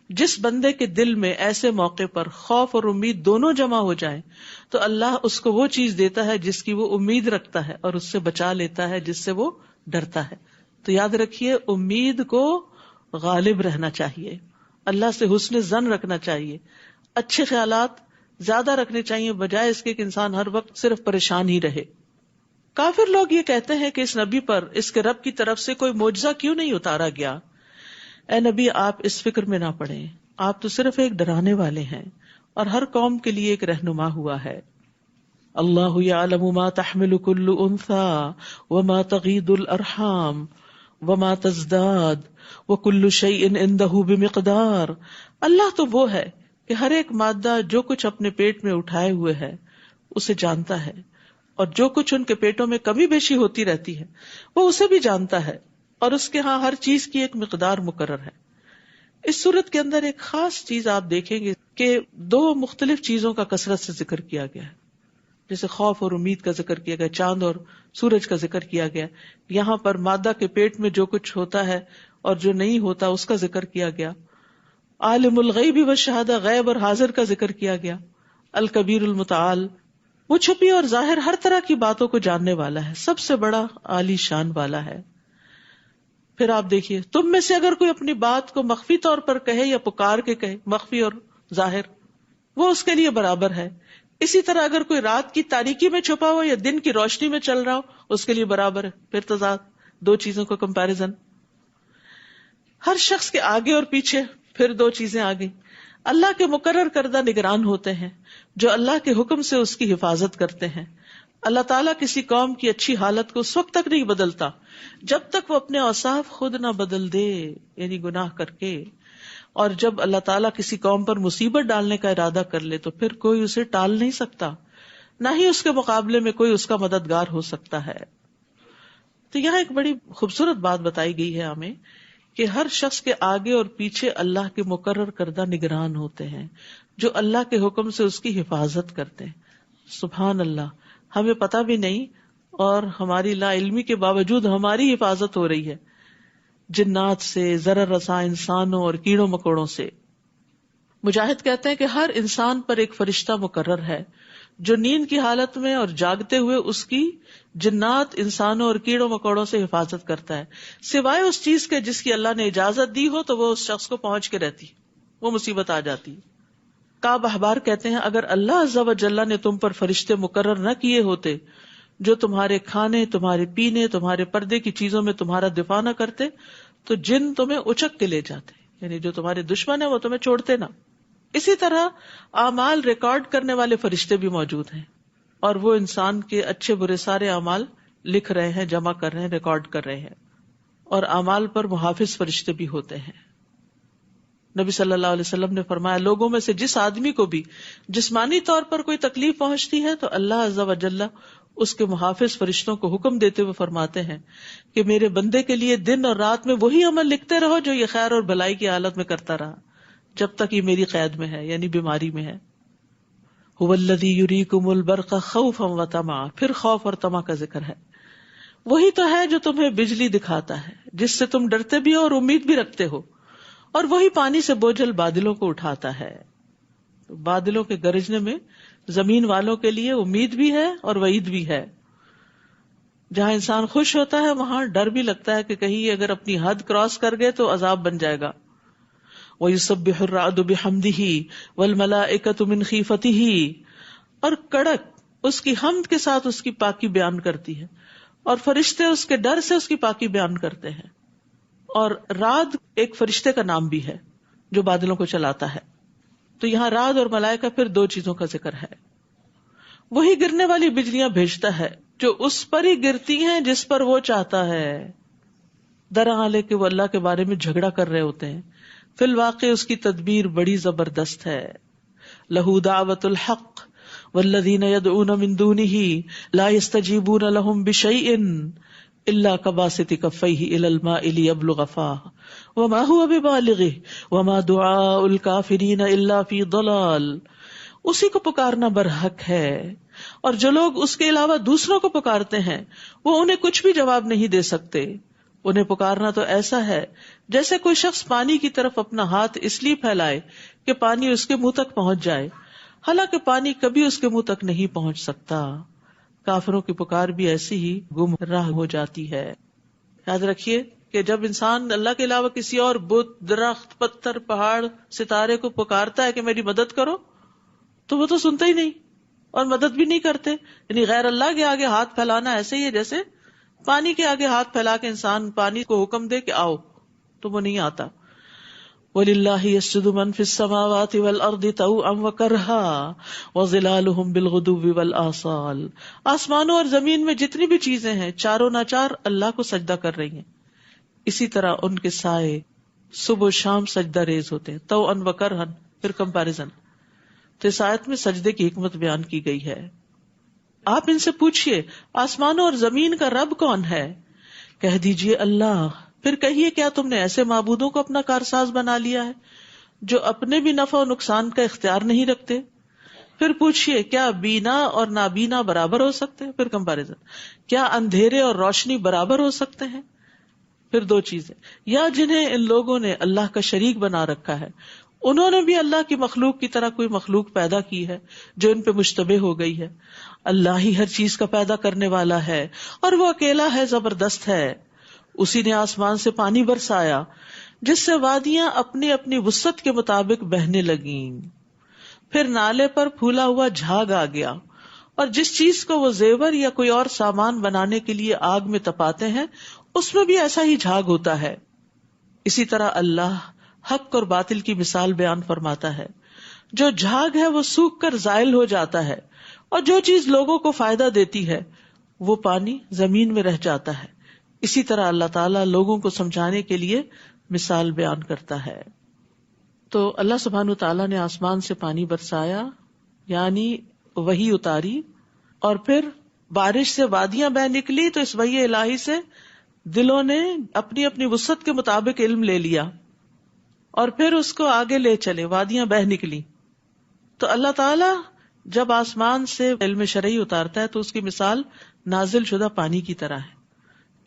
[SPEAKER 1] جس بندے کے دل میں ایسے موقع پر خوف اور امید دونوں جمع ہو جائیں تو اللہ اس کو وہ چیز دیتا ہے جس کی وہ امید رکھتا ہے اور اس سے بچا لیتا ہے جس سے وہ ڈرتا ہے. تو یاد رکھیے امید کو غالب رہنا چاہیے، اللہ سے حسن ظن رکھنا چاہیے، اچھے خیالات زیادہ رکھنے چاہیے بجائے اس کے کہ انسان ہر وقت صرف پریشان ہی رہے. کافر لوگ یہ کہتے ہیں کہ اس نبی پر اس کے رب کی طرف سے کوئی معجزہ کیوں نہیں اتارا گیا؟ اے نبی آپ اس فکر میں نہ پڑیں، آپ تو صرف ایک ڈرانے والے ہیں اور ہر قوم کے لیے ایک رہنما ہوا ہے. اللہ یعلم ما تحمل كل انثى وما تغیض الارحام وما تزداد وكل شيء عنده بمقدار. اللہ تو وہ ہے کہ ہر ایک مادہ جو کچھ اپنے پیٹ میں اٹھائے ہوئے ہے اسے جانتا ہے، اور جو کچھ ان کے پیٹوں میں کمی بیشی ہوتی رہتی ہے وہ اسے بھی جانتا ہے، اور اس کے ہاں ہر چیز کی ایک مقدار مقرر ہے. اس صورت کے اندر ایک خاص چیز آپ دیکھیں گے کہ دو مختلف چیزوں کا کثرت سے ذکر کیا گیا ہے. جیسے خوف اور امید کا ذکر کیا گیا، چاند اور سورج کا ذکر کیا گیا، یہاں پر مادہ کے پیٹ میں جو کچھ ہوتا ہے اور جو نہیں ہوتا اس کا ذکر کیا گیا. عالم الغیب والشہادہ، غیب اور حاضر کا ذکر کیا گیا. الکبیر المتعال، وہ چھپی اور ظاہر ہر طرح کی باتوں کو جاننے والا ہے، سب سے بڑا عالی شان والا ہے. پھر آپ دیکھیے تم میں سے اگر کوئی اپنی بات کو مخفی طور پر کہے یا پکار کے کہے، مخفی اور ظاہر، وہ اس کے لیے برابر ہے. اسی طرح اگر کوئی رات کی تاریکی میں چھپا ہو یا دن کی روشنی میں چل رہا ہو اس کے لیے برابر ہے. پھر تضاد، دو چیزوں کا کمپیریزن. ہر شخص کے آگے اور پیچھے پھر دو چیزیں آ گئی. اللہ کے مقرر کردہ نگران ہوتے ہیں جو اللہ کے حکم سے اس کی حفاظت کرتے ہیں. اللہ تعالیٰ کسی قوم کی اچھی حالت کو اس وقت تک نہیں بدلتا جب تک وہ اپنے اوصاف خود نہ بدل دے، یعنی گناہ کر کے. اور جب اللہ تعالیٰ کسی قوم پر مصیبت ڈالنے کا ارادہ کر لے تو پھر کوئی اسے ٹال نہیں سکتا، نہ ہی اس کے مقابلے میں کوئی اس کا مددگار ہو سکتا ہے. تو یہاں ایک بڑی خوبصورت بات بتائی گئی ہے ہمیں کہ ہر شخص کے آگے اور پیچھے اللہ کے مقرر کردہ نگران ہوتے ہیں جو اللہ کے حکم سے اس کی حفاظت کرتے ہیں. سبحان اللہ، ہمیں پتہ بھی نہیں اور ہماری لا علمی کے باوجود ہماری حفاظت ہو رہی ہے جنات سے، ضرر رساں انسانوں اور کیڑوں مکوڑوں سے. مجاہد کہتے ہیں کہ ہر انسان پر ایک فرشتہ مقرر ہے جو نیند کی حالت میں اور جاگتے ہوئے اس کی جنات، انسانوں اور کیڑوں مکوڑوں سے حفاظت کرتا ہے، سوائے اس چیز کے جس کی اللہ نے اجازت دی ہو تو وہ اس شخص کو پہنچ کے رہتی، وہ مصیبت آ جاتی. کعب احبار کہتے ہیں اگر اللہ عز و جل نے تم پر فرشتے مقرر نہ کیے ہوتے جو تمہارے کھانے، تمہارے پینے، تمہارے پردے کی چیزوں میں تمہارا دفاع نہ کرتے تو جن تمہیں اچک کے لے جاتے، یعنی جو تمہارے دشمن ہیں وہ تمہیں چھوڑتے نہ. اسی طرح اعمال ریکارڈ کرنے والے فرشتے بھی موجود ہیں اور وہ انسان کے اچھے برے سارے اعمال لکھ رہے ہیں، جمع کر رہے ہیں، ریکارڈ کر رہے ہیں. اور اعمال پر محافظ فرشتے بھی ہوتے ہیں. نبی صلی اللہ علیہ وسلم نے فرمایا لوگوں میں سے جس آدمی کو بھی جسمانی طور پر کوئی تکلیف پہنچتی ہے تو اللہ عز و جل اس کے محافظ فرشتوں کو حکم دیتے ہوئے فرماتے ہیں کہ میرے بندے کے لیے دن اور رات میں وہی عمل لکھتے رہو جو یہ خیر اور بھلائی کی حالت میں کرتا رہا جب تک یہ میری قید میں ہے، یعنی بیماری میں ہے. هو الذی یریکم البرق خوفا وطمعا، پھر خوف اور طمع کا ذکر ہے. وہی تو ہے جو تمہیں بجلی دکھاتا ہے جس سے تم ڈرتے بھی ہو اور امید بھی رکھتے ہو، اور وہی پانی سے بوجھل بادلوں کو اٹھاتا ہے. بادلوں کے گرجنے میں زمین والوں کے لیے امید بھی ہے اور وعید بھی ہے. جہاں انسان خوش ہوتا ہے وہاں ڈر بھی لگتا ہے کہ کہیں یہ اگر اپنی حد کراس کر گئے تو عذاب بن جائے گا. وَيُسَبِّحُ الرَّعْدُ بِحَمْدِهِ وَالْمَلَائِكَةُ مِنْ خِيفَتِهِ، اور کڑک اس کی حمد کے ساتھ اس کی پاکی بیان کرتی ہے اور فرشتے اس کے ڈر سے اس کی پاکی بیان کرتے ہیں. اور رعد ایک فرشتے کا نام بھی ہے جو بادلوں کو چلاتا ہے. تو یہاں رعد اور ملائکہ پھر دو چیزوں کا ذکر ہے. وہی گرنے والی بجلیاں بھیجتا ہے جو اس پر ہی گرتی ہیں جس پر وہ چاہتا ہے، درحالے کہ وہ اللہ کے بارے میں جھگڑا کر رہے ہوتے ہیں. فی الواقع اس کی تدبیر بڑی زبردست ہے. لہو دعوت الحق والذین یدعون من دونہ لا یستجیبون لهم بشیء الا کباسط کفیہ الی الماء لیبلغ فاہ وما هو ببالغہ وما دعاء الکافرین الا فی ضلال اسی کو پکارنا برحق ہے، اور جو لوگ اس کے علاوہ دوسروں کو پکارتے ہیں وہ انہیں کچھ بھی جواب نہیں دے سکتے. انہیں پکارنا تو ایسا ہے جیسے کوئی شخص پانی کی طرف اپنا ہاتھ اس لیے پھیلائے کہ پانی اس کے منہ تک پہنچ جائے، حالانکہ پانی کبھی اس کے منہ تک نہیں پہنچ سکتا. کافروں کی پکار بھی ایسی ہی گمراہ ہو جاتی ہے. یاد رکھیے کہ جب انسان اللہ کے علاوہ کسی اور بت، درخت، پتھر، پہاڑ، ستارے کو پکارتا ہے کہ میری مدد کرو، تو وہ تو سنتا ہی نہیں اور مدد بھی نہیں کرتے. یعنی غیر اللہ کے آگے ہاتھ پھیلانا ایسے ہی ہے جیسے پانی کے آگے ہاتھ پھیلا کے انسان پانی کو حکم دے کہ آؤ، تو وہ نہیں آتا. وَلِلَّهِ يَسْجُدُ مَن فِي السَّمَاوَاتِ وَالْأَرْضِ طَوْعًا وَكَرْهًا وَظِلَالُهُم بِالْغُدُوِّ وَالْآصَالِ. آسمانوں اور زمین میں جتنی بھی چیزیں ہیں چاروں ناچار اللہ کو سجدہ کر رہی ہیں. اسی طرح ان کے سائے صبح و شام سجدہ ریز ہوتے ہیں. طَوْعًا وَكَرْهًا، پھر کمپیریزن. تو اس آیت میں سجدے کی حکمت بیان کی گئی ہے. آپ ان سے پوچھئے آسمانوں اور زمین کا رب کون ہے؟ کہہ دیجئے اللہ. پھر کہیے کیا تم نے ایسے معبودوں کو اپنا کارساز بنا لیا ہے جو اپنے بھی نفع و نقصان کا اختیار نہیں رکھتے؟ پھر پوچھئے کیا بینا اور نابینا برابر ہو سکتے ہیں؟ پھر کمپیریزن. کیا اندھیرے اور روشنی برابر ہو سکتے ہیں؟ پھر دو چیزیں. یا جنہیں ان لوگوں نے اللہ کا شریک بنا رکھا ہے، انہوں نے بھی اللہ کی مخلوق کی طرح کوئی مخلوق پیدا کی ہے جو ان پہ مشتبہ ہو گئی ہے. اللہ ہی ہر چیز کا پیدا کرنے والا ہے اور وہ اکیلا ہے، زبردست ہے. اسی نے آسمان سے پانی برسایا جس سے وادیاں اپنی اپنی وسعت کے مطابق بہنے لگیں. پھر نالے پر پھولا ہوا جھاگ آ گیا، اور جس چیز کو وہ زیور یا کوئی اور سامان بنانے کے لیے آگ میں تپاتے ہیں اس میں بھی ایسا ہی جھاگ ہوتا ہے. اسی طرح اللہ حق اور باطل کی مثال بیان فرماتا ہے. جو جھاگ ہے وہ سوکھ کر زائل ہو جاتا ہے، اور جو چیز لوگوں کو فائدہ دیتی ہے وہ پانی زمین میں رہ جاتا ہے. اسی طرح اللہ تعالیٰ لوگوں کو سمجھانے کے لیے مثال بیان کرتا ہے. تو اللہ سبحانہ تعالیٰ نے آسمان سے پانی برسایا، یعنی وحی اتاری، اور پھر بارش سے وادیاں بہ نکلی. تو اس وحی الہی سے دلوں نے اپنی اپنی وسعت کے مطابق علم لے لیا اور پھر اس کو آگے لے چلے، وادیاں بہ نکلی. تو اللہ تعالیٰ جب آسمان سے علم شرعی اتارتا ہے تو اس کی مثال نازل شدہ پانی کی طرح ہے،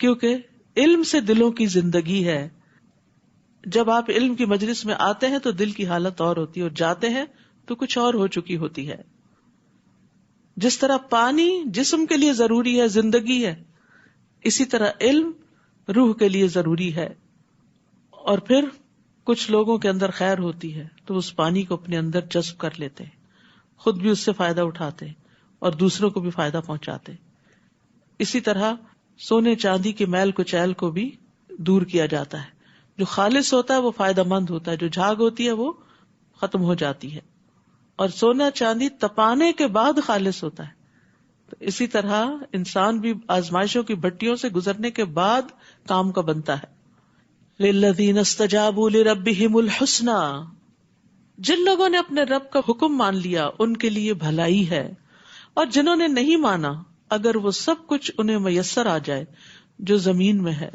[SPEAKER 1] کیونکہ علم سے دلوں کی زندگی ہے. جب آپ علم کی مجلس میں آتے ہیں تو دل کی حالت اور ہوتی ہے، اور جاتے ہیں تو کچھ اور ہو چکی ہوتی ہے. جس طرح پانی جسم کے لیے ضروری ہے، زندگی ہے، اسی طرح علم روح کے لیے ضروری ہے. اور پھر کچھ لوگوں کے اندر خیر ہوتی ہے تو اس پانی کو اپنے اندر جذب کر لیتے ہیں، خود بھی اس سے فائدہ اٹھاتے ہیں اور دوسروں کو بھی فائدہ پہنچاتے. اسی طرح سونے چاندی کے میل کچیل کو بھی دور کیا جاتا ہے. جو خالص ہوتا ہے وہ فائدہ مند ہوتا ہے، جو جھاگ ہوتی ہے وہ ختم ہو جاتی ہے. اور سونا چاندی تپانے کے بعد خالص ہوتا ہے. تو اسی طرح انسان بھی آزمائشوں کی بھٹیوں سے گزرنے کے بعد کام کا بنتا ہے. للذین استجابوا لربہم الحسنی، جن لوگوں نے اپنے رب کا حکم مان لیا ان کے لیے بھلائی ہے، اور جنہوں نے نہیں مانا اگر وہ سب کچھ انہیں میسر آ جائے جو زمین میں ہے،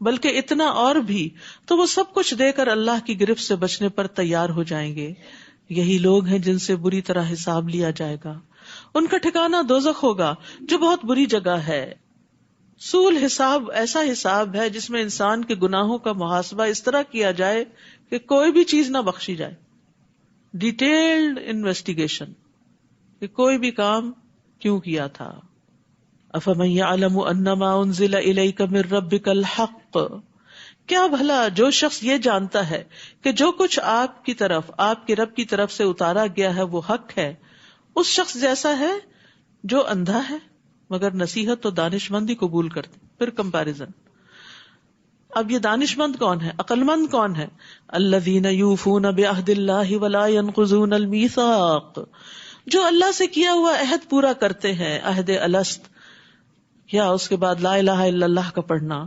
[SPEAKER 1] بلکہ اتنا اور بھی تو وہ سب کچھ دے کر اللہ کی گرفت سے بچنے پر تیار ہو جائیں گے. یہی لوگ ہیں جن سے بری طرح حساب لیا جائے گا، ان کا ٹھکانہ دوزخ ہوگا جو بہت بری جگہ ہے. سول حساب ایسا حساب ہے جس میں انسان کے گناہوں کا محاسبہ اس طرح کیا جائے کہ کوئی بھی چیز نہ بخشی جائے. ڈیٹیلڈ انویسٹیگیشن کہ کوئی بھی کام کیوں کیا تھا. افمن یعلم انما انزل الیک من ربک الحق، کیا بھلا جو شخص یہ جانتا ہے کہ جو کچھ آپ کی طرف، آپ کے رب کی طرف سے اتارا گیا ہے وہ حق ہے، اس شخص جیسا ہے جو اندھا ہے مگر نصیحت و دانش مندی قبول کرتے. پھر کمپیریزن. اب یہ دانش مند کون ہے، عقل مند کون ہے؟ الذین یوفون بعہد اللہ ولا ینقضون المیثاق، جو اللہ سے کیا ہوا عہد پورا کرتے ہیں، عہد الست یا اس کے بعد لا الہ الا اللہ کا پڑھنا،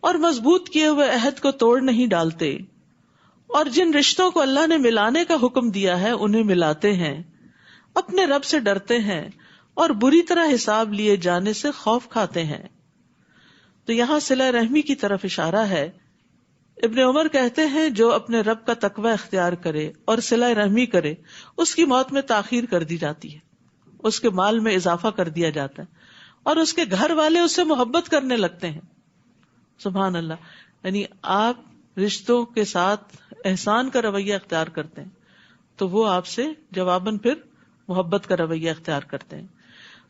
[SPEAKER 1] اور مضبوط کیے ہوئے عہد کو توڑ نہیں ڈالتے، اور جن رشتوں کو اللہ نے ملانے کا حکم دیا ہے انہیں ملاتے ہیں، اپنے رب سے ڈرتے ہیں اور بری طرح حساب لیے جانے سے خوف کھاتے ہیں. تو یہاں صلہ رحمی کی طرف اشارہ ہے ابن عمر کہتے ہیں جو اپنے رب کا تقوی اختیار کرے اور صلہ رحمی کرے اس کی موت میں تاخیر کر دی جاتی ہے، اس کے مال میں اضافہ کر دیا جاتا ہے اور اس کے گھر والے اس سے محبت کرنے لگتے ہیں. سبحان اللہ. یعنی آپ رشتوں کے ساتھ احسان کا رویہ اختیار کرتے ہیں تو وہ آپ سے جواباً پھر محبت کا رویہ اختیار کرتے ہیں.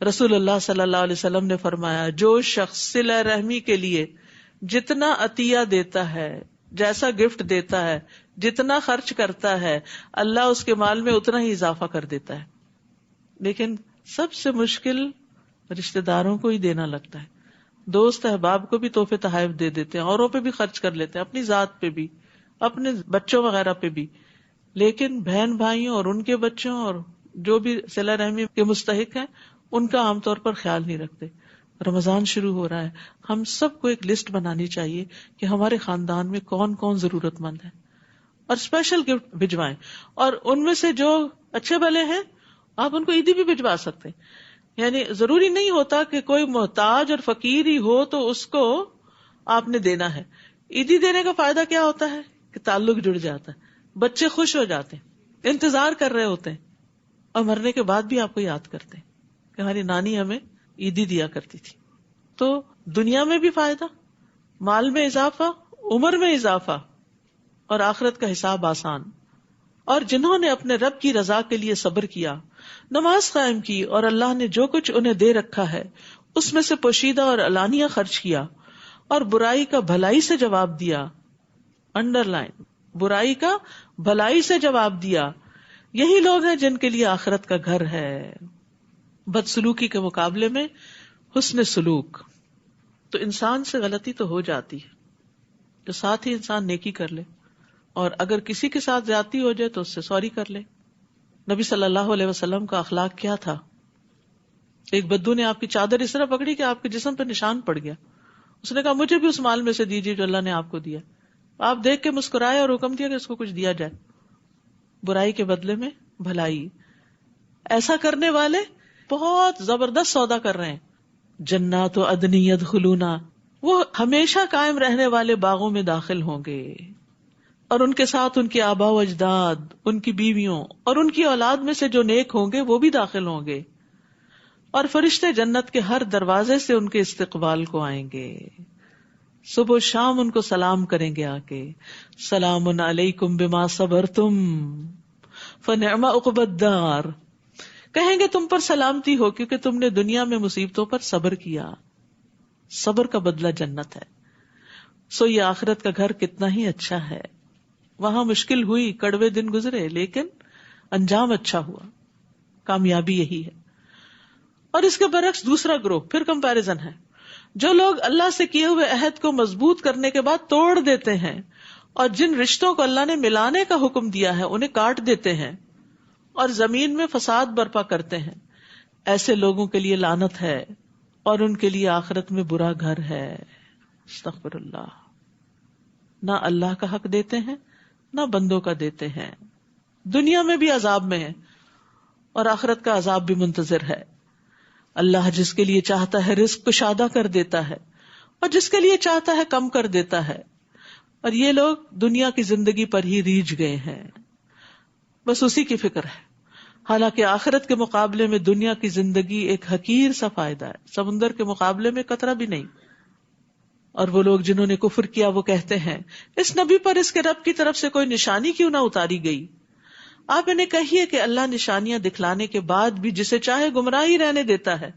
[SPEAKER 1] رسول اللہ صلی اللہ علیہ وسلم نے فرمایا جو شخص صلہ رحمی کے لیے جتنا عطیہ دیتا ہے، جیسا گفٹ دیتا ہے، جتنا خرچ کرتا ہے، اللہ اس کے مال میں اتنا ہی اضافہ کر دیتا ہے. لیکن سب سے مشکل رشتہ داروں کو ہی دینا لگتا ہے. دوست احباب کو بھی تحفے تحائف دے دیتے ہیں، اوروں پہ بھی خرچ کر لیتے ہیں، اپنی ذات پہ بھی، اپنے بچوں وغیرہ پہ بھی، لیکن بہن بھائیوں اور ان کے بچوں اور جو بھی صلہ رحمی کے مستحق ہیں ان کا عام طور پر خیال نہیں رکھتے. رمضان شروع ہو رہا ہے، ہم سب کو ایک لسٹ بنانی چاہیے کہ ہمارے خاندان میں کون کون ضرورت مند ہے اور اسپیشل گفٹ بھجوائیں. اور ان میں سے جو اچھے بھلے ہیں آپ ان کو عیدی بھی بھجوا سکتے ہیں. یعنی ضروری نہیں ہوتا کہ کوئی محتاج اور فقیر ہی ہو تو اس کو آپ نے دینا ہے. عیدی دینے کا فائدہ کیا ہوتا ہے کہ تعلق جڑ جاتا ہے، بچے خوش ہو جاتے ہیں، انتظار کر رہے ہوتے ہیں اور مرنے کے بعد بھی آپ کو یاد کرتے ہیں کہ ہماری نانی ہمیں عیدی دیا کرتی تھی. تو دنیا میں بھی فائدہ، مال میں اضافہ، عمر میں اضافہ اور آخرت کا حساب آسان. اور جنہوں نے اپنے رب کی رضا کے لیے صبر کیا، نماز قائم کی اور اللہ نے جو کچھ انہیں دے رکھا ہے اس میں سے پوشیدہ اور علانیہ خرچ کیا اور برائی کا بھلائی سے جواب دیا، انڈر لائن، برائی کا بھلائی سے جواب دیا، یہی لوگ ہیں جن کے لیے آخرت کا گھر ہے. بدسلوکی کے مقابلے میں حسن سلوک. تو انسان سے غلطی تو ہو جاتی ہے تو ساتھ ہی انسان نیکی کر لے، اور اگر کسی کے ساتھ زیادتی ہو جائے تو اس سے سوری کر لے. نبی صلی اللہ علیہ وسلم کا اخلاق کیا تھا؟ ایک بدو نے آپ کی چادر اس طرح پکڑی کہ آپ کے جسم پہ نشان پڑ گیا. اس نے کہا مجھے بھی اس مال میں سے دیجیے جو اللہ نے آپ کو دیا. آپ دیکھ کے مسکرائے اور حکم دیا کہ اس کو کچھ دیا جائے. برائی کے بدلے میں بھلائی. ایسا کرنے والے بہت زبردست سودا کر رہے ہیں. جنات عدن یدخلونہا، وہ ہمیشہ قائم رہنے والے باغوں میں داخل ہوں گے، اور ان کے ساتھ ان کے آباء و اجداد، ان کی بیویوں اور ان کی اولاد میں سے جو نیک ہوں گے وہ بھی داخل ہوں گے، اور فرشتے جنت کے ہر دروازے سے ان کے استقبال کو آئیں گے. صبح و شام ان کو سلام کریں گے آ کے، سلام علیکم بما صبرتم فنعم عقبی الدار. کہیں گے تم پر سلامتی ہو کیونکہ تم نے دنیا میں مصیبتوں پر صبر کیا. صبر کا بدلہ جنت ہے. سو یہ آخرت کا گھر کتنا ہی اچھا ہے. وہاں مشکل ہوئی، کڑوے دن گزرے، لیکن انجام اچھا ہوا. کامیابی یہی ہے. اور اس کے برعکس دوسرا گروہ پھر کمپیرزن ہے. جو لوگ اللہ سے کیے ہوئے عہد کو مضبوط کرنے کے بعد توڑ دیتے ہیں اور جن رشتوں کو اللہ نے ملانے کا حکم دیا ہے انہیں کاٹ دیتے ہیں اور زمین میں فساد برپا کرتے ہیں، ایسے لوگوں کے لیے لعنت ہے اور ان کے لیے آخرت میں برا گھر ہے. استغفر اللہ. نہ اللہ کا حق دیتے ہیں نہ بندوں کا دیتے ہیں. دنیا میں بھی عذاب میں ہے اور آخرت کا عذاب بھی منتظر ہے. اللہ جس کے لیے چاہتا ہے رزق کشادہ کر دیتا ہے اور جس کے لیے چاہتا ہے کم کر دیتا ہے، اور یہ لوگ دنیا کی زندگی پر ہی ریجھ گئے ہیں، بس اسی کی فکر ہے. حالانکہ آخرت کے مقابلے میں دنیا کی زندگی ایک حقیر سا فائدہ ہے، سمندر کے مقابلے میں قطرہ بھی نہیں. اور وہ لوگ جنہوں نے کفر کیا وہ کہتے ہیں اس نبی پر اس کے رب کی طرف سے کوئی نشانی کیوں نہ اتاری گئی. آپ انہیں کہیے کہ اللہ نشانیاں دکھلانے کے بعد بھی جسے چاہے گمراہ ہی رہنے دیتا ہے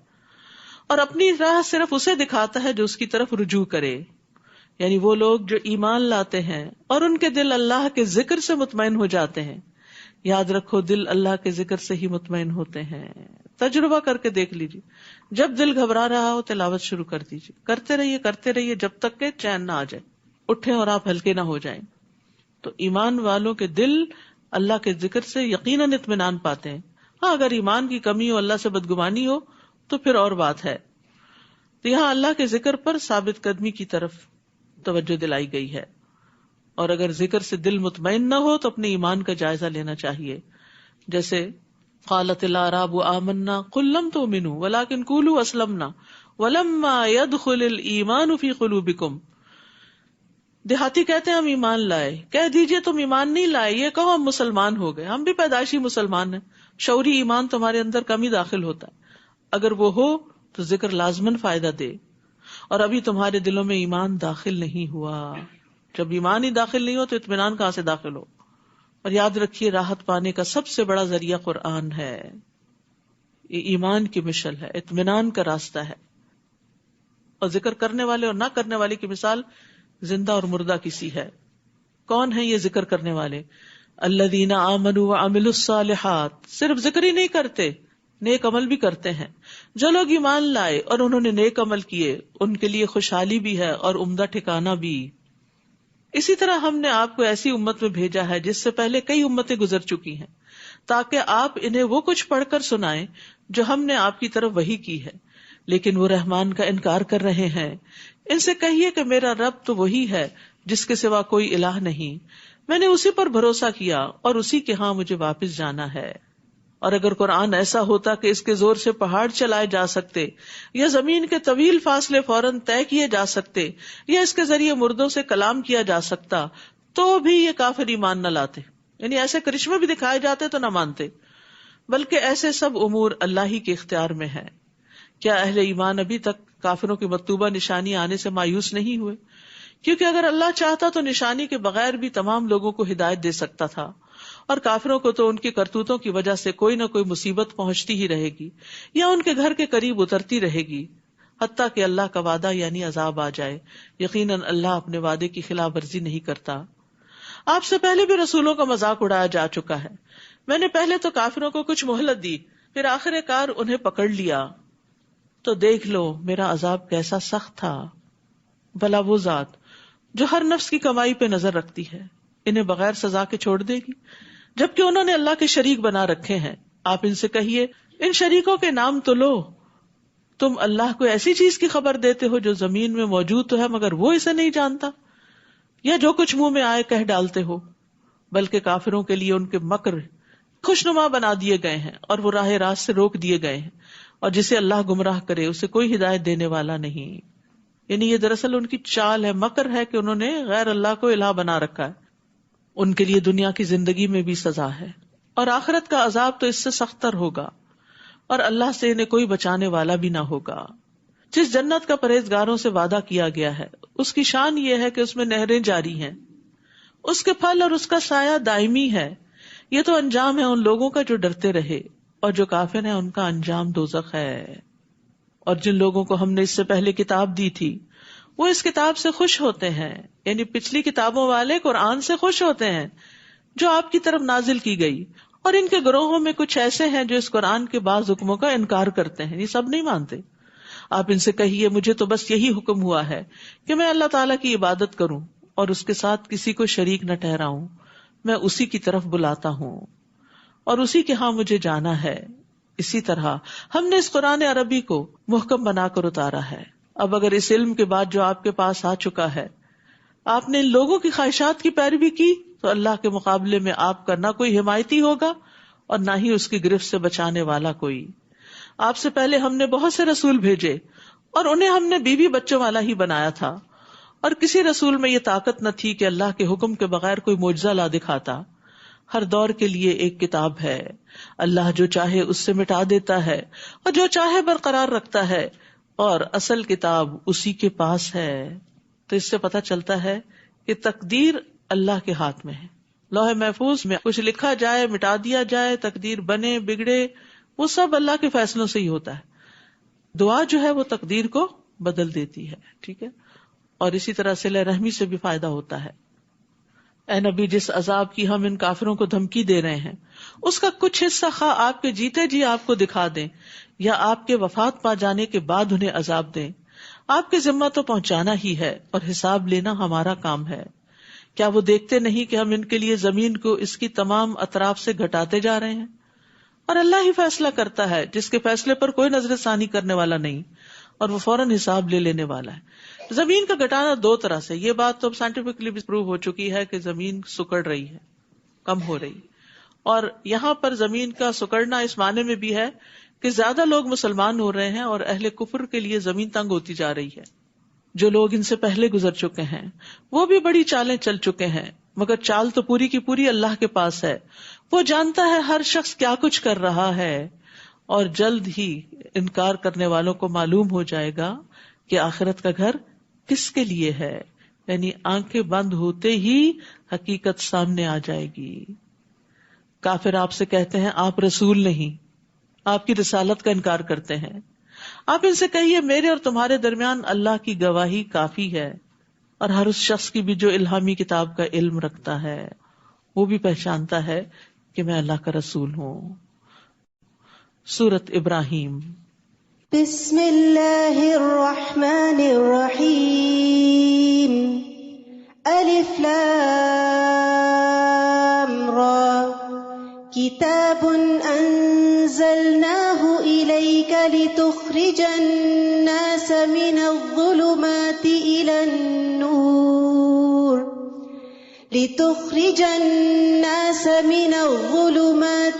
[SPEAKER 1] اور اپنی راہ صرف اسے دکھاتا ہے جو اس کی طرف رجوع کرے. یعنی وہ لوگ جو ایمان لاتے ہیں اور ان کے دل اللہ کے ذکر سے مطمئن ہو جاتے ہیں. یاد رکھو دل اللہ کے ذکر سے ہی مطمئن ہوتے ہیں. تجربہ کر کے دیکھ لیجیے، جب دل گھبرا رہا ہو تلاوت شروع کر دیجیے، کرتے رہیے جب تک کہ چین نہ آ جائے، اٹھیں اور آپ ہلکے نہ ہو جائیں. تو ایمان والوں کے دل اللہ کے ذکر سے یقیناً اطمینان پاتے ہیں. ہاں اگر ایمان کی کمی ہو، اللہ سے بدگمانی ہو تو پھر اور بات ہے. تو یہاں اللہ کے ذکر پر ثابت قدمی کی طرف توجہ دلائی گئی ہے. اور اگر ذکر سے دل مطمئن نہ ہو تو اپنے ایمان کا جائزہ لینا چاہیے. جیسے قالت الاعراب آمنا قل لم تؤمنوا ولكن قولوا اسلمنا ولما يدخل الايمان في قلوبكم. دیہاتی کہتے ہیں ہم ایمان لائے، کہہ دیجئے تم ایمان نہیں لائے، یہ کہو ہم مسلمان ہو گئے، ہم بھی پیدائشی مسلمان ہیں، شعوری ایمان تمہارے اندر کم ہی داخل ہوتا ہے، اگر وہ ہو تو ذکر لازماً فائدہ دے، اور ابھی تمہارے دلوں میں ایمان داخل نہیں ہوا، جب ایمان ہی داخل نہیں ہو تو اطمینان کہاں سے داخل ہو؟ اور یاد رکھیے راحت پانے کا سب سے بڑا ذریعہ قرآن ہے، یہ ایمان کی مشل ہے، اطمینان کا راستہ ہے، اور ذکر کرنے والے اور نہ کرنے والے کی مثال زندہ اور مردہ کسی ہے۔ کون ہے یہ ذکر کرنے والے؟ الذین آمنوا وعملوا الصالحات، صرف ذکر ہی نہیں کرتے، نیک عمل بھی کرتے ہیں۔ جو لوگ ایمان لائے اور انہوں نے نیک عمل کیے ان کے لیے خوشحالی بھی ہے اور عمدہ ٹھکانہ بھی۔ اسی طرح ہم نے آپ کو ایسی امت میں بھیجا ہے جس سے پہلے کئی امتیں گزر چکی ہیں، تاکہ آپ انہیں وہ کچھ پڑھ کر سنائیں جو ہم نے آپ کی طرف وحی کی ہے، لیکن وہ رحمان کا انکار کر رہے ہیں۔ ان سے کہیے کہ میرا رب تو وہی ہے جس کے سوا کوئی الہ نہیں، میں نے اسی پر بھروسہ کیا اور اسی کے ہاں مجھے واپس جانا ہے۔ اور اگر قرآن ایسا ہوتا کہ اس کے زور سے پہاڑ چلائے جا سکتے یا زمین کے طویل فاصلے فوراً طے کیے جا سکتے یا اس کے ذریعے مردوں سے کلام کیا جا سکتا تو بھی یہ کافر ایمان نہ لاتے، یعنی ایسے کرشمے بھی دکھائے جاتے تو نہ مانتے، بلکہ ایسے سب امور اللہ ہی کے اختیار میں ہے۔ کیا اہل ایمان ابھی تک کافروں کی مطلوبہ نشانی آنے سے مایوس نہیں ہوئے؟ کیونکہ اگر اللہ چاہتا تو نشانی کے بغیر بھی تمام لوگوں کو ہدایت دے سکتا تھا، اور کافروں کو تو ان کی کرتوتوں کی وجہ سے کوئی نہ کوئی مصیبت پہنچتی ہی رہے گی یا ان کے گھر کے قریب اترتی رہے گی، حتیٰ کہ اللہ کا وعدہ یعنی عذاب آ جائے۔ یقیناً اللہ اپنے وعدے کی خلاف ورزی نہیں کرتا۔ آپ سے پہلے بھی رسولوں کا مذاق اڑایا جا چکا ہے، میں نے پہلے تو کافروں کو کچھ مہلت دی، پھر آخر کار انہیں پکڑ لیا، تو دیکھ لو میرا عذاب کیسا سخت تھا۔ بھلا وہ ذات جو ہر نفس کی کمائی پہ نظر رکھتی ہے انہیں بغیر سزا کے چھوڑ دے گی، جبکہ انہوں نے اللہ کے شریک بنا رکھے ہیں۔ آپ ان سے کہیے ان شریکوں کے نام تو لو، تم اللہ کو ایسی چیز کی خبر دیتے ہو جو زمین میں موجود تو ہے مگر وہ اسے نہیں جانتا، یا جو کچھ منہ میں آئے کہہ ڈالتے ہو، بلکہ کافروں کے لیے ان کے مکر خوشنما بنا دیے گئے ہیں اور وہ راہ راست سے روک دیے گئے ہیں، اور جسے اللہ گمراہ کرے اسے کوئی ہدایت دینے والا نہیں۔ یعنی یہ دراصل ان کی چال ہے، مکر ہے کہ انہوں نے غیر اللہ کو الہ بنا رکھا ہے۔ ان کے لیے دنیا کی زندگی میں بھی سزا ہے اور آخرت کا عذاب تو اس سے سختر ہوگا، اور اللہ سے انہیں کوئی بچانے والا بھی نہ ہوگا۔ جس جنت کا پرہیزگاروں سے وعدہ کیا گیا ہے اس کی شان یہ ہے کہ اس میں نہریں جاری ہیں، اس کے پھل اور اس کا سایہ دائمی ہے۔ یہ تو انجام ہے ان لوگوں کا جو ڈرتے رہے، اور جو کافر ہیں ان کا انجام دوزخ ہے۔ اور جن لوگوں کو ہم نے اس سے پہلے کتاب دی تھی وہ اس کتاب سے خوش ہوتے ہیں، یعنی پچھلی کتابوں والے قرآن سے خوش ہوتے ہیں جو آپ کی طرف نازل کی گئی، اور ان کے گروہوں میں کچھ ایسے ہیں جو اس قرآن کے بعض حکموں کا انکار کرتے ہیں، یہ سب نہیں مانتے۔ آپ ان سے کہیے مجھے تو بس یہی حکم ہوا ہے کہ میں اللہ تعالیٰ کی عبادت کروں اور اس کے ساتھ کسی کو شریک نہ ٹھہراؤں، میں اسی کی طرف بلاتا ہوں اور اسی کے ہاں مجھے جانا ہے۔ اسی طرح ہم نے اس قرآن عربی کو محکم بنا کر اتارا ہے۔ اب اگر اس علم کے بعد جو آپ کے پاس آ چکا ہے آپ نے ان لوگوں کی خواہشات کی پیروی کی تو اللہ کے مقابلے میں آپ کا نہ کوئی حمایتی ہوگا اور نہ ہی اس کی گرفت سے بچانے والا کوئی۔ آپ سے پہلے ہم نے بہت سے رسول بھیجے اور انہیں ہم نے بیوی بچوں والا ہی بنایا تھا، اور کسی رسول میں یہ طاقت نہ تھی کہ اللہ کے حکم کے بغیر کوئی معجزہ لا دکھاتا۔ ہر دور کے لیے ایک کتاب ہے، اللہ جو چاہے اس سے مٹا دیتا ہے اور جو چاہے برقرار رکھتا ہے، اور اصل کتاب اسی کے پاس ہے۔ تو اس سے پتہ چلتا ہے کہ تقدیر اللہ کے ہاتھ میں ہے۔ لوح محفوظ میں کچھ لکھا جائے، مٹا دیا جائے، تقدیر بنے بگڑے، وہ سب اللہ کے فیصلوں سے ہی ہوتا ہے۔ دعا جو ہے وہ تقدیر کو بدل دیتی ہے، ٹھیک ہے، اور اسی طرح صلہ رحمی سے بھی فائدہ ہوتا ہے۔ اے نبی، جس عذاب کی ہم ان کافروں کو دھمکی دے رہے ہیں اس کا کچھ حصہ خواہ آپ کے جیتے جی آپ کو دکھا دیں یا آپ کے وفات پا جانے کے بعد انہیں عذاب دیں، آپ کے ذمہ تو پہنچانا ہی ہے اور حساب لینا ہمارا کام ہے۔ کیا وہ دیکھتے نہیں کہ ہم ان کے لیے زمین کو اس کی تمام اطراف سے گھٹاتے جا رہے ہیں؟ اور اللہ ہی فیصلہ کرتا ہے جس کے فیصلے پر کوئی نظر ثانی کرنے والا نہیں، اور وہ فوراً حساب لے لینے والا ہے۔ زمین کا گھٹانا دو طرح سے، یہ بات تو سائنٹیفکلی بھی پروو ہو چکی ہے کہ زمین سکڑ رہی ہے، کم ہو رہی، اور یہاں پر زمین کا سکڑنا اس معنی میں بھی ہے کہ زیادہ لوگ مسلمان ہو رہے ہیں اور اہل کفر کے لیے زمین تنگ ہوتی جا رہی ہے۔ جو لوگ ان سے پہلے گزر چکے ہیں وہ بھی بڑی چالیں چل چکے ہیں، مگر چال تو پوری کی پوری اللہ کے پاس ہے. وہ جانتا ہے ہر شخص کیا کچھ کر رہا ہے، اور جلد ہی انکار کرنے والوں کو معلوم ہو جائے گا کہ آخرت کا گھر کس کے لیے ہے. یعنی آنکھیں بند ہوتے ہی حقیقت سامنے آ جائے گی. کافر آپ سے کہتے ہیں آپ رسول نہیں، آپ کی رسالت کا انکار کرتے ہیں. آپ ان سے کہیے میرے اور تمہارے درمیان اللہ کی گواہی کافی ہے، اور ہر اس شخص کی بھی جو الہامی کتاب کا علم رکھتا ہے وہ بھی پہچانتا ہے کہ میں اللہ کا رسول ہوں. سورۃ ابراہیم.
[SPEAKER 2] بسم اللہ الرحمن الرحیم. الف لام را کتاب انزلناه الیک لتخرج الناس من الظلمات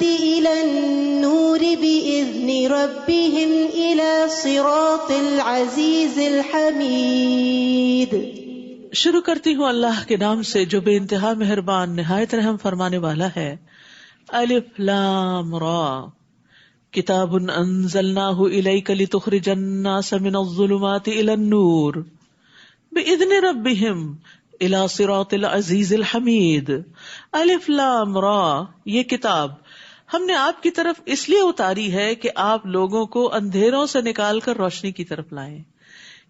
[SPEAKER 2] الى النور بإذن ربهم إلى صراط العزيز الحميد.
[SPEAKER 1] شروع کرتی ہوں اللہ کے نام سے جو بے انتہا مہربان نہایت رحم فرمانے والا ہے. الف لام را کتاب انزلناہ الیک لتخرج الناس من الظلمات الى النور بإذن ربهم الى صراط العزیز الحمید. الف لام را، یہ کتاب ہم نے آپ کی طرف اس لیے اتاری ہے کہ آپ لوگوں کو اندھیروں سے نکال کر روشنی کی طرف لائیں.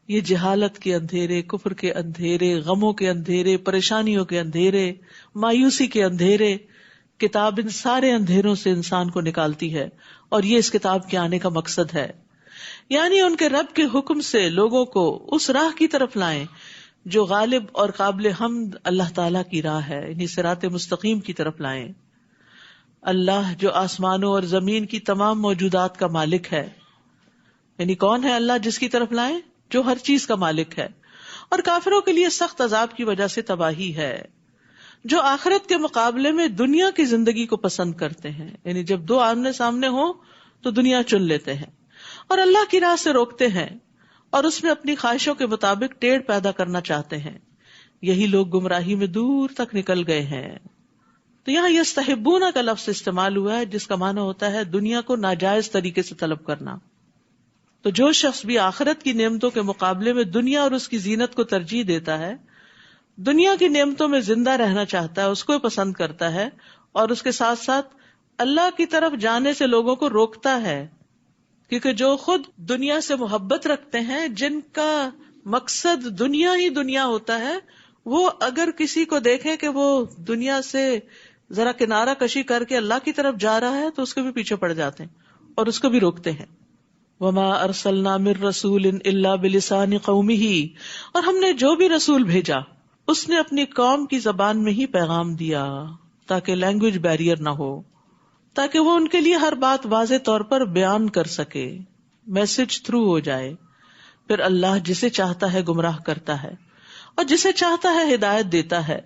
[SPEAKER 1] یہ جہالت کے اندھیرے، کفر کے اندھیرے، غموں کے اندھیرے، پریشانیوں کے اندھیرے، مایوسی کے اندھیرے، کتاب ان سارے اندھیروں سے انسان کو نکالتی ہے، اور یہ اس کتاب کے آنے کا مقصد ہے. یعنی ان کے رب کے حکم سے لوگوں کو اس راہ کی طرف لائیں جو غالب اور قابل حمد اللہ تعالیٰ کی راہ ہے، یعنی صراط مستقیم کی طرف لائیں. اللہ جو آسمانوں اور زمین کی تمام موجودات کا مالک ہے، یعنی کون ہے اللہ جس کی طرف لائیں؟ جو ہر چیز کا مالک ہے. اور کافروں کے لیے سخت عذاب کی وجہ سے تباہی ہے، جو آخرت کے مقابلے میں دنیا کی زندگی کو پسند کرتے ہیں. یعنی جب دو آمنے سامنے ہوں تو دنیا چن لیتے ہیں اور اللہ کی راہ سے روکتے ہیں، اور اس میں اپنی خواہشوں کے مطابق ٹیڑھ پیدا کرنا چاہتے ہیں. یہی لوگ گمراہی میں دور تک نکل گئے ہیں. تو یہاں یستحبون کا لفظ استعمال ہوا ہے جس کا معنی ہوتا ہے دنیا کو ناجائز طریقے سے طلب کرنا. تو جو شخص بھی آخرت کی نعمتوں کے مقابلے میں دنیا اور اس کی زینت کو ترجیح دیتا ہے، دنیا کی نعمتوں میں زندہ رہنا چاہتا ہے، اس کو پسند کرتا ہے، اور اس کے ساتھ ساتھ اللہ کی طرف جانے سے لوگوں کو روکتا ہے، کیونکہ جو خود دنیا سے محبت رکھتے ہیں، جن کا مقصد دنیا ہی دنیا ہوتا ہے، وہ اگر کسی کو دیکھیں کہ وہ دنیا سے ذرا کنارہ کشی کر کے اللہ کی طرف جا رہا ہے تو اس کے بھی پیچھے پڑ جاتے ہیں اور اس کو بھی روکتے ہیں. وَمَا أَرْسَلْنَا مِن رَّسُولٍ إِلَّا بِلِسَانِ قَوْمِهِ، اور ہم نے جو بھی رسول بھیجا اس نے اپنی قوم کی زبان میں ہی پیغام دیا، تاکہ لینگویج بیریئر نہ ہو، تاکہ وہ ان کے لیے ہر بات واضح طور پر بیان کر سکے، میسج تھرو ہو جائے. پھر اللہ جسے چاہتا ہے گمراہ کرتا ہے اور جسے چاہتا ہے ہدایت دیتا ہے،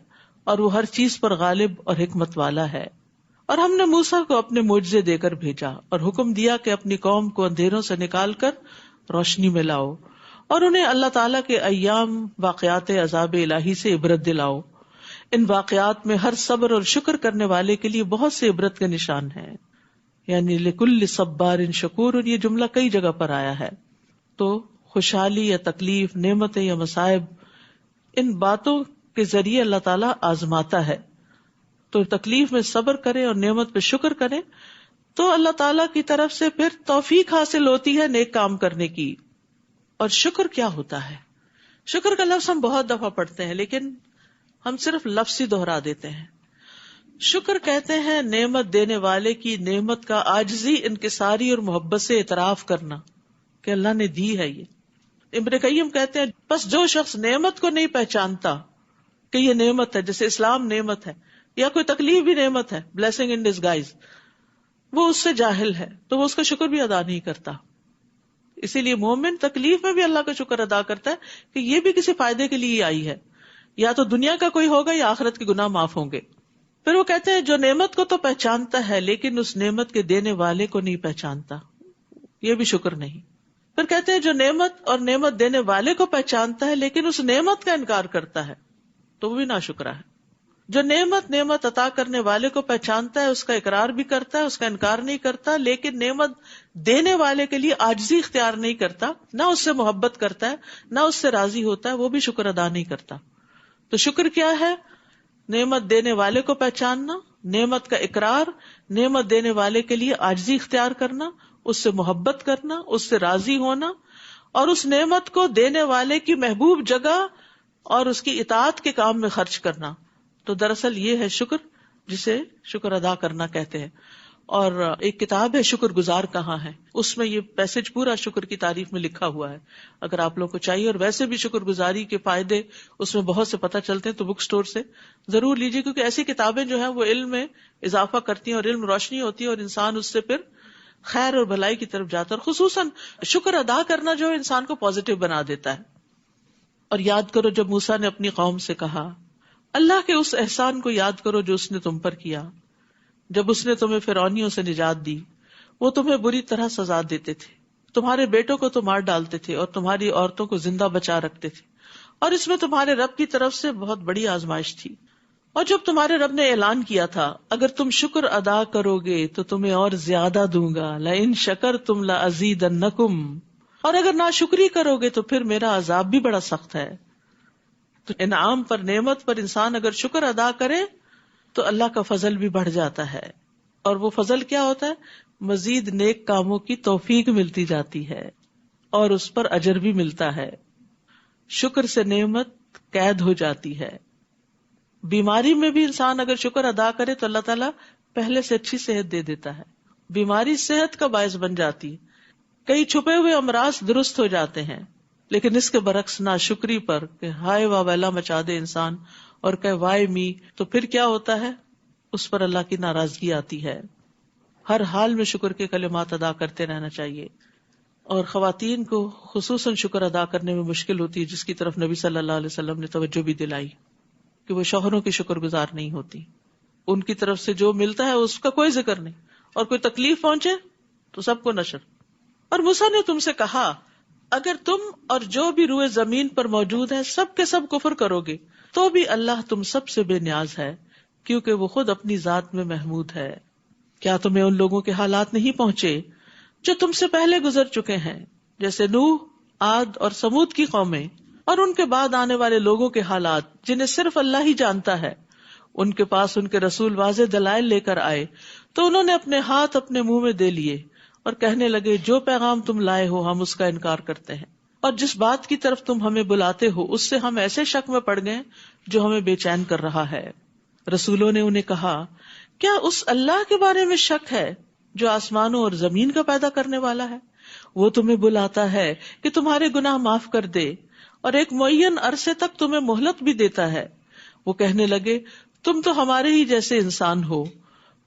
[SPEAKER 1] اور وہ ہر چیز پر غالب اور حکمت والا ہے. اور ہم نے موسیٰ کو اپنے معجزے دے کر بھیجا اور حکم دیا کہ اپنی قوم کو اندھیروں سے نکال کر روشنی میں لاؤ، اور انہیں اللہ تعالیٰ کے ایام واقعات عذاب الہی سے عبرت دلاؤ. ان واقعات میں ہر صبر اور شکر کرنے والے کے لیے بہت سے عبرت کے نشان ہیں. یعنی لکل صبار شکور، اور یہ جملہ کئی جگہ پر آیا ہے. تو خوشحالی یا تکلیف، نعمتیں یا مصائب، ان باتوں کے ذریعے اللہ تعالیٰ آزماتا ہے. تو تکلیف میں صبر کریں اور نعمت پہ شکر کریں تو اللہ تعالیٰ کی طرف سے پھر توفیق حاصل ہوتی ہے نیک کام کرنے کی. اور شکر کیا ہوتا ہے؟ شکر کا لفظ ہم بہت دفعہ پڑھتے ہیں لیکن ہم صرف لفظ ہی دہرا دیتے ہیں. شکر کہتے ہیں نعمت دینے والے کی نعمت کا عاجزی، انکساری اور محبت سے اعتراف کرنا کہ اللہ نے دی ہے. یہ ابن قیم کہتے ہیں بس جو شخص نعمت کو نہیں پہچانتا کہ یہ نعمت ہے، جیسے اسلام نعمت ہے یا کوئی تکلیف بھی نعمت ہے، بلیسنگ ان ڈسگائز، وہ اس سے جاہل ہے تو وہ اس کا شکر بھی ادا نہیں کرتا. اسی لیے مومن تکلیف میں بھی اللہ کا شکر ادا کرتا ہے کہ یہ بھی کسی فائدے کے لیے آئی ہے، یا تو دنیا کا کوئی ہوگا یا آخرت کے گناہ معاف ہوں گے. پھر وہ کہتے ہیں جو نعمت کو تو پہچانتا ہے لیکن اس نعمت کے دینے والے کو نہیں پہچانتا، یہ بھی شکر نہیں. پھر کہتے ہیں جو نعمت اور نعمت دینے والے کو پہچانتا ہے لیکن اس نعمت کا انکار کرتا ہے تو وہ بھی ناشکرا ہے. جو نعمت عطا کرنے والے کو پہچانتا ہے، اس کا اقرار بھی کرتا ہے، اس کا انکار نہیں کرتا، لیکن نعمت دینے والے کے لیے عاجزی اختیار نہیں کرتا، نہ اس سے محبت کرتا ہے، نہ اس سے راضی ہوتا ہے، وہ بھی شکر ادا نہیں کرتا. تو شکر کیا ہے؟ نعمت دینے والے کو پہچاننا، نعمت کا اقرار، نعمت دینے والے کے لیے عاجزی اختیار کرنا، اس سے محبت کرنا، اس سے راضی ہونا، اور اس نعمت کو دینے والے کی محبوب جگہ اور اس کی اطاعت کے کام میں خرچ کرنا. تو دراصل یہ ہے شکر، جسے شکر ادا کرنا کہتے ہیں. اور ایک کتاب ہے شکر گزار کہاں ہے، اس میں یہ پیسج پورا شکر کی تعریف میں لکھا ہوا ہے، اگر آپ لوگوں کو چاہیے. اور ویسے بھی شکر گزاری کے فائدے اس میں بہت سے پتہ چلتے ہیں، تو بک سٹور سے ضرور لیجیے، کیونکہ ایسی کتابیں جو ہیں وہ علم میں اضافہ کرتی ہیں اور علم روشنی ہوتی ہے، اور انسان اس سے پھر خیر اور بھلائی کی طرف جاتا ہے. اور خصوصاً شکر ادا کرنا جو انسان کو پازیٹیو بنا دیتا ہے. اور یاد کرو جب موسیٰ نے اپنی قوم سے کہا، اللہ کے اس احسان کو یاد کرو جو اس نے تم پر کیا، جب اس نے تمہیں فرعونیوں سے نجات دی. وہ تمہیں بری طرح سزا دیتے تھے، تمہارے بیٹوں کو تو مار ڈالتے تھے اور تمہاری عورتوں کو زندہ بچا رکھتے تھے، اور اس میں تمہارے رب کی طرف سے بہت بڑی آزمائش تھی. اور جب تمہارے رب نے اعلان کیا تھا اگر تم شکر ادا کرو گے تو تمہیں اور زیادہ دوں گا، لئن شکرتم لازیدنکم، اور اگر ناشکری کرو گے تو پھر میرا عذاب بھی بڑا سخت ہے. تو انعام پر، نعمت پر انسان اگر شکر ادا کرے تو اللہ کا فضل بھی بڑھ جاتا ہے. اور وہ فضل کیا ہوتا ہے؟ مزید نیک کاموں کی توفیق ملتی جاتی ہے اور اس پر اجر بھی ملتا ہے. شکر سے نعمت قید ہو جاتی ہے. بیماری میں بھی انسان اگر شکر ادا کرے تو اللہ تعالیٰ پہلے سے اچھی صحت دے دیتا ہے. بیماری صحت کا باعث بن جاتی ہے. کئی چھپے ہوئے امراض درست ہو جاتے ہیں. لیکن اس کے برعکس ناشکری پر کہ ہائے واہ ویلا مچا دے انسان اور کہ وائے می، تو پھر کیا ہوتا ہے؟ اس پر اللہ کی ناراضگی آتی ہے. ہر حال میں شکر کے کلمات ادا کرتے رہنا چاہیے. اور خواتین کو خصوصاً شکر ادا کرنے میں مشکل ہوتی ہے، جس کی طرف نبی صلی اللہ علیہ وسلم نے توجہ بھی دلائی کہ وہ شوہروں کی شکر گزار نہیں ہوتی. ان کی طرف سے جو ملتا ہے اس کا کوئی ذکر نہیں، اور کوئی تکلیف پہنچے تو سب کو نشر. اور موسیٰ نے تم سے کہا اگر تم اور جو بھی روئے زمین پر موجود ہے سب کے سب کفر کرو گے تو بھی اللہ تم سب سے بے نیاز ہے، کیونکہ وہ خود اپنی ذات میں محمود ہے. کیا تمہیں ان لوگوں کے حالات نہیں پہنچے جو تم سے پہلے گزر چکے ہیں، جیسے نوح، عاد اور سمود کی قومیں، اور ان کے بعد آنے والے لوگوں کے حالات جنہیں صرف اللہ ہی جانتا ہے. ان کے پاس ان کے رسول واضح دلائل لے کر آئے تو انہوں نے اپنے ہاتھ اپنے منہ میں دے لیے اور کہنے لگے جو پیغام تم لائے ہو ہم اس کا انکار کرتے ہیں، اور جس بات کی طرف تم ہمیں بلاتے ہو اس سے ہم ایسے شک میں پڑ گئے جو ہمیں بے چین کر رہا ہے. رسولوں نے انہیں کہا کیا اس اللہ کے بارے میں شک ہے جو آسمانوں اور زمین کا پیدا کرنے والا ہے؟ وہ تمہیں بلاتا ہے کہ تمہارے گناہ معاف کر دے اور ایک معین عرصے تک تمہیں مہلت بھی دیتا ہے. وہ کہنے لگے تم تو ہمارے ہی جیسے انسان ہو،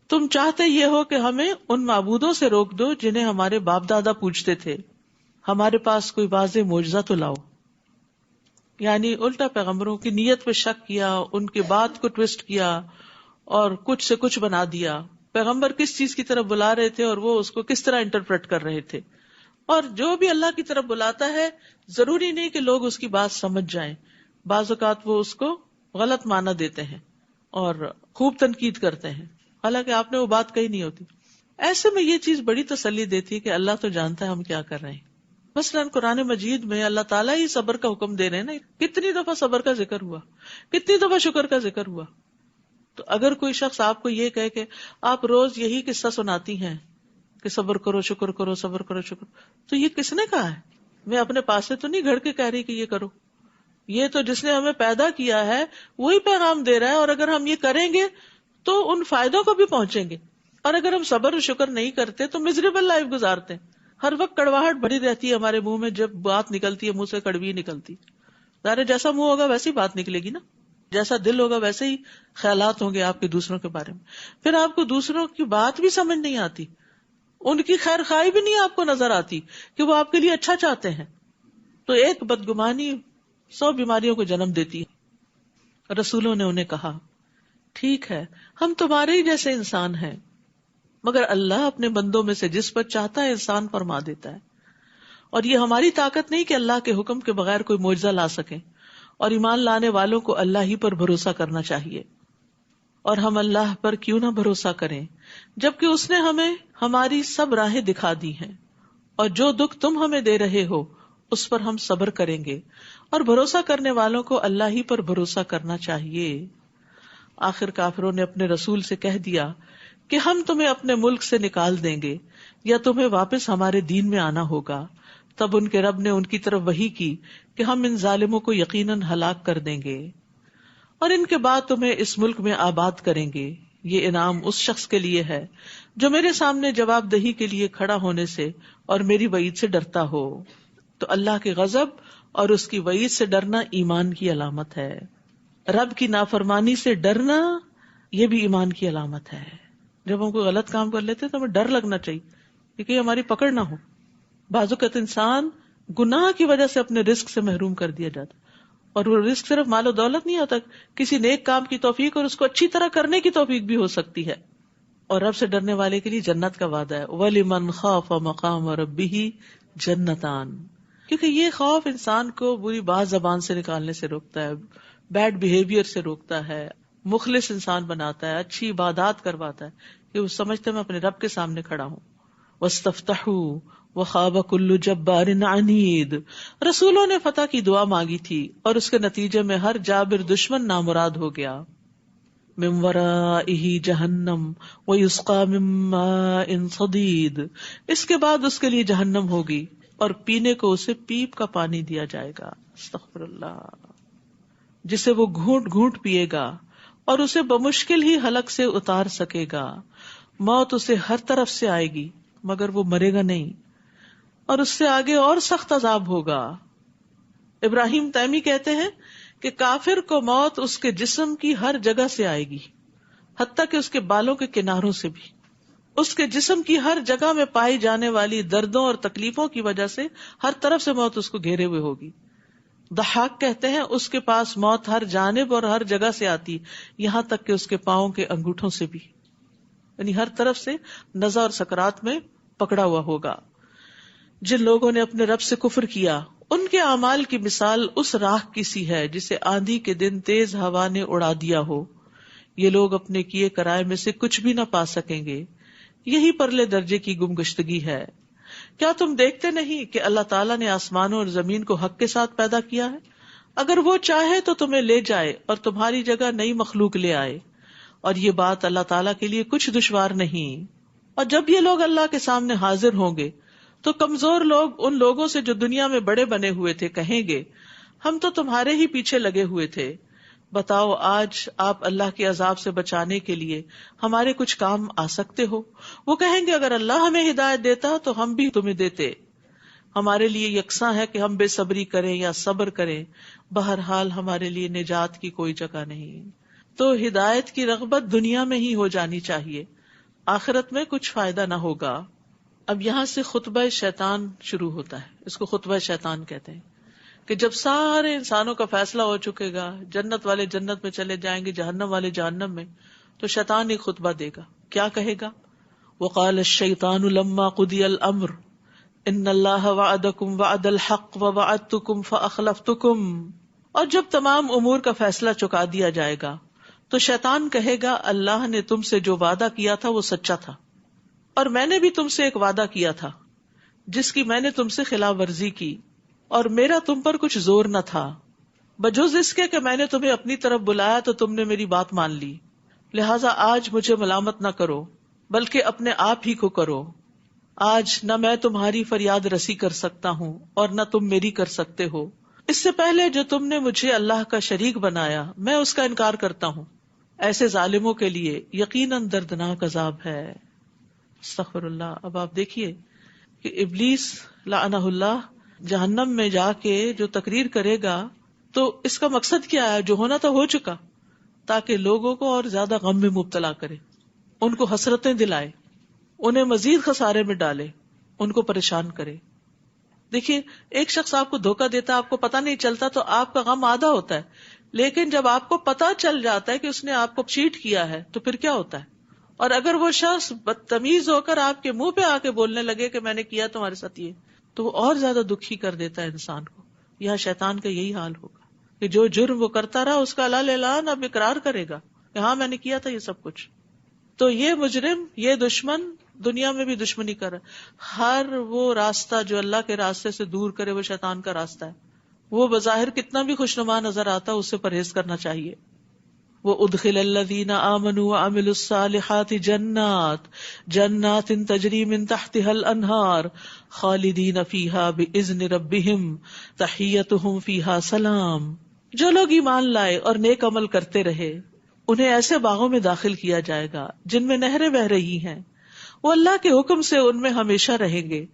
[SPEAKER 1] تم چاہتے یہ ہو کہ ہمیں ان معبودوں سے روک دو جنہیں ہمارے باپ دادا پوجتے تھے، ہمارے پاس کوئی واضح معجزہ تو لاؤ. یعنی الٹا پیغمبروں کی نیت پہ شک کیا، ان کی بات کو ٹویسٹ کیا اور کچھ سے کچھ بنا دیا. پیغمبر کس چیز کی طرف بلا رہے تھے اور وہ اس کو کس طرح انٹرپریٹ کر رہے تھے. اور جو بھی اللہ کی طرف بلاتا ہے ضروری نہیں کہ لوگ اس کی بات سمجھ جائیں، بعض اوقات وہ اس کو غلط معنی دیتے ہیں اور خوب تنقید کرتے ہیں، حالانکہ آپ نے وہ بات کہی نہیں ہوتی. ایسے میں یہ چیز بڑی تسلی دیتی ہے کہ اللہ تو جانتا ہے ہم کیا کر رہے ہیں. مثلاً قرآن مجید میں اللہ تعالیٰ ہی صبر کا حکم دے رہے ہیں نا. کتنی دفعہ صبر کا ذکر ہوا، کتنی دفعہ شکر کا ذکر ہوا. تو اگر کوئی شخص آپ کو یہ کہے کہ آپ روز یہی قصہ سناتی ہیں کہ صبر کرو شکر کرو صبر کرو شکر، تو یہ کس نے کہا ہے؟ میں اپنے پاس سے تو نہیں گھڑ کے کہہ رہی کہ یہ کرو. یہ تو جس نے ہمیں پیدا کیا ہے وہی پیغام دے رہا ہے، اور اگر ہم یہ کریں گے تو ان فائدوں کو بھی پہنچیں گے. اور اگر ہم صبر و شکر نہیں کرتے تو مزریبل لائف گزارتے ہیں. ہر وقت کڑواہٹ بڑی رہتی ہے ہمارے منہ میں، جب بات نکلتی ہے منہ سے کڑوی نکلتی. ظاہر جیسا منہ ہوگا ویسی بات نکلے گی نا، جیسا دل ہوگا ویسے ہی خیالات ہوں گے آپ کے دوسروں کے بارے میں. پھر آپ کو دوسروں کی بات بھی سمجھ نہیں آتی، ان کی خیر خواہی بھی نہیں آپ کو نظر آتی کہ وہ آپ کے لیے اچھا چاہتے ہیں. تو ایک بدگمانی 100 بیماریوں کو جنم دیتی ہے. رسولوں نے انہیں کہا ٹھیک ہے ہم تمہارے ہی جیسے انسان ہیں، مگر اللہ اپنے بندوں میں سے جس پر چاہتا ہے انسان فرما دیتا ہے. اور یہ ہماری طاقت نہیں کہ اللہ کے حکم کے بغیر کوئی معجزہ لا سکیں، اور ایمان لانے والوں کو اللہ ہی پر بھروسہ کرنا چاہیے. اور ہم اللہ پر کیوں نہ بھروسہ کریں جبکہ اس نے ہمیں ہماری سب راہیں دکھا دی ہیں، اور جو دکھ تم ہمیں دے رہے ہو اس پر ہم صبر کریں گے، اور بھروسہ کرنے والوں کو اللہ ہی پر بھروسہ کرنا چاہیے. آخر کافروں نے اپنے رسول سے کہہ دیا کہ ہم تمہیں اپنے ملک سے نکال دیں گے یا تمہیں واپس ہمارے دین میں آنا ہوگا. تب ان کے رب نے ان کی طرف وحی کی کہ ہم ان ظالموں کو یقیناً ہلاک کر دیں گے، اور ان کے بعد تمہیں اس ملک میں آباد کریں گے. یہ انعام اس شخص کے لیے ہے جو میرے سامنے جواب دہی کے لیے کھڑا ہونے سے اور میری وعید سے ڈرتا ہو. تو اللہ کے غضب اور اس کی وعید سے ڈرنا ایمان کی علامت ہے. رب کی نافرمانی سے ڈرنا یہ بھی ایمان کی علامت ہے. جب ہم کوئی غلط کام کر لیتے تو ہمیں ڈر لگنا چاہیے کہ ہماری پکڑ نہ ہو. بعض اوقات انسان گناہ کی وجہ سے اپنے رزق سے محروم کر دیا جاتا، اور وہ رزق صرف مال و دولت نہیں ہوتا، کسی نیک کام کی توفیق اور اس کو اچھی طرح کرنے کی توفیق بھی ہو سکتی ہے. اور رب سے ڈرنے والے کے لیے جنت کا وعدہ ہے. وَلِمَنْ خَافَ مَقَامَ رَبِّهِ جَنَّتَانِ. کیونکہ یہ خوف انسان کو بری بات زبان سے نکالنے سے روکتا ہے، بیڈ بیہیویئر سے روکتا ہے، مخلص انسان بناتا ہے، اچھی عبادات کرواتا ہے کہ وہ سمجھتے میں اپنے رب کے سامنے کھڑا ہوں. وَاسْتَفْتَحُوا وَخَابَ كُلُّ جَبَّارٍ عَنِيدٍ. رسولوں نے فتح کی دعا مانگی تھی اور اس کے نتیجے میں ہر جابر دشمن نامراد ہو گیا. مِن وَرَائِهِ جَهَنَّمْ وَيُسْقَى مِن مَّاءٍ صَدِيدٍ. اس کے بعد اس کے لیے جہنم ہوگی اور پینے کو اسے پیپ کا پانی دیا جائے گا. استغفر اللہ. جسے وہ گھونٹ گھونٹ پیے گا اور اسے بمشکل ہی حلق سے اتار سکے گا. موت اسے ہر طرف سے آئے گی مگر وہ مرے گا نہیں، اور اس سے آگے اور سخت عذاب ہوگا. ابراہیم تیمی کہتے ہیں کہ کافر کو موت اس کے جسم کی ہر جگہ سے آئے گی، حتیٰ کہ اس کے بالوں کے کناروں سے بھی. اس کے جسم کی ہر جگہ میں پائی جانے والی دردوں اور تکلیفوں کی وجہ سے ہر طرف سے موت اس کو گھیرے ہوئے ہوگی. ضحاک کہتے ہیں اس کے پاس موت ہر جانب اور ہر جگہ سے آتی، یہاں تک کہ اس کے پاؤں کے انگوٹھوں سے بھی، یعنی ہر طرف سے نزع اور سکرات میں پکڑا ہوا ہوگا. جن لوگوں نے اپنے رب سے کفر کیا ان کے اعمال کی مثال اس راکھ کی سی ہے جسے آندھی کے دن تیز ہوا نے اڑا دیا ہو. یہ لوگ اپنے کیے کرائے میں سے کچھ بھی نہ پا سکیں گے. یہی پرلے درجے کی گمگشتگی ہے. کیا تم دیکھتے نہیں کہ اللہ تعالیٰ نے آسمانوں اور زمین کو حق کے ساتھ پیدا کیا ہے؟ اگر وہ چاہے تو تمہیں لے جائے اور تمہاری جگہ نئی مخلوق لے آئے، اور یہ بات اللہ تعالیٰ کے لیے کچھ دشوار نہیں. اور جب یہ لوگ اللہ کے سامنے حاضر ہوں گے تو کمزور لوگ ان لوگوں سے جو دنیا میں بڑے بنے ہوئے تھے کہیں گے ہم تو تمہارے ہی پیچھے لگے ہوئے تھے، بتاؤ آج آپ اللہ کے عذاب سے بچانے کے لیے ہمارے کچھ کام آ سکتے ہو؟ وہ کہیں گے اگر اللہ ہمیں ہدایت دیتا تو ہم بھی تمہیں دیتے. ہمارے لیے یکساں ہے کہ ہم بے صبری کریں یا صبر کریں، بہرحال ہمارے لیے نجات کی کوئی جگہ نہیں. تو ہدایت کی رغبت دنیا میں ہی ہو جانی چاہیے، آخرت میں کچھ فائدہ نہ ہوگا. اب یہاں سے خطبہ شیطان شروع ہوتا ہے، اس کو خطبہ شیطان کہتے ہیں، کہ جب سارے انسانوں کا فیصلہ ہو چکے گا، جنت والے جنت میں چلے جائیں گے، جہنم والے جہنم میں، تو شیطان ایک خطبہ دے گا. کیا کہے گا؟ وقال الشیطان لما قضی الامر ان اللہ وعدکم وعد الحق ووعدتکم فاخلفتکم. اور جب تمام امور کا فیصلہ چکا دیا جائے گا تو شیطان کہے گا اللہ نے تم سے جو وعدہ کیا تھا وہ سچا تھا، اور میں نے بھی تم سے ایک وعدہ کیا تھا جس کی میں نے تم سے خلاف ورزی کی، اور میرا تم پر کچھ زور نہ تھا، بجز اس کے کہ میں نے تمہیں اپنی طرف بلایا تو تم نے میری بات مان لی. لہٰذا آج مجھے ملامت نہ کرو بلکہ اپنے آپ ہی کو کرو. آج نہ میں تمہاری فریاد رسی کر سکتا ہوں اور نہ تم میری کر سکتے ہو. اس سے پہلے جو تم نے مجھے اللہ کا شریک بنایا میں اس کا انکار کرتا ہوں. ایسے ظالموں کے لیے یقیناً دردناک عذاب ہے. استغفر اللہ. اب آپ دیکھیے کہ ابلیس لعنہ اللہ جہنم میں جا کے جو تقریر کرے گا تو اس کا مقصد کیا ہے؟ جو ہونا تھا ہو چکا، تاکہ لوگوں کو اور زیادہ غم میں مبتلا کرے، ان کو حسرتیں دلائے، انہیں مزید خسارے میں ڈالے، ان کو پریشان کرے. دیکھیے ایک شخص آپ کو دھوکہ دیتا، آپ کو پتہ نہیں چلتا تو آپ کا غم آدھا ہوتا ہے، لیکن جب آپ کو پتہ چل جاتا ہے کہ اس نے آپ کو چیٹ کیا ہے تو پھر کیا ہوتا ہے؟ اور اگر وہ شخص بدتمیز ہو کر آپ کے منہ پہ آ کے بولنے لگے کہ میں نے کیا تمہارے ساتھ یہ، تو وہ اور زیادہ دکھی کر دیتا ہے انسان کو. یہاں شیطان کا یہی حال ہوگا کہ جو جرم وہ کرتا رہا اس کا الال اعلان اب اقرار کرے گا کہ ہاں میں نے کیا تھا یہ سب کچھ. تو یہ مجرم، یہ دشمن دنیا میں بھی دشمنی کر رہا ہے. ہر وہ راستہ جو اللہ کے راستے سے دور کرے وہ شیطان کا راستہ ہے. وہ بظاہر کتنا بھی خوشنما نظر آتا ہے اس سے پرہیز کرنا چاہیے. وہ ادخل الذین آمنوا وعملوا الصالحات جنات تجری من تحتها الانہار خالدین فیہا باذن ربہم تحیتہم فیہا سلام. جو لوگ ایمان لائے اور نیک عمل کرتے رہے انہیں ایسے باغوں میں داخل کیا جائے گا جن میں نہریں بہ رہی ہیں. وہ اللہ کے حکم سے ان میں ہمیشہ رہیں گے.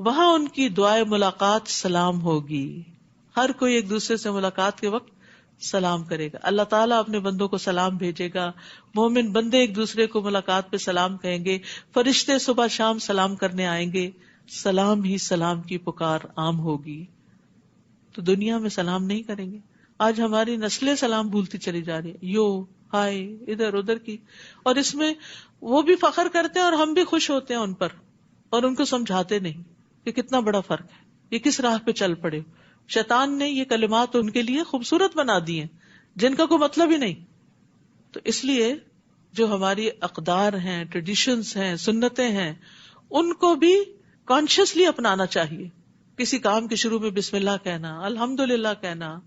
[SPEAKER 1] وہاں ان کی دعائے ملاقات سلام ہوگی. ہر کوئی ایک دوسرے سے ملاقات کے وقت سلام کرے گا. اللہ تعالیٰ اپنے بندوں کو سلام بھیجے گا. مومن بندے ایک دوسرے کو ملاقات پہ سلام کہیں گے. فرشتے صبح شام سلام کرنے آئیں گے. سلام ہی سلام کی پکار عام ہوگی. تو دنیا میں سلام نہیں کریں گے. آج ہماری نسلیں سلام بھولتی چلی جا رہی ہے. یو ہائے ادھر ادھر کی. اور اس میں وہ بھی فخر کرتے ہیں اور ہم بھی خوش ہوتے ہیں ان پر، اور ان کو سمجھاتے نہیں کہ کتنا بڑا فرق ہے. یہ کس راہ پہ چل پڑے. شیطان نے یہ کلمات ان کے لیے خوبصورت بنا دی ہیں جن کا کوئی مطلب ہی نہیں. تو اس لیے جو ہماری اقدار ہیں، ٹریڈیشنز ہیں، سنتیں ہیں، ان کو بھی کانشیسلی اپنانا چاہیے. کسی کام کے شروع میں بسم اللہ کہنا، الحمدللہ کہنا،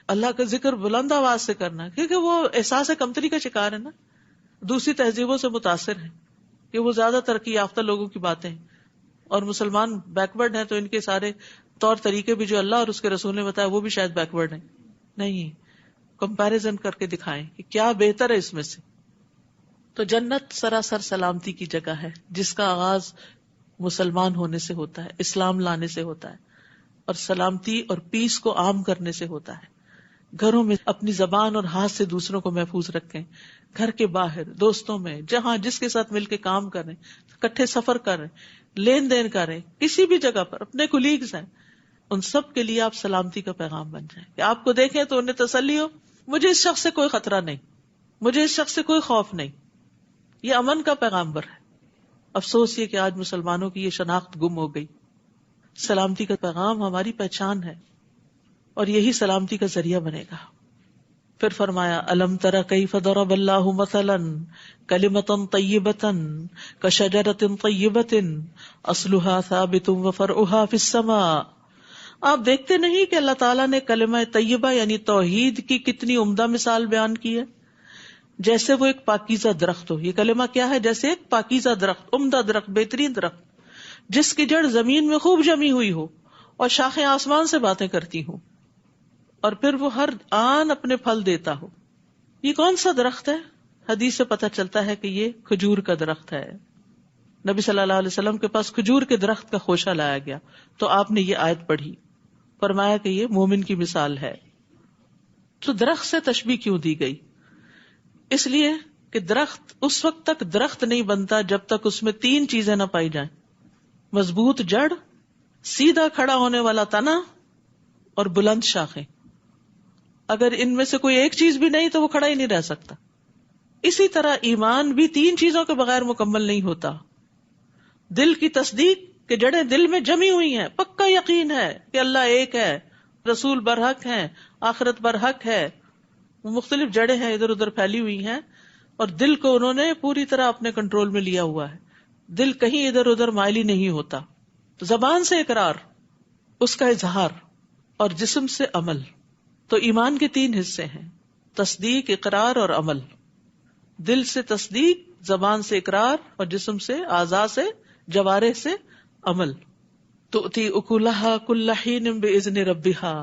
[SPEAKER 1] اللہ کا ذکر بلند آواز سے کرنا، کیونکہ وہ احساس کمتری کا شکار ہے نا. دوسری تہذیبوں سے متاثر ہیں کہ وہ زیادہ ترقی یافتہ لوگوں کی باتیں ہیں، اور مسلمان بیکورڈ ہیں تو ان کے سارے طور طریقے بھی جو اللہ اور اس کے رسول نے بتایا وہ بھی شاید بیکورڈ ہیں. نہیں، کمپیریزن کر کے دکھائیں کہ کیا بہتر ہے اس میں سے. تو جنت سراسر سلامتی کی جگہ ہے جس کا آغاز مسلمان ہونے سے ہوتا ہے، اسلام لانے سے ہوتا ہے، اور سلامتی اور پیس کو عام کرنے سے ہوتا ہے. گھروں میں اپنی زبان اور ہاتھ سے دوسروں کو محفوظ رکھیں. گھر کے باہر، دوستوں میں، جہاں جس کے ساتھ مل کے کام کریں، اکٹھے سفر کریں، لین دین کریں، کسی بھی جگہ پر اپنے کولیگز ہیں، ان سب کے لیے آپ سلامتی کا پیغام بن جائیں کہ آپ کو دیکھیں تو انہیں تسلی ہو مجھے اس شخص سے کوئی خطرہ نہیں، مجھے اس شخص سے کوئی خوف نہیں. یہ امن کا پیغامبر ہے. افسوس یہ کہ آج مسلمانوں کی یہ شناخت گم ہو گئی. سلامتی کا پیغام ہماری پہچان ہے اور یہی سلامتی کا ذریعہ بنے گا. پھر فرمایا الم تر کیف ضرب اللہ مثلا کلمۃ طیبۃ کشجرۃ طیبۃ اصلها ثابت وفرعها فی السماء. آپ دیکھتے نہیں کہ اللہ تعالیٰ نے کلمہ طیبہ یعنی توحید کی کتنی عمدہ مثال بیان کی ہے، جیسے وہ ایک پاکیزہ درخت ہو. یہ کلمہ کیا ہے؟ جیسے ایک پاکیزہ درخت، عمدہ درخت، بہترین درخت جس کی جڑ زمین میں خوب جمی ہوئی ہو اور شاخیں آسمان سے باتیں کرتی ہوں، اور پھر وہ ہر آن اپنے پھل دیتا ہو. یہ کون سا درخت ہے؟ حدیث سے پتہ چلتا ہے کہ یہ کھجور کا درخت ہے. نبی صلی اللہ علیہ وسلم کے پاس کھجور کے درخت کا خوشہ لایا گیا تو آپ نے یہ آیت پڑھی، فرمایا کہ یہ مومن کی مثال ہے. تو درخت سے تشبیہ کیوں دی گئی؟ اس لیے کہ درخت اس وقت تک درخت نہیں بنتا جب تک اس میں تین چیزیں نہ پائی جائیں: مضبوط جڑ، سیدھا کھڑا ہونے والا تنا اور بلند شاخیں. اگر ان میں سے کوئی ایک چیز بھی نہیں تو وہ کھڑا ہی نہیں رہ سکتا. اسی طرح ایمان بھی تین چیزوں کے بغیر مکمل نہیں ہوتا. دل کی تصدیق کہ جڑیں دل میں جمی ہوئی ہیں، پکا یقین ہے کہ اللہ ایک ہے، رسول برحق ہیں، آخرت برحق ہے. مختلف جڑیں ہیں ادھر ادھر پھیلی ہوئی ہیں اور دل کو انہوں نے پوری طرح اپنے کنٹرول میں لیا ہوا ہے. دل کہیں ادھر ادھر مائل ہی نہیں ہوتا. زبان سے اقرار، اس کا اظہار، اور جسم سے عمل. تو ایمان کے تین حصے ہیں: تصدیق، اقرار اور عمل. دل سے تصدیق، زبان سے اقرار اور جسم سے، اعضاء سے، جوارح سے عمل. تؤتی اکلہا کل حین باذن ربہا.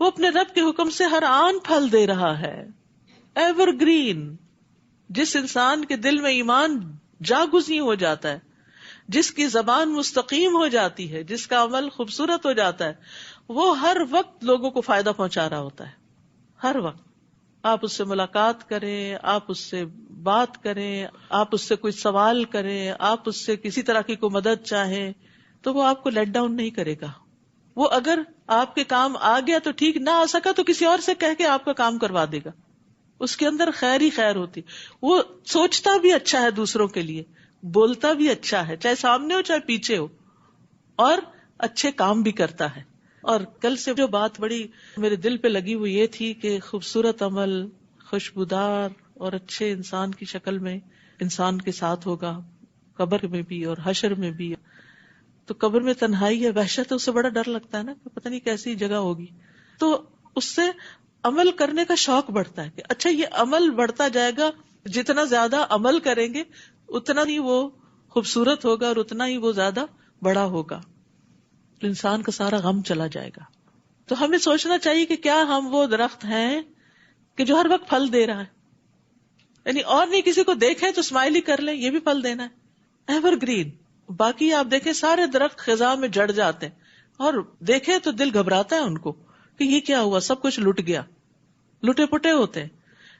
[SPEAKER 1] وہ اپنے رب کے حکم سے ہر آن پھل دے رہا ہے. Ever green. جس انسان کے دل میں ایمان جاگزیں ہو جاتا ہے، جس کی زبان مستقیم ہو جاتی ہے، جس کا عمل خوبصورت ہو جاتا ہے، وہ ہر وقت لوگوں کو فائدہ پہنچا رہا ہوتا ہے. ہر وقت آپ اس سے ملاقات کریں، آپ اس سے بات کریں، آپ اس سے کوئی سوال کریں، آپ اس سے کسی طرح کی کوئی مدد چاہیں تو وہ آپ کو لیٹ ڈاؤن نہیں کرے گا. وہ اگر آپ کے کام آ گیا تو ٹھیک، نہ آ سکا تو کسی اور سے کہہ کے آپ کا کام کروا دے گا. اس کے اندر خیر ہی خیر ہوتی. وہ سوچتا بھی اچھا ہے دوسروں کے لیے، بولتا بھی اچھا ہے، چاہے سامنے ہو چاہے پیچھے ہو. اور اچھے کام بھی کرتا ہے. اور کل سے جو بات بڑی میرے دل پہ لگی وہ یہ تھی کہ خوبصورت عمل خوشبودار اور اچھے انسان کی شکل میں انسان کے ساتھ ہوگا قبر میں بھی اور حشر میں بھی. تو قبر میں تنہائی ہے، وحشت ہے، اس سے بڑا ڈر لگتا ہے نا کہ پتہ نہیں کیسی جگہ ہوگی. تو اس سے عمل کرنے کا شوق بڑھتا ہے کہ اچھا یہ عمل بڑھتا جائے گا، جتنا زیادہ عمل کریں گے اتنا ہی وہ خوبصورت ہوگا اور اتنا ہی وہ زیادہ بڑا ہوگا. انسان کا سارا غم چلا جائے گا. تو ہمیں سوچنا چاہیے کہ کیا ہم وہ درخت ہیں کہ جو ہر وقت پھل دے رہا ہے، یعنی اور نہیں کسی کو دیکھیں تو اسمائل ہی کر لیں، یہ بھی پھل دینا ہے، ایور گرین. باقی آپ دیکھیں سارے درخت خزاں میں جڑ جاتے ہیں اور دیکھیں تو دل گھبراتا ہے ان کو کہ یہ کیا ہوا، سب کچھ لٹ گیا، لٹے پٹے ہوتے ہیں.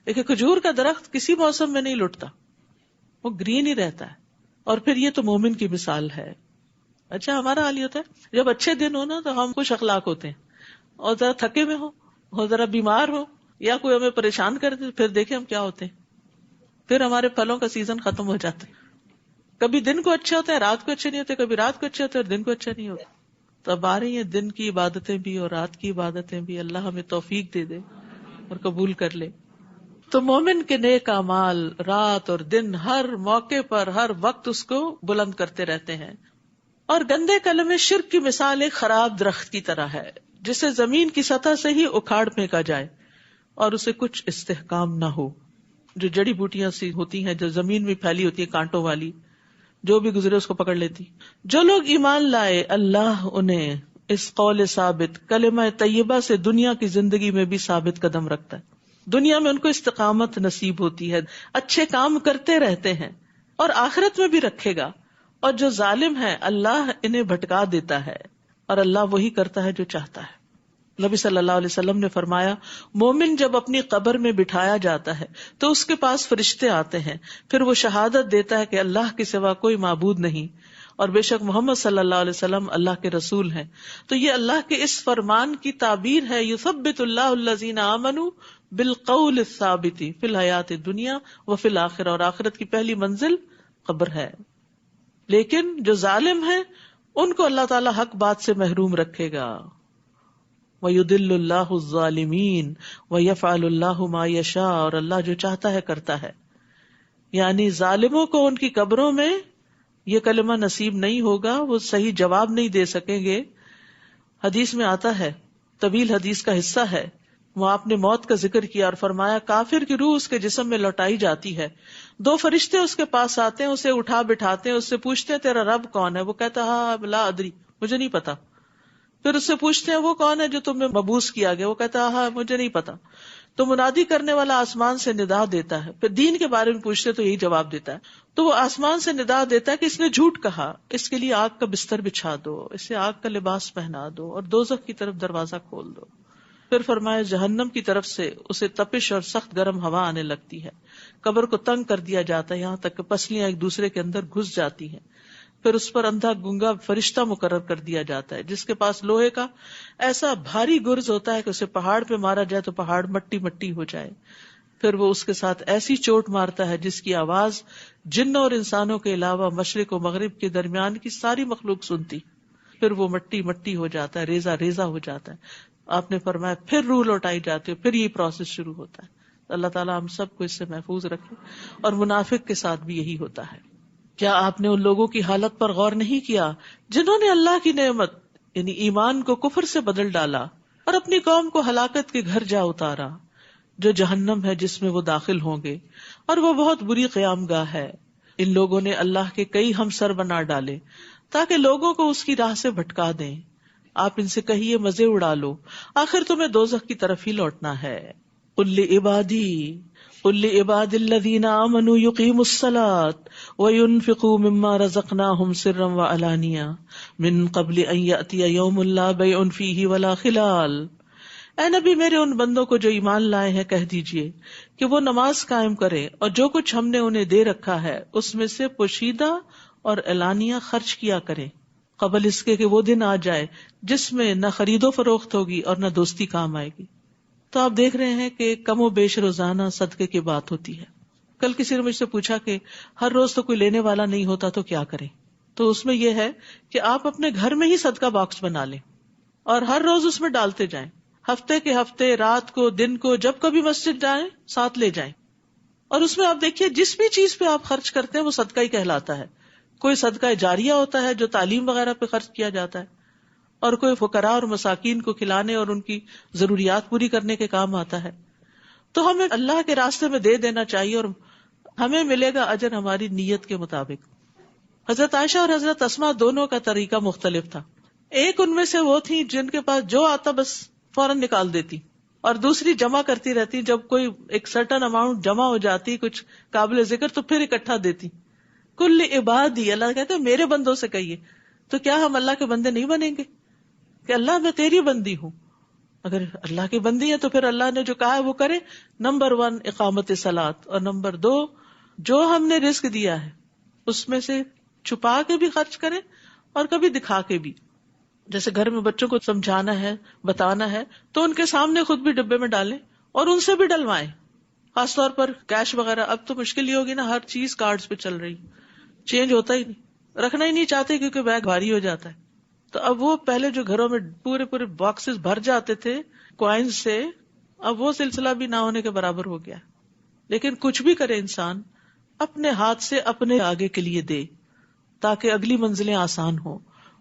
[SPEAKER 1] لیکن کھجور کا درخت کسی موسم میں نہیں لٹتا، وہ گرین ہی رہتا ہے. اور پھر یہ تو مومن کی مثال ہے. اچھا ہمارا حال یہ ہوتا ہے جب اچھے دن ہو نا تو ہم خوش اخلاق ہوتے ہیں، اور ذرا تھکے میں ہو اور ذرا بیمار ہو یا کوئی ہمیں پریشان کر دے پھر دیکھیں ہم کیا ہوتے ہیں، پھر ہمارے پھلوں کا سیزن ختم ہو جاتا ہے. کبھی دن کو اچھے ہوتے ہیں رات کو اچھے نہیں ہوتے، کبھی رات کو اچھے ہوتے ہیں اور دن کو اچھا نہیں ہوتا. تو اب آ رہی ہیں دن کی عبادتیں بھی اور رات کی عبادتیں بھی، اللہ ہمیں توفیق دے دے اور قبول کر لے. تو مومن کے نیک اعمال رات اور دن ہر موقع پر ہر وقت اس کو بلند کرتے رہتے ہیں. اور گندے کلمے شرک کی مثال ایک خراب درخت کی طرح ہے جسے زمین کی سطح سے ہی اکھاڑ پھینکا جائے اور اسے کچھ استحکام نہ ہو. جو جڑی بوٹیاں سی ہوتی ہیں جو زمین میں پھیلی ہوتی ہے کانٹوں والی، جو بھی گزرے اس کو پکڑ لیتی. جو لوگ ایمان لائے اللہ انہیں اس قول ثابت کلمہ طیبہ سے دنیا کی زندگی میں بھی ثابت قدم رکھتا ہے. دنیا میں ان کو استقامت نصیب ہوتی ہے، اچھے کام کرتے رہتے ہیں اور آخرت میں بھی رکھے گا. اور جو ظالم ہے اللہ انہیں بھٹکا دیتا ہے اور اللہ وہی کرتا ہے جو چاہتا ہے. نبی صلی اللہ علیہ وسلم نے فرمایا مومن جب اپنی قبر میں بٹھایا جاتا ہے تو اس کے پاس فرشتے آتے ہیں، پھر وہ شہادت دیتا ہے کہ اللہ کے سوا کوئی معبود نہیں اور بے شک محمد صلی اللہ علیہ وسلم اللہ کے رسول ہیں. تو یہ اللہ کے اس فرمان کی تعبیر ہے یثبت اللہ الذین آمنوا بالقول الثابت فی الحیات الدنیا وفی الآخرہ، اور آخرت کی پہلی منزل قبر ہے. لیکن جو ظالم ہیں ان کو اللہ تعالی حق بات سے محروم رکھے گا. وَيُضِلُّ اللَّهُ الظَّالِمِينَ وَيَفْعَلُ اللَّهُ مَا يَشَاءُ، اور اللہ جو چاہتا ہے کرتا ہے. یعنی ظالموں کو ان کی قبروں میں یہ کلمہ نصیب نہیں ہوگا، وہ صحیح جواب نہیں دے سکیں گے. حدیث میں آتا ہے، طویل حدیث کا حصہ ہے، وہ آپ نے موت کا ذکر کیا اور فرمایا کافر کی روح اس کے جسم میں لوٹائی جاتی ہے، دو فرشتے اس کے پاس آتے ہیں، اسے اٹھا بٹھاتے ہیں، اس سے پوچھتے ہیں تیرا رب کون ہے؟ وہ کہتا ہاں لا ادری، مجھے نہیں پتا. پھر اس سے پوچھتے ہیں وہ کون ہے جو تمہیں مبعوث کیا گیا؟ وہ کہتا ہاں مجھے نہیں پتا. تو منادی کرنے والا آسمان سے ندا دیتا ہے، پھر دین کے بارے میں پوچھتے تو یہی جواب دیتا ہے. تو وہ آسمان سے ندا دیتا ہے کہ اس نے جھوٹ کہا، اس کے لیے آگ کا بستر بچھا دو، اسے آگ کا لباس پہنا دو اور دوزخ کی طرف دروازہ کھول دو. پھر فرمایا جہنم کی طرف سے اسے تپش اور سخت گرم ہوا آنے لگتی ہے، قبر کو تنگ کر دیا جاتا ہے یہاں تک کہ پسلیاں ایک دوسرے کے اندر گھس جاتی ہیں. پھر اس پر اندھا گنگا فرشتہ مقرر کر دیا جاتا ہے جس کے پاس لوہے کا ایسا بھاری گرز ہوتا ہے کہ اسے پہاڑ پہ مارا جائے تو پہاڑ مٹی مٹی ہو جائے. پھر وہ اس کے ساتھ ایسی چوٹ مارتا ہے جس کی آواز جنوں اور انسانوں کے علاوہ مشرق و مغرب کے درمیان کی ساری مخلوق سنتی. پھر وہ مٹی مٹی ہو جاتا ہے، ریزہ ریزہ ہو جاتا ہے. آپ نے فرمایا پھر روح لوٹائی جاتی ہے، پھر یہ پروسیس شروع ہوتا ہے. اللہ تعالیٰ ہم سب کو اس سے محفوظ رکھے. اور منافق کے ساتھ بھی یہی ہوتا ہے. کیا آپ نے ان لوگوں کی حالت پر غور نہیں کیا جنہوں نے اللہ کی نعمت یعنی ایمان کو کفر سے بدل ڈالا اور اپنی قوم کو ہلاکت کے گھر جا اتارا جو جہنم ہے جس میں وہ داخل ہوں گے اور وہ بہت بری قیام گاہ ہے. ان لوگوں نے اللہ کے کئی ہمسر بنا ڈالے تاکہ لوگوں کو اس کی راہ سے بھٹکا دیں. آپ ان سے کہیے مزے اڑا لو، آخر تمہیں دوزخ کی طرف ہی لوٹنا ہے. قل لعبادی الذین آمنوا یقیموا الصلاة وینفقوا مما رزقناہم سرا وعلانیہ من قبل ان یأتی یوم لا بیع فیہ ولا خلال. اے نبی میرے ان بندوں کو جو ایمان لائے ہیں کہہ دیجئے کہ وہ نماز قائم کریں اور جو کچھ ہم نے انہیں دے رکھا ہے اس میں سے پوشیدہ اور اعلانیہ خرچ کیا کریں قبل اس کے کہ وہ دن آ جائے جس میں نہ خرید و فروخت ہوگی اور نہ دوستی کام آئے گی. تو آپ دیکھ رہے ہیں کہ کم و بیش روزانہ صدقے کی بات ہوتی ہے. کل کسی نے مجھ سے پوچھا کہ ہر روز تو کوئی لینے والا نہیں ہوتا تو کیا کریں. تو اس میں یہ ہے کہ آپ اپنے گھر میں ہی صدقہ باکس بنا لیں اور ہر روز اس میں ڈالتے جائیں. ہفتے کے ہفتے، رات کو، دن کو، جب کبھی مسجد جائیں ساتھ لے جائیں. اور اس میں آپ دیکھیے جس بھی چیز پہ آپ خرچ کرتے ہیں وہ صدقہ ہی کہلاتا ہے. کوئی صدقہ جاریہ ہوتا ہے جو تعلیم وغیرہ پہ خرچ کیا جاتا ہے، اور کوئی فقراء اور مساکین کو کھلانے اور ان کی ضروریات پوری کرنے کے کام آتا ہے. تو ہمیں اللہ کے راستے میں دے دینا چاہیے اور ہمیں ملے گا اجر ہماری نیت کے مطابق. حضرت عائشہ اور حضرت اسماء دونوں کا طریقہ مختلف تھا. ایک ان میں سے وہ تھی جن کے پاس جو آتا بس فوراً نکال دیتی، اور دوسری جمع کرتی رہتی. جب کوئی ایک سرٹن اماؤنٹ جمع ہو جاتی کچھ قابل ذکر تو پھر اکٹھا دیتی. کل عبادی، اللہ کہتے ہیں میرے بندوں سے کہیے. تو کیا ہم اللہ کے بندے نہیں بنیں گے کہ اللہ میں تیری بندی ہوں؟ اگر اللہ کی بندی ہے تو پھر اللہ نے جو کہا ہے وہ کرے. نمبر 1 اقامت صلاۃ، اور نمبر 2 جو ہم نے رزق دیا ہے اس میں سے چھپا کے بھی خرچ کرے اور کبھی دکھا کے بھی. جیسے گھر میں بچوں کو سمجھانا ہے، بتانا ہے، تو ان کے سامنے خود بھی ڈبے میں ڈالیں اور ان سے بھی ڈلوائیں. خاص طور پر کیش وغیرہ اب تو مشکل ہی ہوگی نا، ہر چیز کارڈز پہ چل رہی، چینج ہوتا ہی نہیں، رکھنا ہی نہیں چاہتے کیونکہ بیگ بھاری ہو جاتا ہے. تو اب وہ پہلے جو گھروں میں پورے باکسز بھر جاتے تھے کوائنز سے، اب وہ سلسلہ بھی نہ ہونے کے برابر ہو گیا. لیکن کچھ بھی کرے انسان اپنے ہاتھ سے اپنے آگے کے لیے دے تاکہ اگلی منزلیں آسان ہوں.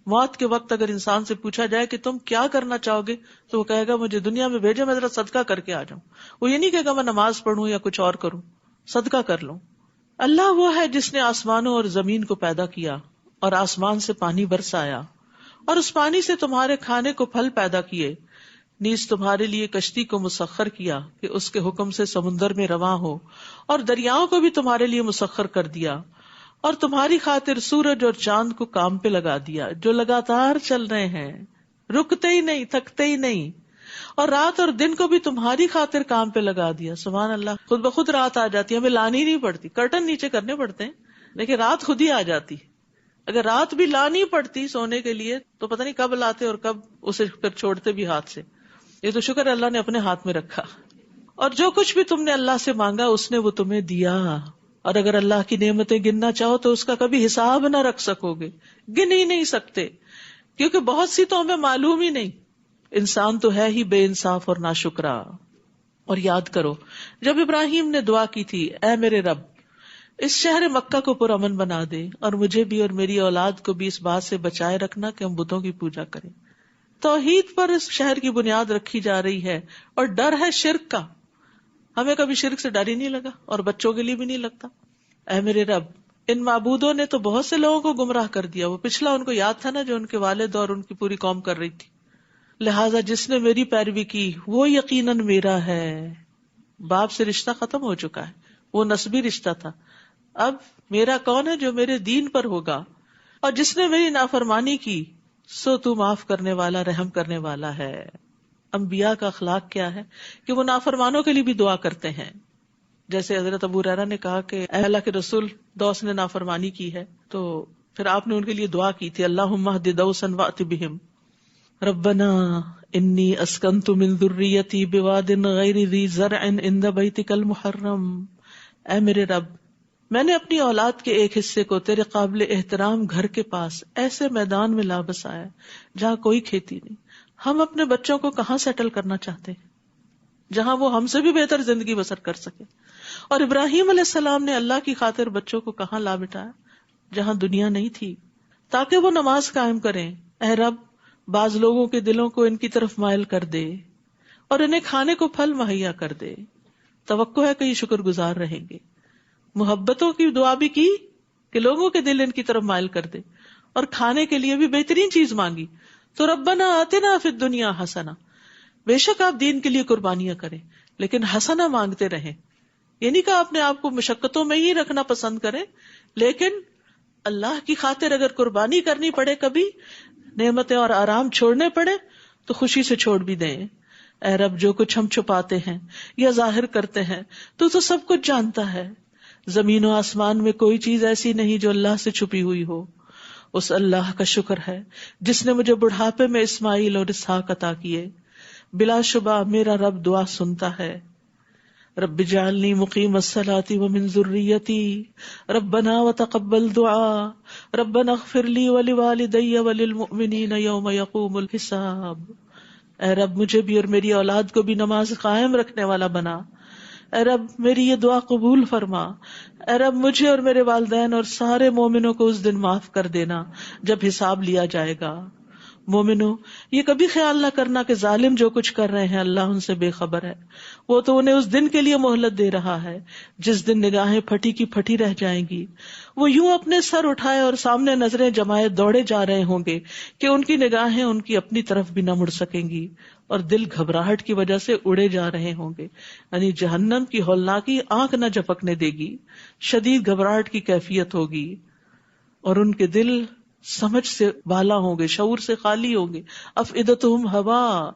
[SPEAKER 1] موت کے وقت اگر انسان سے پوچھا جائے کہ تم کیا کرنا چاہو گے تو وہ کہے گا مجھے دنیا میں بھیجو، میں ذرا صدقہ کر کے آ جاؤں. وہ یہ نہیں کہے گا میں نماز پڑھوں یا کچھ اور کروں، صدقہ کر لوں. اللہ وہ ہے جس نے آسمانوں اور زمین کو پیدا کیا اور آسمان سے پانی برسایا اور اس پانی سے تمہارے کھانے کو پھل پیدا کیے، نیز تمہارے لیے کشتی کو مسخر کیا کہ اس کے حکم سے سمندر میں رواں ہو، اور دریاؤں کو بھی تمہارے لیے مسخر کر دیا، اور تمہاری خاطر سورج اور چاند کو کام پہ لگا دیا جو لگاتار چل رہے ہیں، رکتے ہی نہیں، تھکتے ہی نہیں، اور رات اور دن کو بھی تمہاری خاطر کام پہ لگا دیا. سبحان اللہ، خود بخود رات آ جاتی ہے، ہمیں لانی نہیں پڑتی، کرٹن نیچے کرنے پڑتے ہیں لیکن رات خود ہی آ جاتی. اگر رات بھی لانی پڑتی سونے کے لیے تو پتہ نہیں کب لاتے اور کب اسے پھر چھوڑتے بھی ہاتھ سے. یہ تو شکر اللہ نے اپنے ہاتھ میں رکھا. اور جو کچھ بھی تم نے اللہ سے مانگا اس نے وہ تمہیں دیا، اور اگر اللہ کی نعمتیں گننا چاہو تو اس کا کبھی حساب نہ رکھ سکو گے، گن ہی نہیں سکتے، کیونکہ بہت سی تو ہمیں معلوم ہی نہیں. انسان تو ہے ہی بے انصاف اور ناشکرا. اور یاد کرو جب ابراہیم نے دعا کی تھی، اے میرے رب اس شہر مکہ کو پرامن بنا دے اور مجھے بھی اور میری اولاد کو بھی اس بات سے بچائے رکھنا کہ ہم بتوں کی پوجا کریں. توحید پر اس شہر کی بنیاد رکھی جا رہی ہے اور ڈر ہے شرک کا. ہمیں کبھی شرک سے ڈر ہی نہیں لگا اور بچوں کے لیے بھی نہیں لگتا. اے میرے رب ان معبودوں نے تو بہت سے لوگوں کو گمراہ کر دیا. وہ پچھلا ان کو یاد تھا نا جو ان کے والد اور ان کی پوری قوم کر رہی تھی. لہٰذا جس نے میری پیروی کی وہ یقیناً میرا ہے. باپ سے رشتہ ختم ہو چکا ہے، وہ نسبی رشتہ تھا. اب میرا کون ہے جو میرے دین پر ہوگا. اور جس نے میری نافرمانی کی سو تو معاف کرنے والا، رحم کرنے والا ہے. انبیاء کا اخلاق کیا ہے کہ وہ نافرمانوں کے لیے بھی دعا کرتے ہیں. جیسے حضرت ابو ہریرہ نے کہا کہ اے اللہ کے رسول، دوس نے نافرمانی کی ہے تو پھر آپ نے ان کے لیے دعا کی تھی، اللہم اہد دوسا وأت بہم ربنا انی اسکنت من ذریتی بواد غیر ذی زرع عند بیتک المحرم. اے میرے رب میں نے اپنی اولاد کے ایک حصے کو تیرے قابل احترام گھر کے پاس ایسے میدان میں لا بسایا جہاں کوئی کھیتی نہیں. ہم اپنے بچوں کو کہاں سیٹل کرنا چاہتے ہیں جہاں وہ ہم سے بھی بہتر زندگی بسر کر سکے. اور ابراہیم علیہ السلام نے اللہ کی خاطر بچوں کو کہاں لا بٹایا؟ جہاں دنیا نہیں تھی، تاکہ وہ نماز قائم کریں. اے رب بعض لوگوں کے دلوں کو ان کی طرف مائل کر دے اور انہیں کھانے کو پھل مہیا کر دے. توقع ہے کہ یہ شکر گزار رہیں گے. محبتوں کی دعا بھی کی کہ لوگوں کے دل ان کی طرف مائل کر دے، اور کھانے کے لیے بھی بہترین چیز مانگی. تو ربنا آتنا فی الدنیا حسنہ، بے شک آپ دین کے لیے قربانیاں کریں لیکن حسنہ مانگتے رہیں. یعنی کہ اپنے آپ کو مشقتوں میں ہی رکھنا پسند کریں، لیکن اللہ کی خاطر اگر قربانی کرنی پڑے، کبھی نعمتیں اور آرام چھوڑنے پڑے تو خوشی سے چھوڑ بھی دیں. اے رب جو کچھ ہم چھپاتے ہیں یا ظاہر کرتے ہیں تو سب کچھ جانتا ہے. زمین و آسمان میں کوئی چیز ایسی نہیں جو اللہ سے چھپی ہوئی ہو. اس اللہ کا شکر ہے جس نے مجھے بڑھاپے میں اسماعیل اور اسحاق عطا کیے. بلا شبہ میرا رب دعا سنتا ہے. رب اجعلنی مقیم الصلاۃ ومن ذریتی ربنا وتقبل دعاء ربنا اغفر لی ولوالدی وللمؤمنین یوم یقوم الحساب. اے رب مجھے بھی اور میری اولاد کو بھی نماز قائم رکھنے والا بنا. اے رب میری یہ دعا قبول فرما. اے رب مجھے اور میرے والدین اور سارے مومنوں کو اس دن معاف کر دینا جب حساب لیا جائے گا. مومنوں، یہ کبھی خیال نہ کرنا کہ ظالم جو کچھ کر رہے ہیں اللہ ان سے بے خبر ہے. وہ تو انہیں اس دن کے لیے مہلت دے رہا ہے جس دن نگاہیں پھٹی کی پھٹی رہ جائیں گی. وہ یوں اپنے سر اٹھائے اور سامنے نظریں جمائے دوڑے جا رہے ہوں گے کہ ان کی نگاہیں ان کی اپنی طرف بھی نہ مڑ سکیں گی اور دل گھبراہٹ کی وجہ سے اڑے جا رہے ہوں گے. یعنی جہنم کی ہولناکی آنکھ نہ جھپکنے دے گی. شدید گھبراہٹ کی کیفیت ہوگی اور ان کے دل سمجھ سے بالا ہوں گے، شعور سے خالی ہوں گے. افئدتہم ہوا.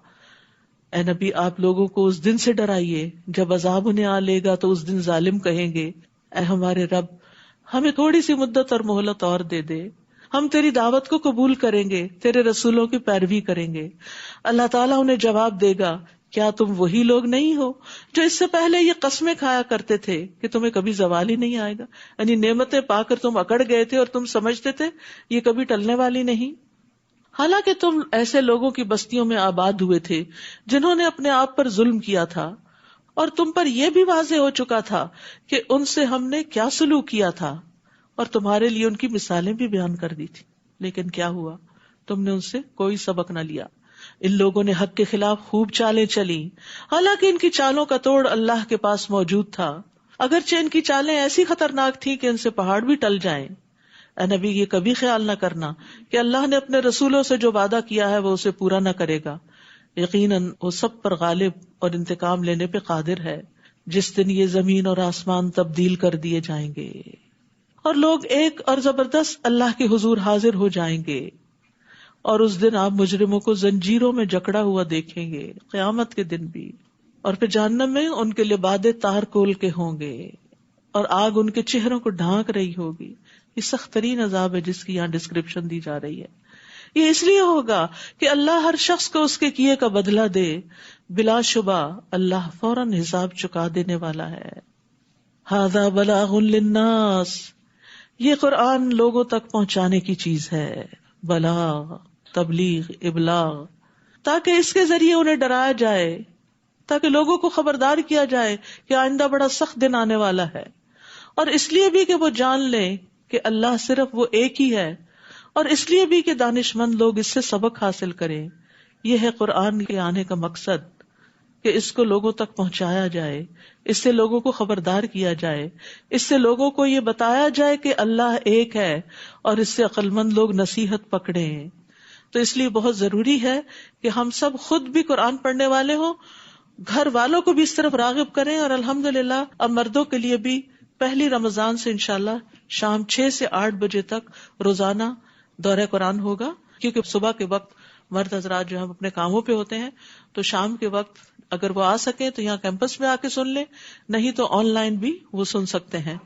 [SPEAKER 1] اے نبی آپ لوگوں کو اس دن سے ڈرائیے جب عذاب انہیں آ لے گا تو اس دن ظالم کہیں گے اے ہمارے رب ہمیں تھوڑی سی مدت اور مہلت اور دے دے، ہم تیری دعوت کو قبول کریں گے، تیرے رسولوں کی پیروی کریں گے. اللہ تعالیٰ انہیں جواب دے گا کیا تم وہی لوگ نہیں ہو جو اس سے پہلے یہ قسمیں کھایا کرتے تھے کہ تمہیں کبھی زوال ہی نہیں آئے گا. یعنی نعمتیں پا کر تم اکڑ گئے تھے اور تم سمجھتے تھے یہ کبھی ٹلنے والی نہیں. حالانکہ تم ایسے لوگوں کی بستیوں میں آباد ہوئے تھے جنہوں نے اپنے آپ پر ظلم کیا تھا اور تم پر یہ بھی واضح ہو چکا تھا کہ ان سے ہم نے کیا سلوک کیا تھا اور تمہارے لیے ان کی مثالیں بھی بیان کر دی تھی. لیکن کیا ہوا؟ تم نے ان سے کوئی سبق نہ لیا. ان لوگوں نے حق کے خلاف خوب چالیں چلی حالانکہ ان کی چالوں کا توڑ اللہ کے پاس موجود تھا. اگرچہ ان کی چالیں ایسی خطرناک تھی کہ ان سے پہاڑ بھی ٹل جائیں. اے نبی یہ کبھی خیال نہ کرنا کہ اللہ نے اپنے رسولوں سے جو وعدہ کیا ہے وہ اسے پورا نہ کرے گا. یقیناً وہ سب پر غالب اور انتقام لینے پہ قادر ہے. جس دن یہ زمین اور آسمان تبدیل کر دیے جائیں گے اور لوگ ایک اور زبردست اللہ کے حضور حاضر ہو جائیں گے اور اس دن آپ مجرموں کو زنجیروں میں جکڑا ہوا دیکھیں گے قیامت کے دن بھی. اور پھر جہنم میں ان کے لبادے تار کول کے ہوں گے اور آگ ان کے چہروں کو ڈھانک رہی ہوگی. یہ سخت ترین عذاب ہے جس کی یہاں ڈسکرپشن دی جا رہی ہے. یہ اس لیے ہوگا کہ اللہ ہر شخص کو اس کے کیے کا بدلہ دے. بلا شبہ اللہ فوراً حساب چکا دینے والا ہے. ھذا بلاغ للناس. یہ قرآن لوگوں تک پہنچانے کی چیز ہے. بلاغ، تبلیغ، ابلاغ، تاکہ اس کے ذریعے انہیں ڈرایا جائے، تاکہ لوگوں کو خبردار کیا جائے کہ آئندہ بڑا سخت دن آنے والا ہے. اور اس لیے بھی کہ وہ جان لیں کہ اللہ صرف وہ ایک ہی ہے، اور اس لیے بھی کہ دانش مند لوگ اس سے سبق حاصل کریں. یہ ہے قرآن کے آنے کا مقصد کہ اس کو لوگوں تک پہنچایا جائے، اس سے لوگوں کو خبردار کیا جائے، اس سے لوگوں کو یہ بتایا جائے کہ اللہ ایک ہے، اور اس سے عقل مند لوگ نصیحت پکڑیں. تو اس لیے بہت ضروری ہے کہ ہم سب خود بھی قرآن پڑھنے والے ہوں، گھر والوں کو بھی اس طرف راغب کریں. اور الحمدللہ اب مردوں کے لیے بھی پہلی رمضان سے انشاءاللہ شام 6 سے 8 بجے تک روزانہ دورہ قرآن ہوگا، کیونکہ صبح کے وقت مرد حضرات جو ہم اپنے کاموں پہ ہوتے ہیں، تو شام کے وقت اگر وہ آ سکے تو یہاں کیمپس میں آ کے سن لیں، نہیں تو آن لائن بھی وہ سن سکتے ہیں.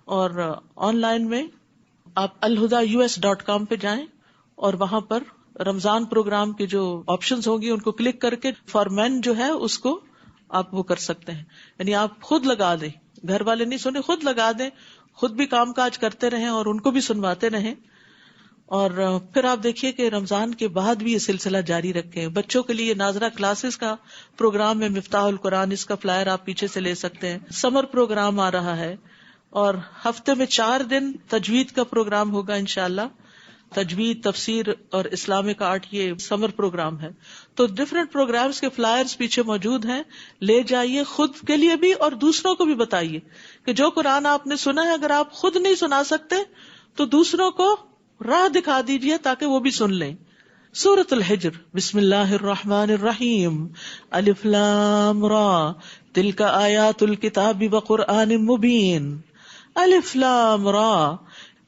[SPEAKER 1] اور آن لائن میں آپ alhudaus.com پہ جائیں اور وہاں پر رمضان پروگرام کے جو آپشنز ہوں گی ان کو کلک کر کے فار مین جو ہے اس کو آپ وہ کر سکتے ہیں. یعنی آپ خود لگا دیں، گھر والے نہیں سنیں، خود لگا دیں، خود بھی کام کاج کرتے رہیں اور ان کو بھی سنواتے رہیں. اور پھر آپ دیکھیے کہ رمضان کے بعد بھی یہ سلسلہ جاری رکھیں. بچوں کے لیے ناظرہ کلاسز کا پروگرام ہے مفتاح القرآن، اس کا فلائر آپ پیچھے سے لے سکتے ہیں. سمر پروگرام آ رہا ہے اور ہفتے میں 4 دن تجوید کا پروگرام ہوگا انشاءاللہ. تجوید، تفسیر اور اسلامک آرٹ یہ سمر پروگرام ہے. تو ڈفرینٹ پروگرامز کے فلائرز پیچھے موجود ہیں، لے جائیے خود کے لیے بھی اور دوسروں کو بھی بتائیے کہ جو قرآن آپ نے سنا ہے اگر آپ خود نہیں سنا سکتے تو دوسروں کو راہ دکھا دیجیے تاکہ وہ بھی سن لیں. سورۃ الحجر، بسم اللہ الرحمن الرحیم، الف لام را تلک آیات الکتاب وقرآن مبین. الف لام را،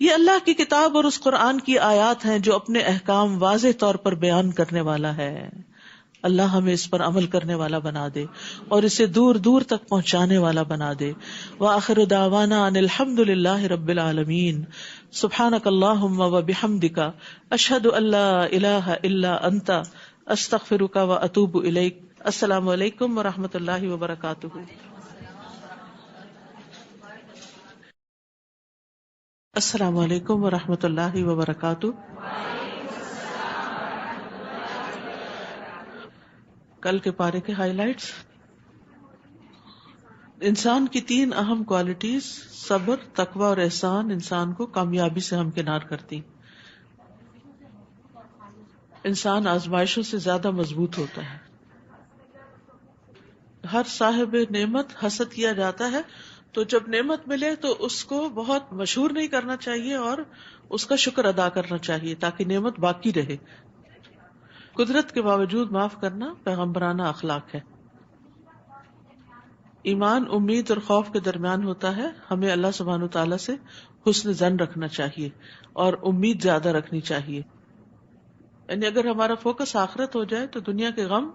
[SPEAKER 1] یہ اللہ کی کتاب اور اس قرآن کی آیات ہیں جو اپنے احکام واضح طور پر بیان کرنے والا ہے. اللہ ہمیں اس پر عمل کرنے والا بنا دے اور اسے دور دور تک پہنچانے والا بنا دے. وآخر دعوانا ان الحمد للہ رب العالمین. سبحانک اللہم وبحمدک، اشہد ان لا الہ الا انت، استغفرک واتوب الیک. السلام علیکم ورحمۃ اللہ وبرکاتہ. السلام علیکم ورحمۃ اللہ وبرکاتہ. کل کے پارے کے ہائی لائٹس. انسان کی 3 اہم کوالٹیز صبر، تقوی اور احسان انسان کو کامیابی سے ہمکنار کرتی. انسان آزمائشوں سے زیادہ مضبوط ہوتا ہے. ہر صاحب نعمت حسد کیا جاتا ہے، تو جب نعمت ملے تو اس کو بہت مشہور نہیں کرنا چاہیے اور اس کا شکر ادا کرنا چاہیے تاکہ نعمت باقی رہے. قدرت کے باوجود معاف کرنا پیغمبرانہ اخلاق ہے. ایمان امید اور خوف کے درمیان ہوتا ہے. ہمیں اللہ سبحانہ و تعالیٰ سے حسن ظن رکھنا چاہیے اور امید زیادہ رکھنی چاہیے. یعنی اگر ہمارا فوکس آخرت ہو جائے تو دنیا کے غم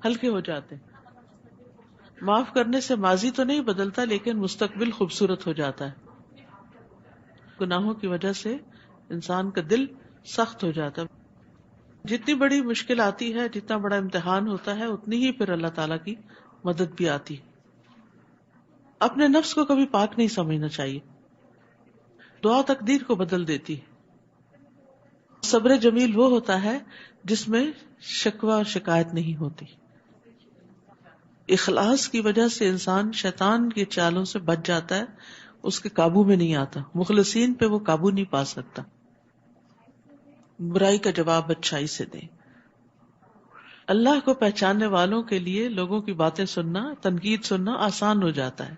[SPEAKER 1] ہلکے ہو جاتے ہیں. معاف کرنے سے ماضی تو نہیں بدلتا لیکن مستقبل خوبصورت ہو جاتا ہے. گناہوں کی وجہ سے انسان کا دل سخت ہو جاتا ہے. جتنی بڑی مشکل آتی ہے، جتنا بڑا امتحان ہوتا ہے، اتنی ہی پھر اللہ تعالیٰ کی مدد بھی آتی. اپنے نفس کو کبھی پاک نہیں سمجھنا چاہیے. دعا تقدیر کو بدل دیتی ہے. صبر جمیل وہ ہوتا ہے جس میں شکوہ اور شکایت نہیں ہوتی. اخلاص کی وجہ سے انسان شیطان کی چالوں سے بچ جاتا ہے، اس کے قابو میں نہیں آتا. مخلصین پہ وہ قابو نہیں پا سکتا. برائی کا جواب اچھائی سے دیں. اللہ کو پہچاننے والوں کے لیے لوگوں کی باتیں سننا، تنقید سننا آسان ہو جاتا ہے.